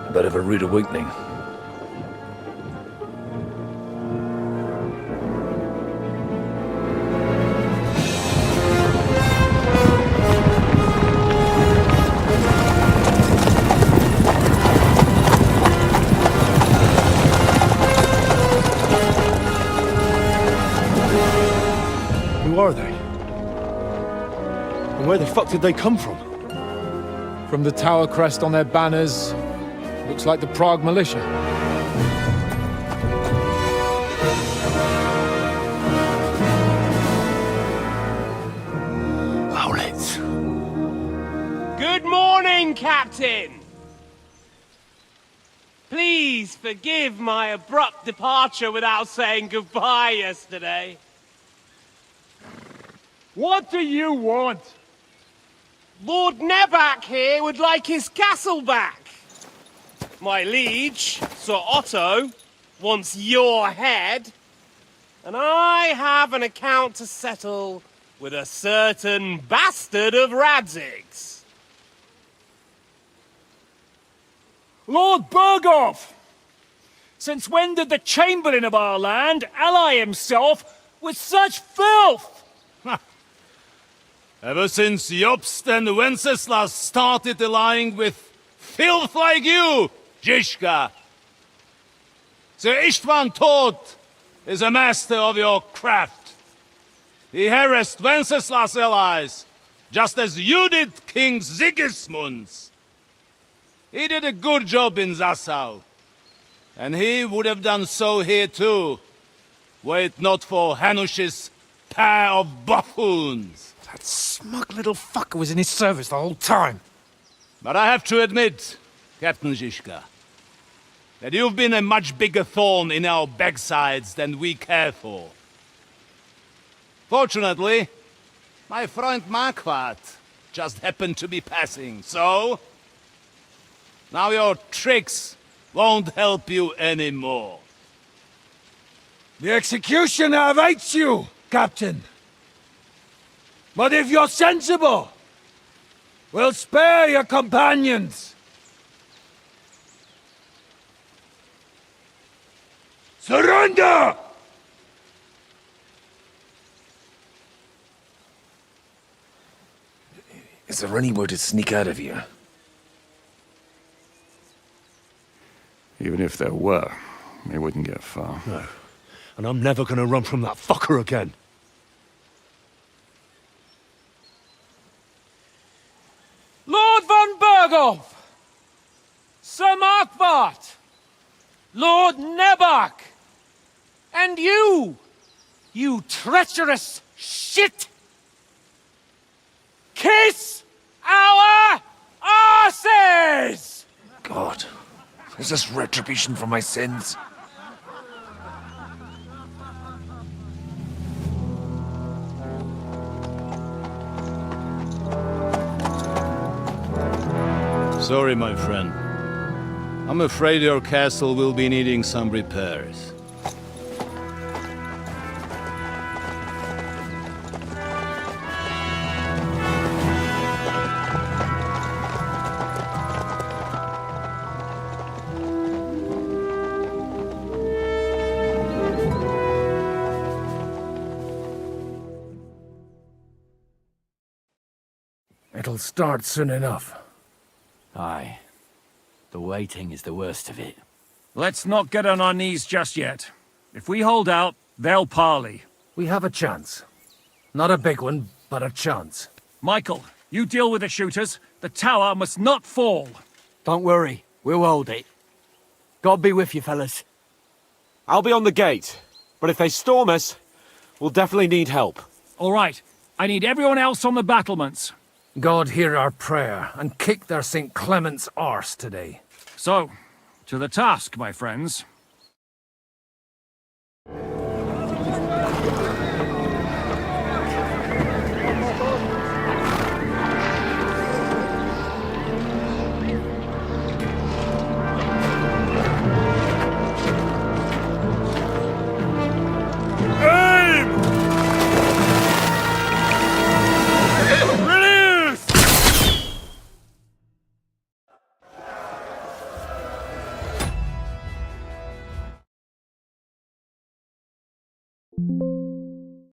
A bit of a rude awakening. Who are they? And where the fuck did they come from? From the tower crest on their banners, looks like the Prague militia. Owlets. Good morning, Captain! Please forgive my abrupt departure without saying goodbye yesterday. What do you want? Lord Nebak here would like his castle back. My liege, Sir Otto, wants your head. And I have an account to settle with a certain bastard of Radzig's. Lord Berghoff! Since when did the Chamberlain of our land ally himself with such filth? Ever since Jobst and Wenceslas started allying with filth like you, Zizka. Sir Istvan Tod is a master of your craft. He harassed Wenceslas' allies, just as you did King Sigismund's. He did a good job in Zassau, and he would have done so here too, were it not for Hanush's pair of buffoons. That smug little fucker was in his service the whole time. But I have to admit, Captain Zizka, that you've been a much bigger thorn in our backsides than we care for. Fortunately, my friend Marquardt just happened to be passing, so... now your tricks won't help you anymore. The executioner awaits you, Captain. But if you're sensible, we'll spare your companions. Surrender! Is there any way to sneak out of here? Even if there were, we wouldn't get far. No. And I'm never gonna run from that fucker again. Lord von Berghoff! Sir Marquardt! Lord Nebak! And you treacherous shit! Kiss our asses! God, is this retribution for my sins? Sorry, my friend. I'm afraid your castle will be needing some repairs. It'll start soon enough. Aye. The waiting is the worst of it. Let's not get on our knees just yet. If we hold out, they'll parley. We have a chance. Not a big one, but a chance. Michael, you deal with the shooters. The tower must not fall. Don't worry. We'll hold it. God be with you, fellas. I'll be on the gate, but if they storm us, we'll definitely need help. All right. I need everyone else on the battlements. God hear our prayer, and kick their St. Clement's arse today. So, to the task, my friends. Release!